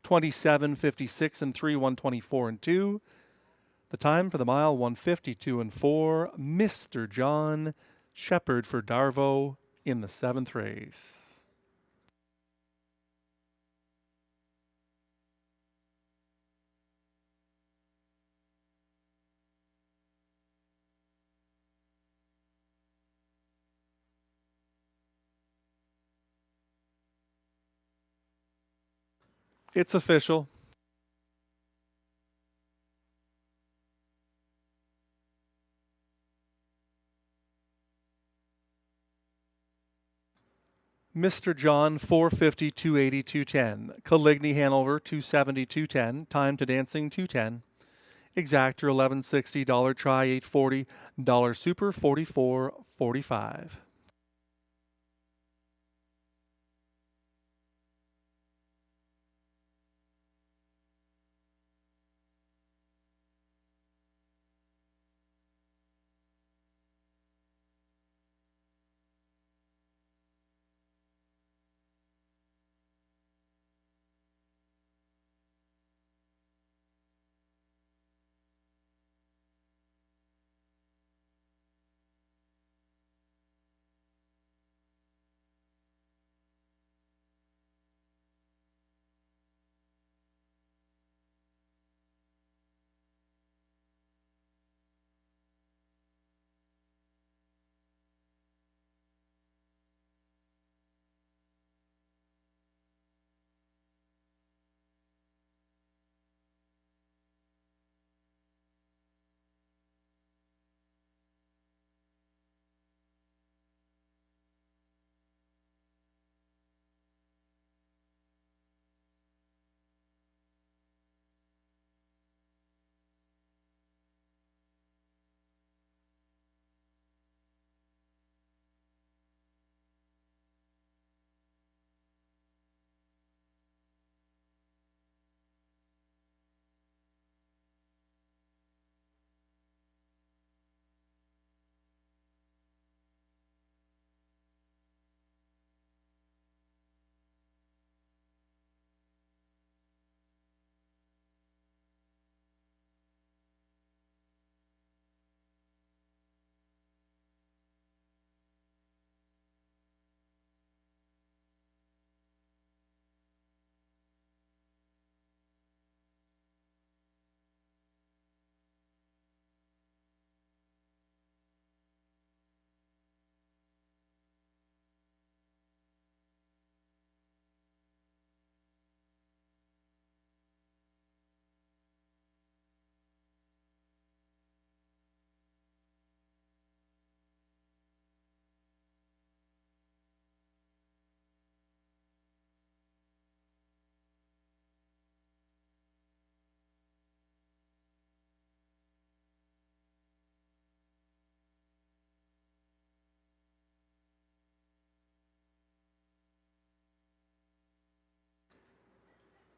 27-56-3, 124-2. The time for the mile, 152-4. Mr. John Shepard for Darvo in the 7th race. It's official. Mr. John, 450, 280, 210. Caligny Hanover, 270, 210. Time to Dancing, 210. Exactor, $11.60. Dollar Try, $8.40. Dollar Super, $44.45.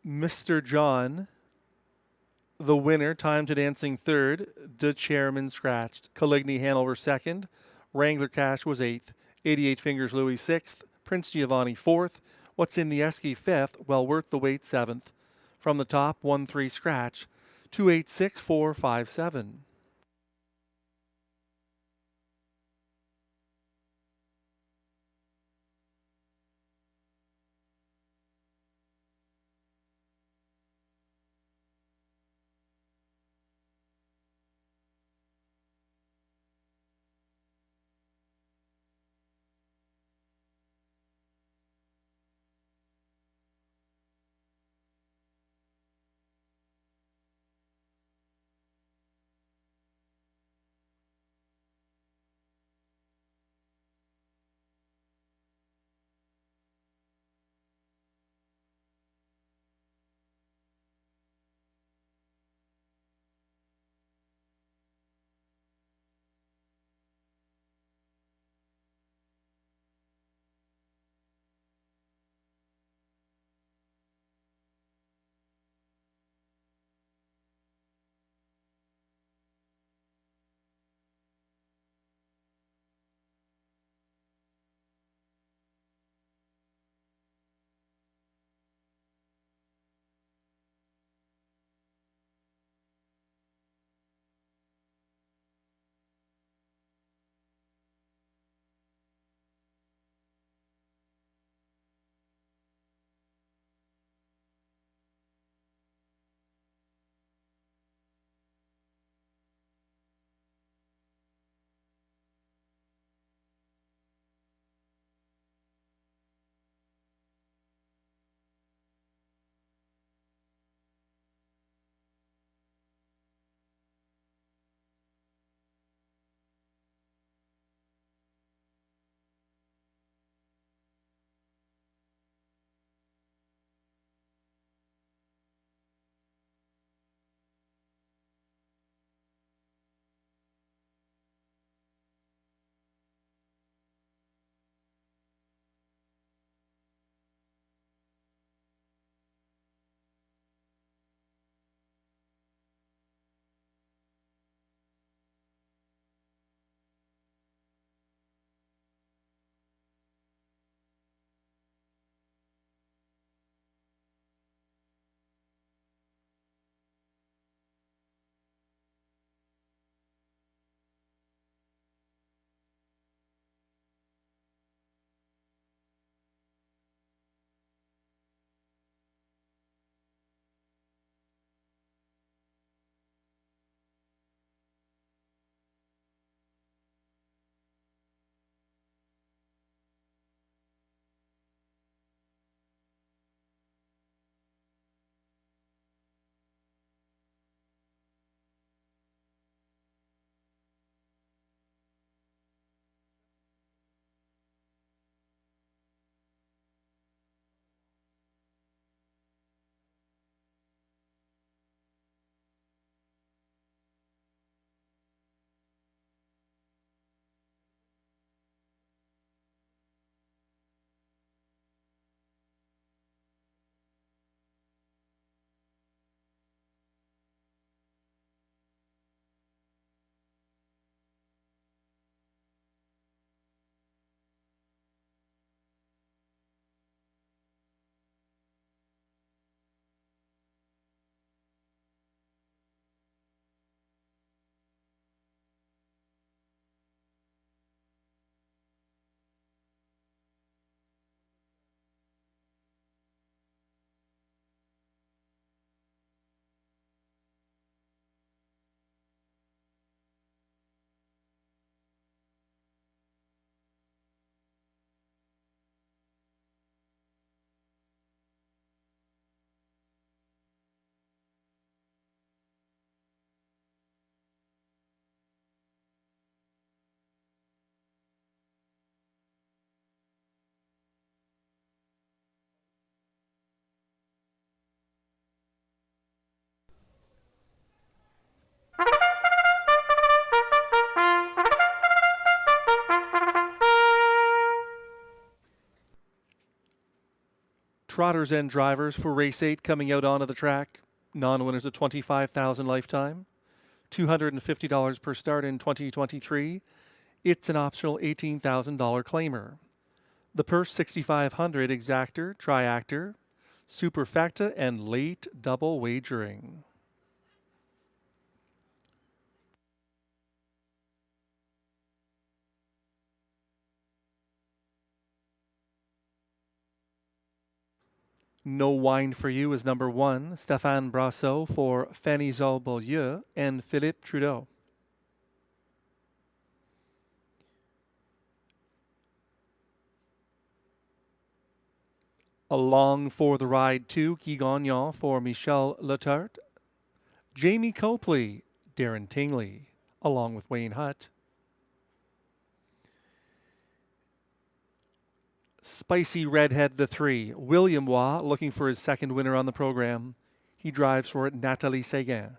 Mr. John, the winner, Time to Dancing 3rd, De Chairman scratched. Caligny Hanover 2nd, Wrangler Cash was 8th, 88 Fingers Louis 6th, Prince Giovanni 4th, What's in the Esky 5th, Well Worth the Wait 7th. From the top, 1-3 scratch, 286-457. Trotters and drivers for race 8 coming out onto the track. Non-winners of $25,000 lifetime, $250 per start in 2023. It's an optional $18,000 claimer. The purse $6,500 exactor, triactor, superfecta, and late double wagering. No Wine for You is number 1. Stéphane Brasseur for Fanny-Zol Beaulieu and Philippe Trudeau. Along for the Ride 2, Guy Gagnon for Michel Letarte. Jamie Copley, Darren Tingley, along with Wayne Hutt. Spicy Redhead the 3, William Waugh, looking for his second winner on the program. He drives for Nathalie Seguin.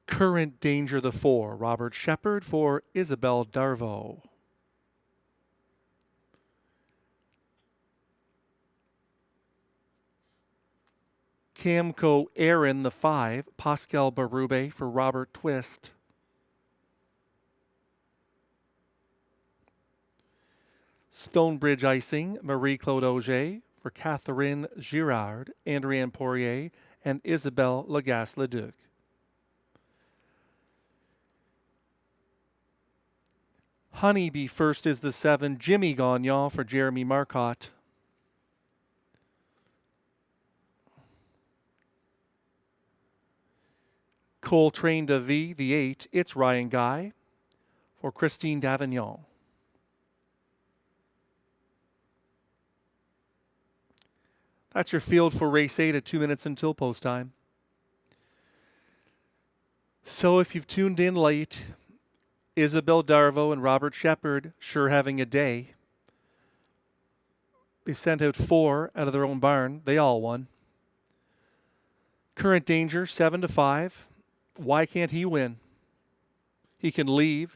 Current Danger the 4, Robert Shepard for Isabelle Darvaux. Camco Aaron the 5, Pascal Berube for Robert Twist. Stonebridge Icing, Marie-Claude Auger for Catherine Girard, Andrienne Poirier, and Isabelle Lagasse-Leduc. Honeybee First is the 7, Jimmy Gagnon for Jeremy Marcotte. Coltrane de Vie, the 8, it's Ryan Guy for Christine Davignon. That's your field for race 8 at 2 minutes until post time. So if you've tuned in late, Isabelle Darvaux and Robert Shepard sure having a day. They've sent out 4 out of their own barn. They all won. Current Danger, 7-5. Why can't he win? He can leave.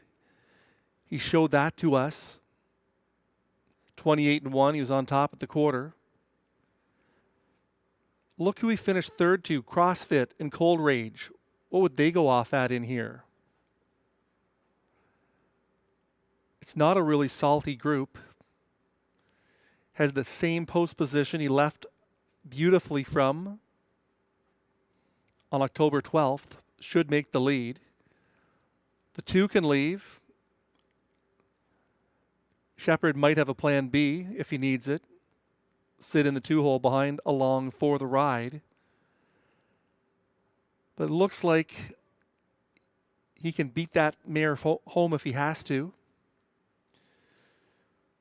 He showed that to us. 28-1. He was on top at the quarter. Look who he finished third to. CrossFit and Cold Rage. What would they go off at in here? It's not a really salty group. Has the same post position he left beautifully from on October 12th. Should make the lead. The 2 can leave. Shepard might have a plan B if he needs it. Sit in the 2-hole behind along for the Ride. But it looks like he can beat that mare home if he has to.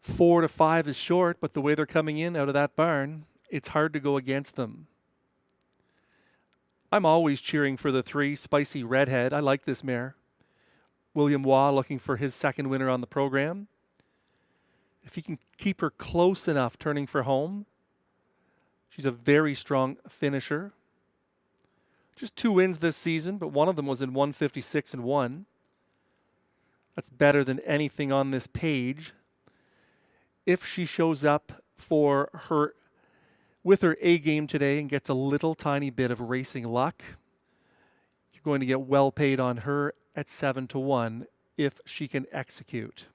4-5 is short, but the way they're coming in out of that barn, it's hard to go against them. I'm always cheering for the 3, Spicy Redhead. I like this mare. William Waugh looking for his second winner on the program. If he can keep her close enough turning for home, she's a very strong finisher. Just 2 wins this season, but one of them was in 156-1. That's better than anything on this page. If she shows up for her with her A game today and gets a little tiny bit of racing luck, you're going to get well paid on her at 7-1 if she can execute.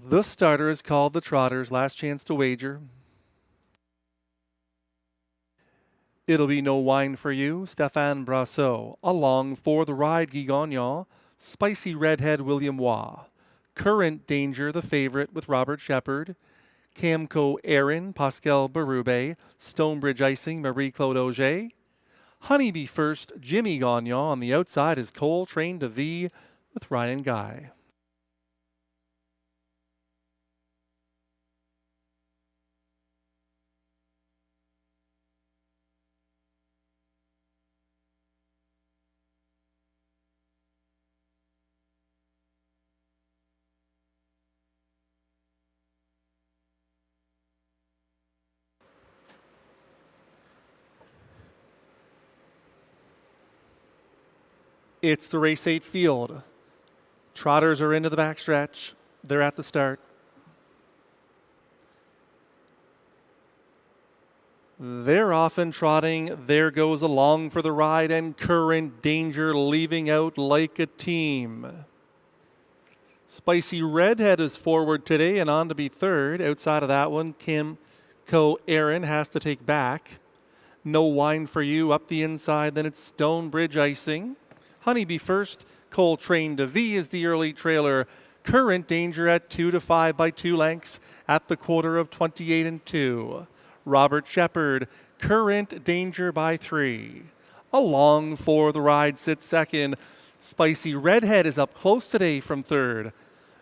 The starter is called the Trotters. Last chance to wager. It'll be No Wine for You, Stéphane Brasseur. Along for the ride, Guy Gagnon, Spicy Redhead, William Waugh. Current Danger, the favorite, with Robert Shepard. Camco Aaron, Pascal Berube. Stonebridge Icing, Marie-Claude Auger. Honeybee First, Jimmy Gagnon. On the outside is Cole Train to V with Ryan Guy. It's the race 8 field. Trotters are into the backstretch. They're at the start. They're off and trotting. There goes Along for the Ride and Current Danger leaving out like a team. Spicy Redhead is forward today and on to be third. Outside of that one, Camco Aaron has to take back. No Wine for You up the inside. Then it's Stonebridge Icing. Honeybee First, Cole Train to V is the early trailer. Current Danger at 2 to 5 by 2 lengths at the quarter of 28 and 2. Robert Shepard, Current Danger by 3. Along for the Ride sits second. Spicy Redhead is up close today from third.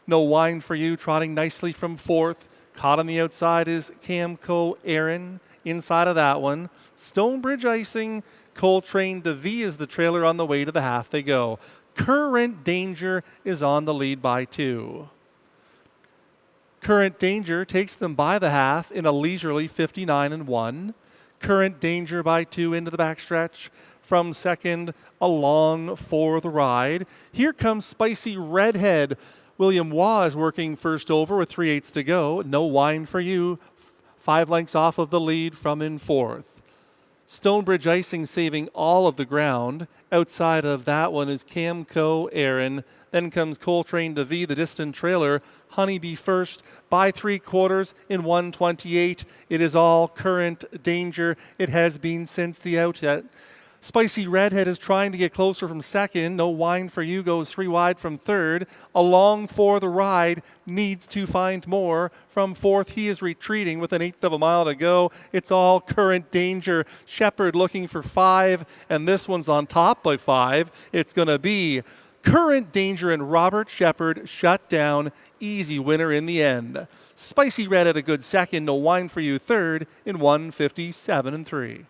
No Wine for You trotting nicely from fourth. Caught on the outside is Camco Aaron. Inside of that one, Stonebridge Icing. Cole Train to V is the trailer. On the way to the half they go. Current Danger is on the lead by 2. Current Danger takes them by the half in a leisurely 59 and 1. Current Danger by 2 into the backstretch. From second, Along for the Ride. Here comes Spicy Redhead. William Waugh is working first over with 3/8 to go. No Wine for You, 5 lengths off of the lead from in fourth. Stonebridge Icing saving all of the ground. Outside of that one is Camco Aaron. Then comes Cole Train to V, the distant trailer. Honeybee First by 3/4 in 1:28. It is all Current Danger. It has been since the outset. Spicy Redhead is trying to get closer from second. No Wine for You goes 3 wide from third. Along for the Ride needs to find more. From fourth, he is retreating with 1/8 of a mile to go. It's all Current Danger. Shepard looking for 5, and this one's on top by 5. It's going to be Current Danger and Robert Shepard shut down. Easy winner in the end. Spicy Redhead a good second. No Wine for You third in 1:57 and 3.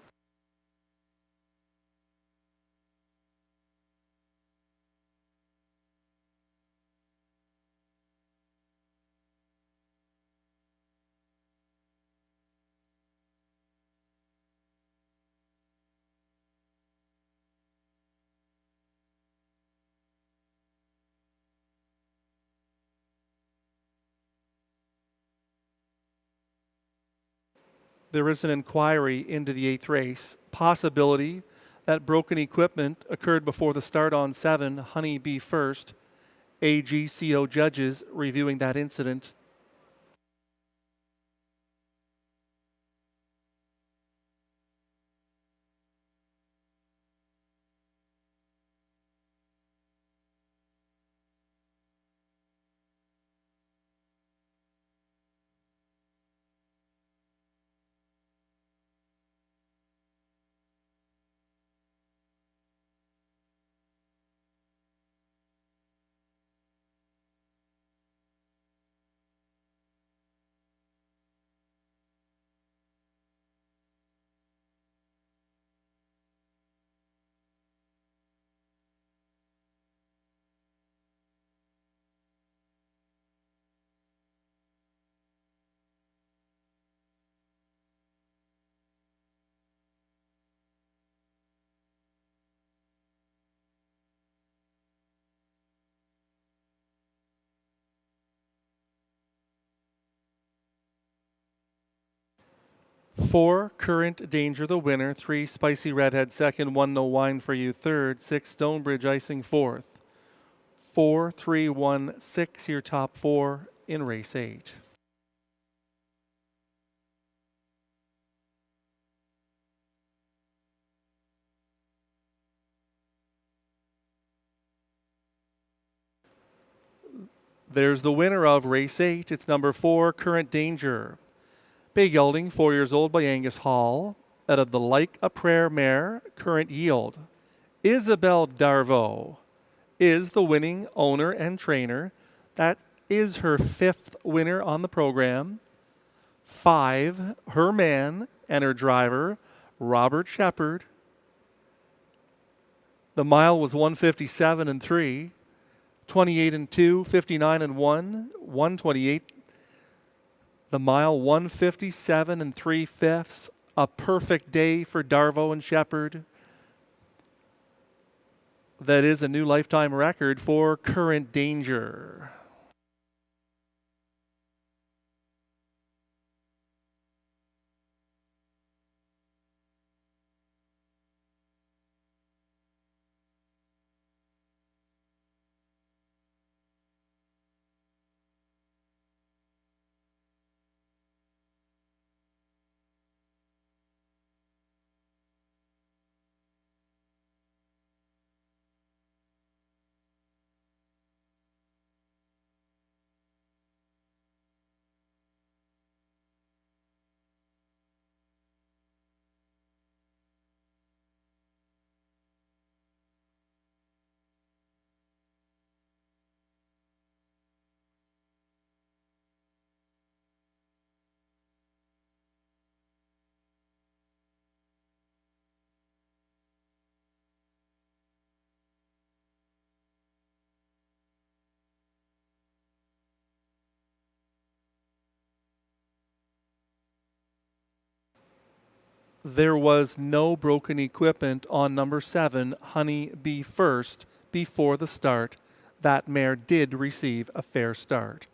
There is an inquiry into the 8th race. Possibility that broken equipment occurred before the start on 7, Honeybee First. AGCO judges reviewing that incident. Four, Current Danger, the winner. 3, Spicy Redhead second. 1, No Wine for You third. 6, Stonebridge Icing fourth. 4-3-1-6, your top four in race 8. There's the winner of race 8. It's number 4, Current Danger. Bay gelding, 4 years old, by Angus Hall. Out of the Like a Prayer mare, Current Yield. Isabel Darvaux is the winning owner and trainer. That is her 5th winner on the program. 5, her man and her driver, Robert Shepard. The mile was 157 and 3. 28 and 2, 59 and 1, 128. The mile 157 and 3/5. A perfect day for Darvaux and Shepard. That is a new lifetime record for Current Danger. There was no broken equipment on number 7, Honey Bee First, before the start. That mare did receive a fair start.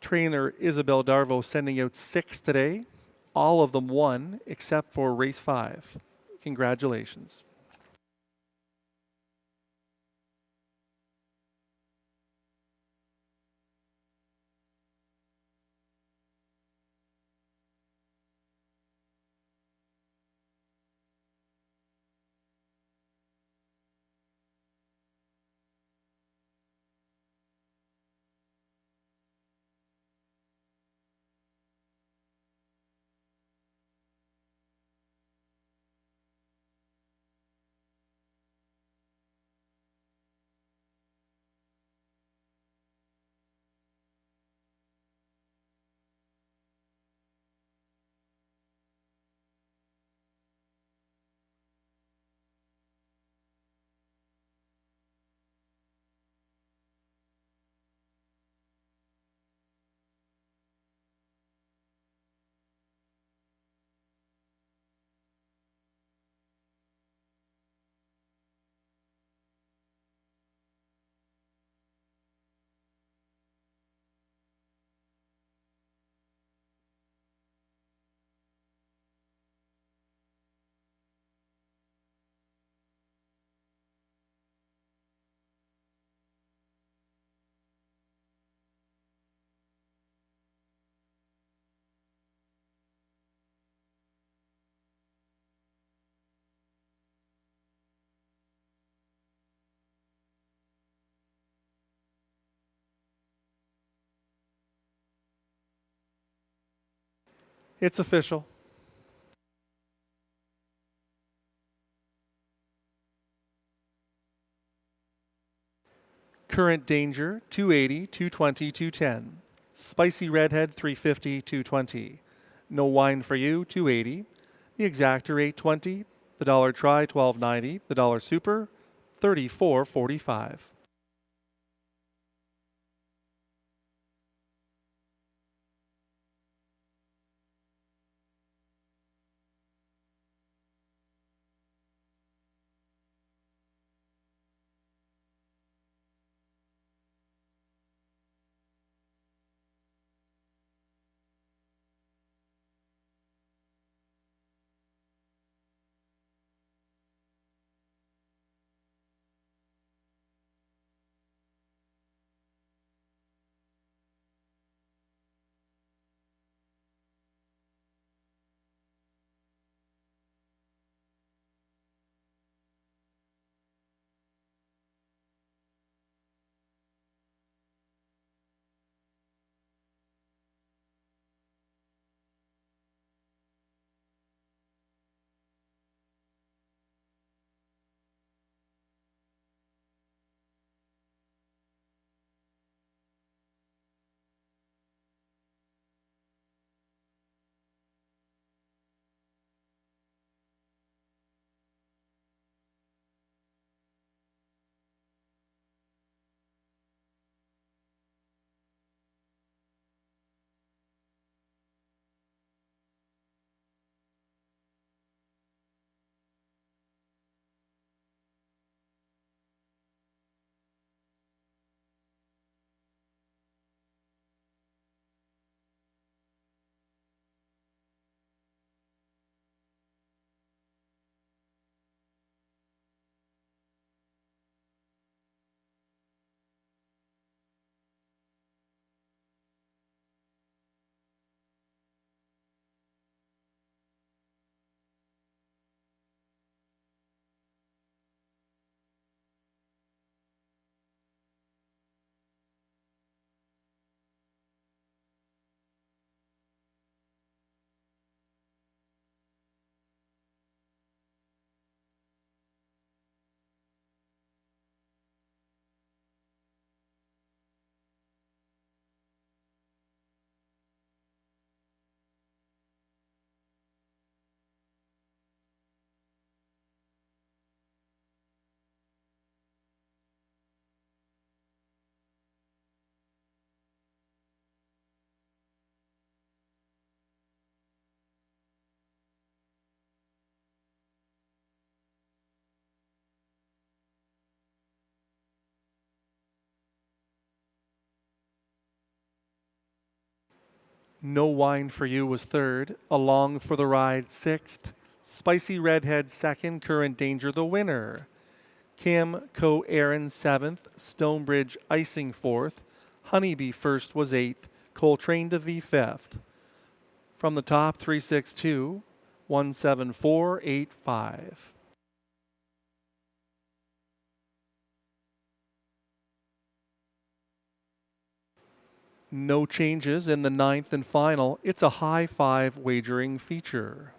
Trainer Isabel Darvaux sending out 6 today. All of them won except for race 5. Congratulations. It's official. Current Danger, 280, 220, 210. Spicy Redhead, 350, 220. No Wine for You, 280. The Exactor, 820. The Dollar Try, 12.90. The Dollar Super, 34.45. No Wine for You was third. Along for the Ride, sixth. Spicy Redhead, second. Current Danger, the winner. Kim Co. Aaron, seventh. Stonebridge Icing, fourth. Honeybee First was eighth. Coltrane DeVie, fifth. From the top, 362, 17485. No changes in the ninth and final. It's a high five wagering feature.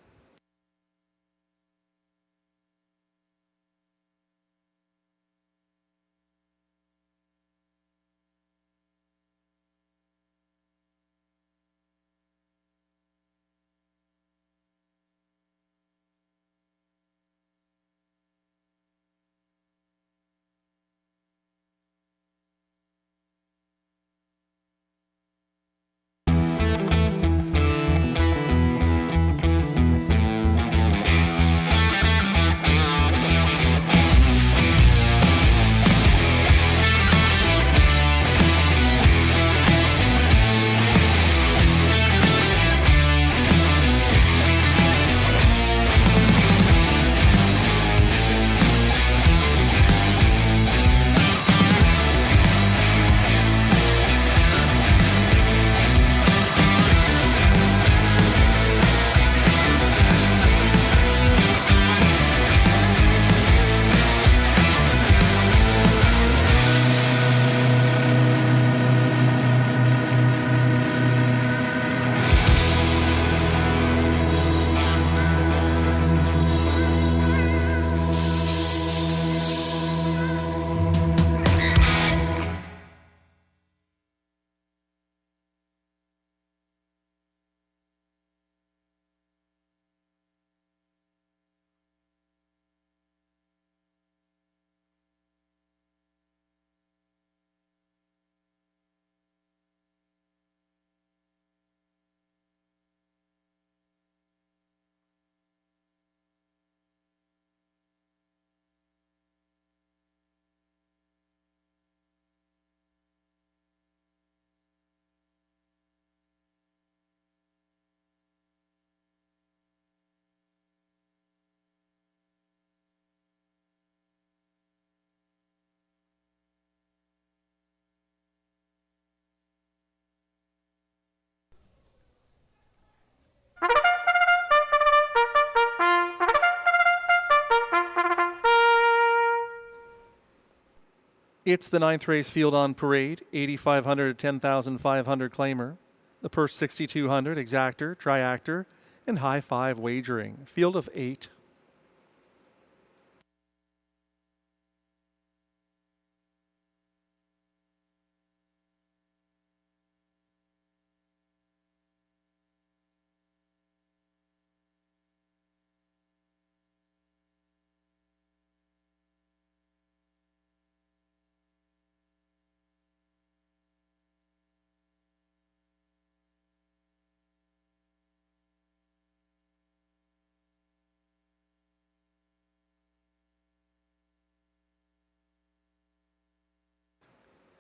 It's the 9th race field on parade, 8,500 to 10,500 claimer, the purse 6,200, exactor, triactor, and high five wagering. Field of 8.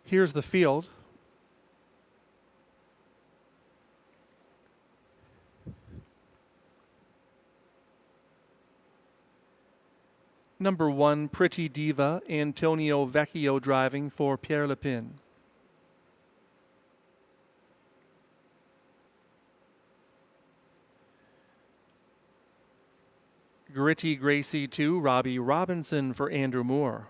Here's the field. Number 1, Pretty Diva, Antonio Vecchio driving for Pierre Lepine. Gritty Gracie 2, Robbie Robinson for Andrew Moore.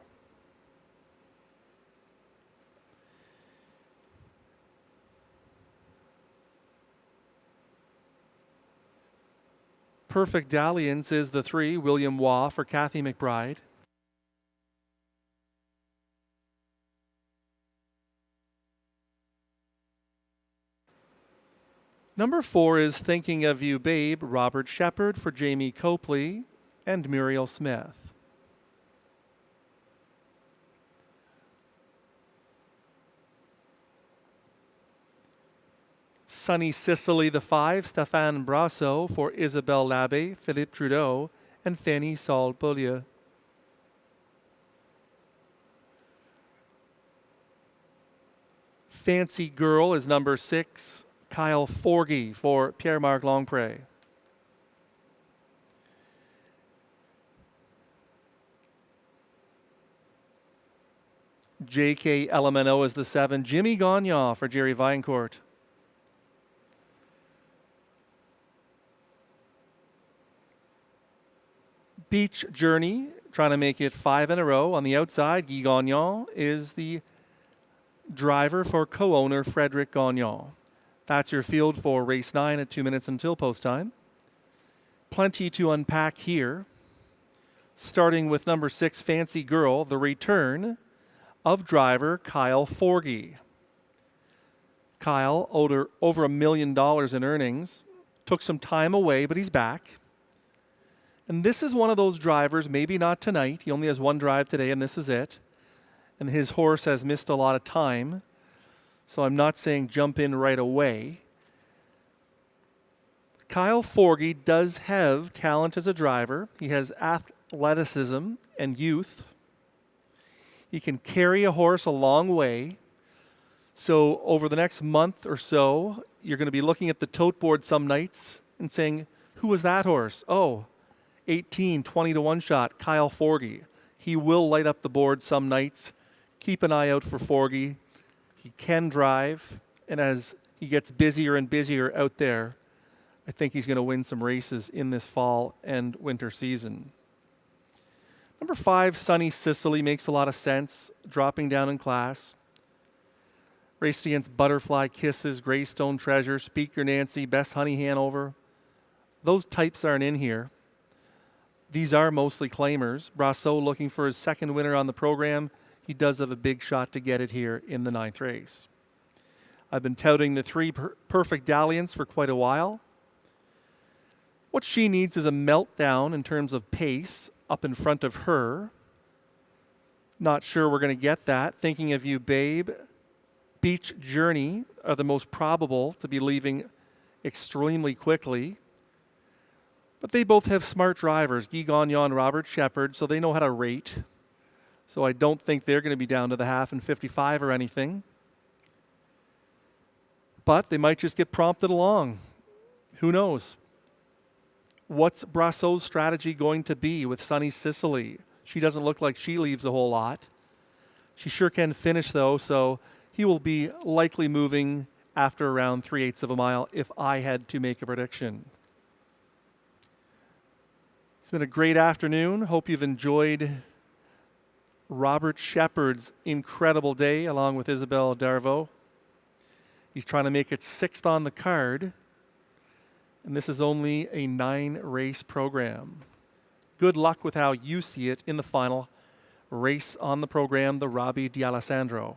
Perfect Dalliance is the 3, William Waugh for Kathy McBride. Number 4 is Thinking of You, Babe, Robert Shepard for Jamie Copley and Muriel Smith. Sunny Sicily, the 5, Stéphane Brasso for Isabelle Labbé, Philippe Trudeau, and Fanny Saul-Beaulieu. Fancy Girl is number 6, Kyle Forgy for Pierre-Marc Longpré. J.K. Elemento is the 7, Jimmy Gagnon for Jerry Viancourt. Beach Journey, trying to make it 5 in a row. On the outside, Guy Gagnon is the driver for co-owner Frederic Gagnon. That's your field for race 9 at 2 minutes until post time. Plenty to unpack here. Starting with number 6, Fancy Girl, the return of driver Kyle Forgy. Kyle, over $1 million in earnings, took some time away, but he's back. And this is one of those drivers, maybe not tonight. He only has one drive today, and this is it. And his horse has missed a lot of time. So I'm not saying jump in right away. Kyle Forgy does have talent as a driver. He has athleticism and youth. He can carry a horse a long way. So over the next month or so, you're going to be looking at the tote board some nights and saying, who was that horse? Oh, 18, 20 to 1 shot, Kyle Forgy. He will light up the board some nights. Keep an eye out for Forgy. He can drive, and as he gets busier and busier out there, I think he's going to win some races in this fall and winter season. Number 5, Sunny Sicily, makes a lot of sense, dropping down in class. Raced against Butterfly Kisses, Greystone Treasure, Speaker Nancy, Best Honey Hanover. Those types aren't in here. These are mostly claimers. Brasso looking for his second winner on the program. He does have a big shot to get it here in the 9th race. I've been touting the 3 Perfect Dalliance for quite a while. What she needs is a meltdown in terms of pace up in front of her. Not sure we're going to get that. Thinking of You, Babe, Beach Journey are the most probable to be leaving extremely quickly. But they both have smart drivers, Guy Gagnon and Robert Shepard, so they know how to rate. So I don't think they're going to be down to the half and 55 or anything. But they might just get prompted along. Who knows? What's Brasso's strategy going to be with Sunny Sicily? She doesn't look like she leaves a whole lot. She sure can finish, though, so he will be likely moving after around 3/8 of a mile if I had to make a prediction. It's been a great afternoon. Hope you've enjoyed Robert Shepard's incredible day along with Isabelle Darvaux. He's trying to make it 6th on the card. And this is only a 9-race program. Good luck with how you see it in the final race on the program, the Robbie D'Alessandro.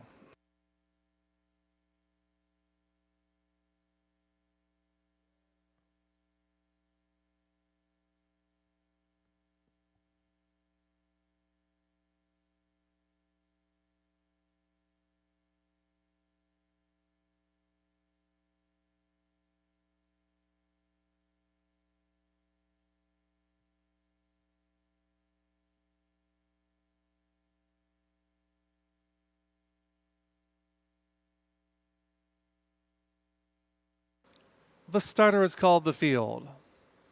The starter is called the field.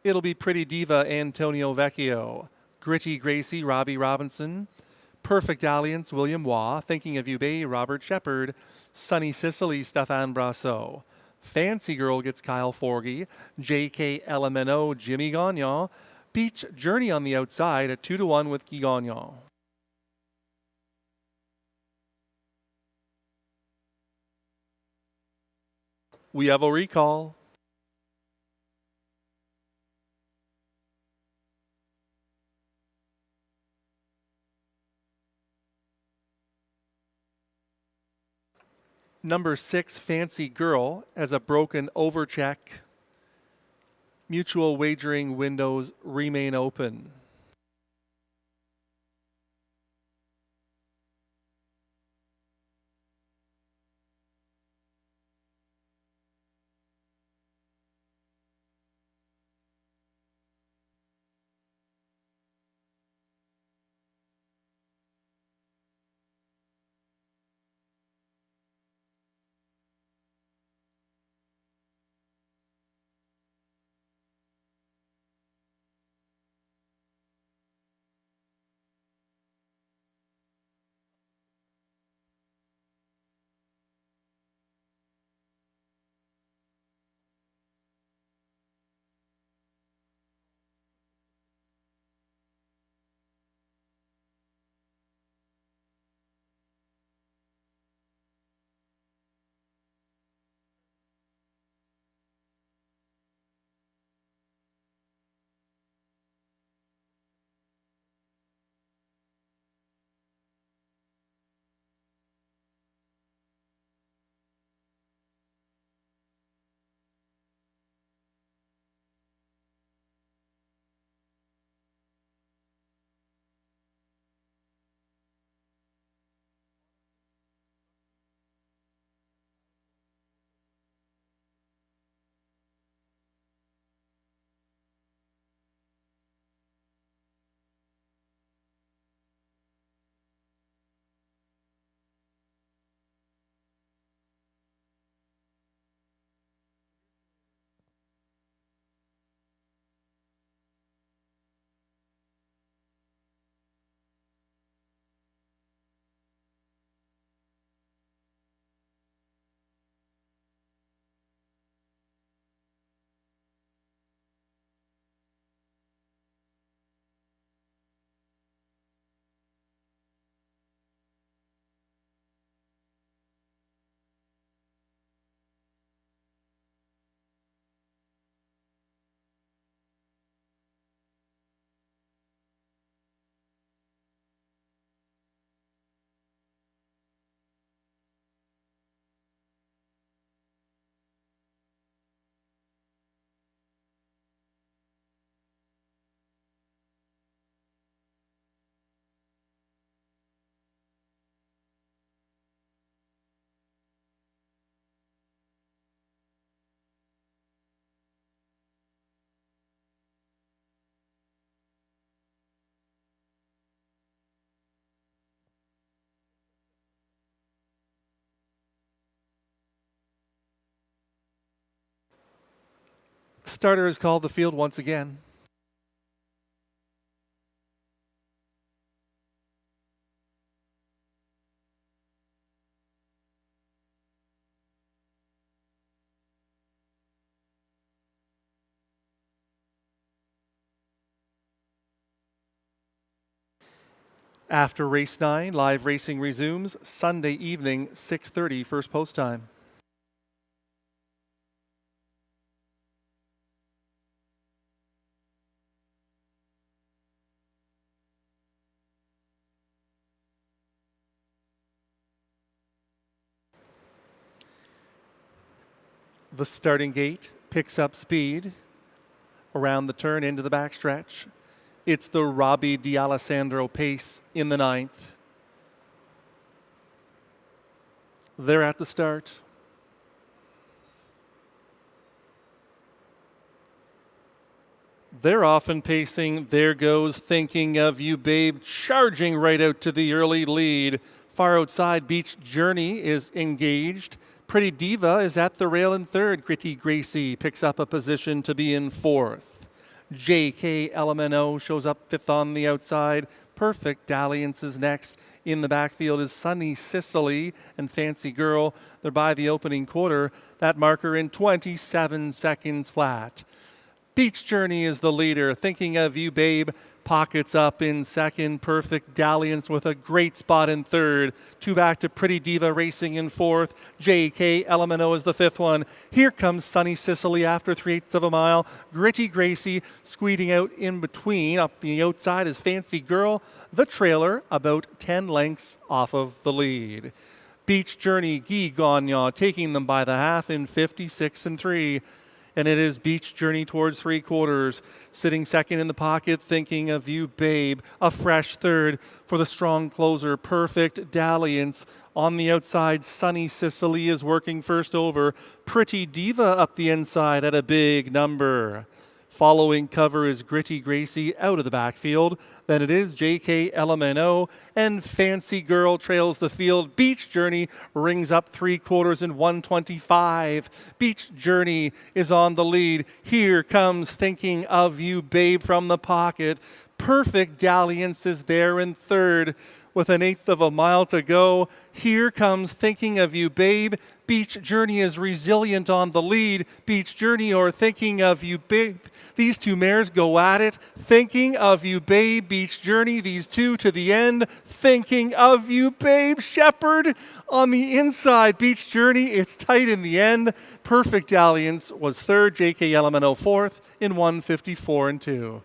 It'll be Pretty Diva Antonio Vecchio, Gritty Gracie Robbie Robinson, Perfect Alliance William Waugh, Thinking of You Bay Robert Shepard, Sunny Sicily Stefan Brasso, Fancy Girl gets Kyle Forgy, JK LMNO Jimmy Gagnon, Beach Journey on the outside at 2-1 with Guy Gagnon. We have a recall. Number 6, Fancy Girl, has a broken overcheck. Mutual wagering windows remain open. Starter is called the field once again. After race 9, live racing resumes Sunday evening, 6:30 first post time. The starting gate picks up speed around the turn into the backstretch. It's the Robbie D'Alessandro pace in the 9th. They're at the start. They're often pacing. There goes Thinking of You, Babe, charging right out to the early lead. Far outside, Beach Journey is engaged. Pretty Diva is at the rail in 3rd. Gritty Gracie picks up a position to be in 4th. JK LMNO shows up 5th on the outside. Perfect Dalliance is next. In the backfield is Sunny Sicily and Fancy Girl. They're by the opening quarter. That marker in 27 seconds flat. Beach Journey is the leader. Thinking of You, Babe, pockets up in 2nd. Perfect Dalliance with a great spot in 3rd. 2 back to Pretty Diva racing in 4th. JK LMNO is the 5th one. Here comes Sunny Sicily after 3/8 of a mile. Gritty Gracie squeezing out in between. Up the outside is Fancy Girl. The trailer about 10 lengths off of the lead. Beach Journey, Guy Gagnon taking them by the half in 56 and 3. And it is Beach Journey towards 3/4. Sitting 2nd in the pocket, Thinking of You, Babe. A fresh 3rd for the strong closer, Perfect Dalliance. On the outside, Sunny Sicily is working first over. Pretty Diva up the inside at a big number. Following cover is Gritty Gracie out of the backfield. Then it is JK LMNO, and Fancy Girl trails the field. Beach Journey rings up 3/4 in 1:25. Beach Journey is on the lead. Here comes Thinking of You, Babe, from the pocket. Perfect Dalliance is there in 3rd. With 1/8 of a mile to go, here comes Thinking of You, Babe. Beach Journey is resilient on the lead. Beach Journey or Thinking of You, Babe. These two mares go at it. Thinking of You, Babe. Beach Journey, these two to the end. Thinking of You, Babe. Shepherd on the inside. Beach Journey, it's tight in the end. Perfect Dalliance was 3rd. JK LMNO 4th in 1:54 and 2.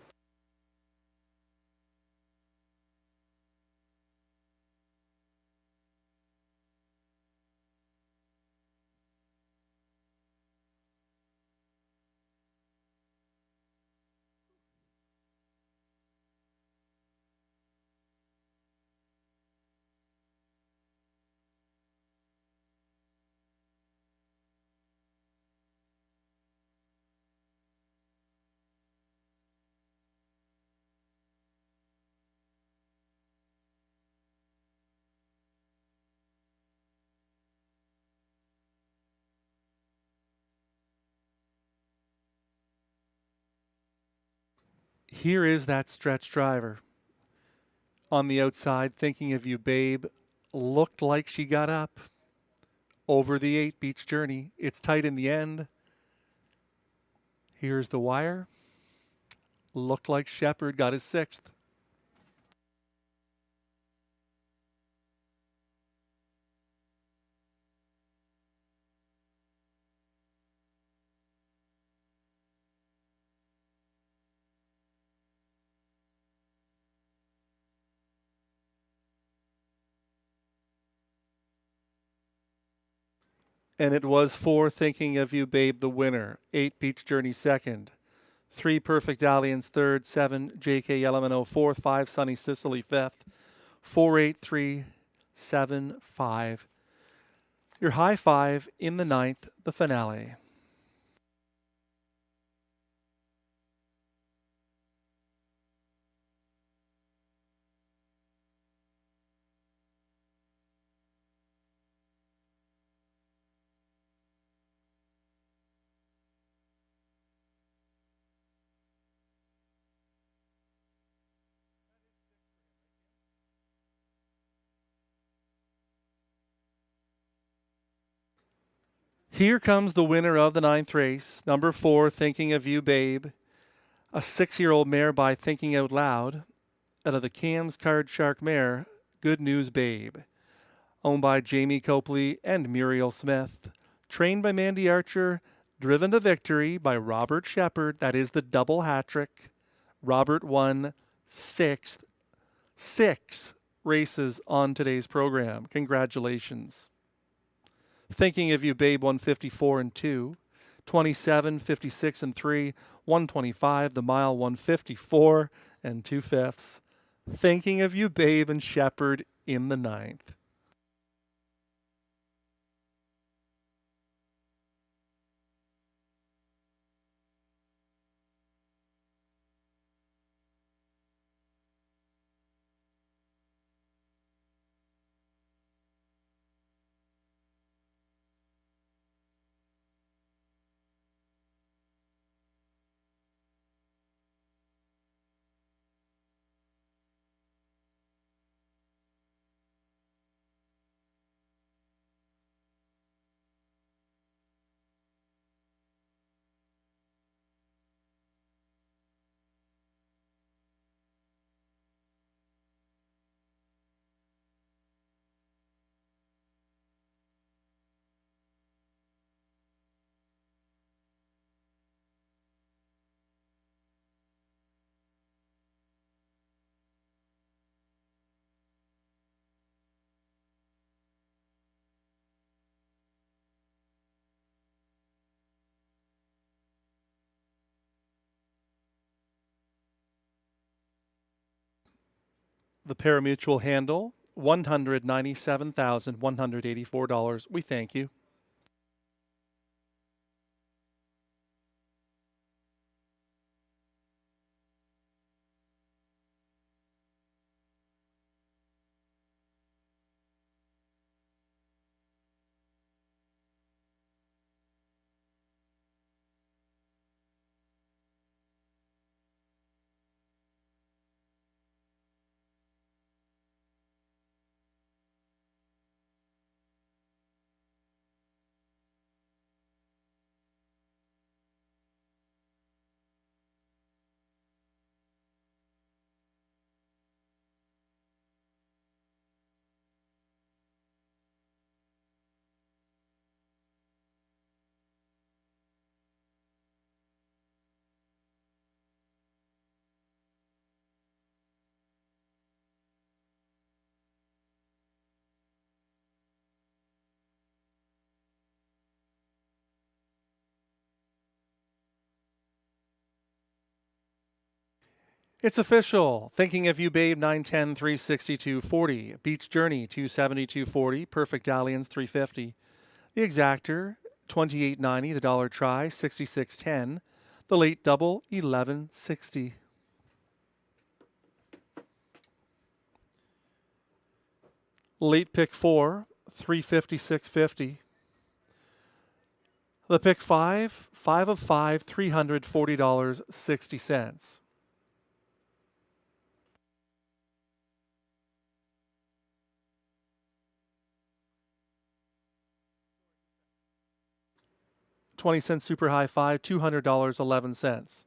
Here is that stretch driver. On the outside, Thinking of You, Babe, looked like she got up. Over the 8, Beach Journey. It's tight in the end. Here's the wire. Looked like Shepherd got his 6th. And it was 4, Thinking of You, Babe, the winner. 8, Beach Journey 2nd. 3, Perfect Dalliance 3rd. 7, JK LMNO 4th. 5, Sunny Sicily 5th. 4, 8, 3, 7, 5. Your high 5 in the 9th, the finale. Here comes the winner of the 9th race, number 4, Thinking of You, Babe. A 6-year-old mare by Thinking Out Loud. out of the Cam's Card Shark mare, Good News Babe. Owned by Jamie Copley and Muriel Smith. Trained by Mandy Archer. Driven to victory by Robert Shepard. That is the double hat trick. Robert won six races on today's program. Congratulations. Thinking of You Babe 154 and 2. 27, 56 and 3. 125, the mile 154 and 2/5. Thinking of You Babe and Shepard in the 9th. The parimutuel handle, $197,184. We thank you. It's official. Thinking of You Babe 910 362.40. Beach Journey 272.40. Perfect Alliance 350. The Exactor 28.90. The Dollar Try 66.10. The Late Double 11.60. Late Pick 4 356.50. The Pick 5 5 of 5 $340.60. $0.20 Super High 5, $200.11.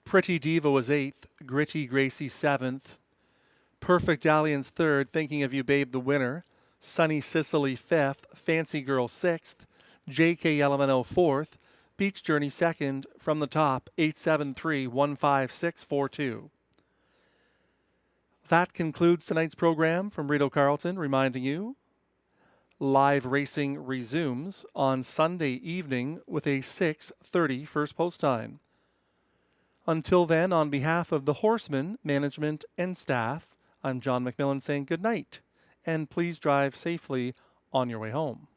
Pretty Diva was 8th. Gritty Gracie 7th. Perfect Alliance 3rd. Thinking of You Babe the winner. Sunny Sicily 5th. Fancy Girl 6th. JK Elemento 4th. Beach Journey 2nd. From the top, 873-15642. That concludes tonight's program from Rideau Carleton, reminding you live racing resumes on Sunday evening with a 6:30 first post time. Until then, on behalf of the Horsemen, management, and staff, I'm John McMillan saying good night, and please drive safely on your way home.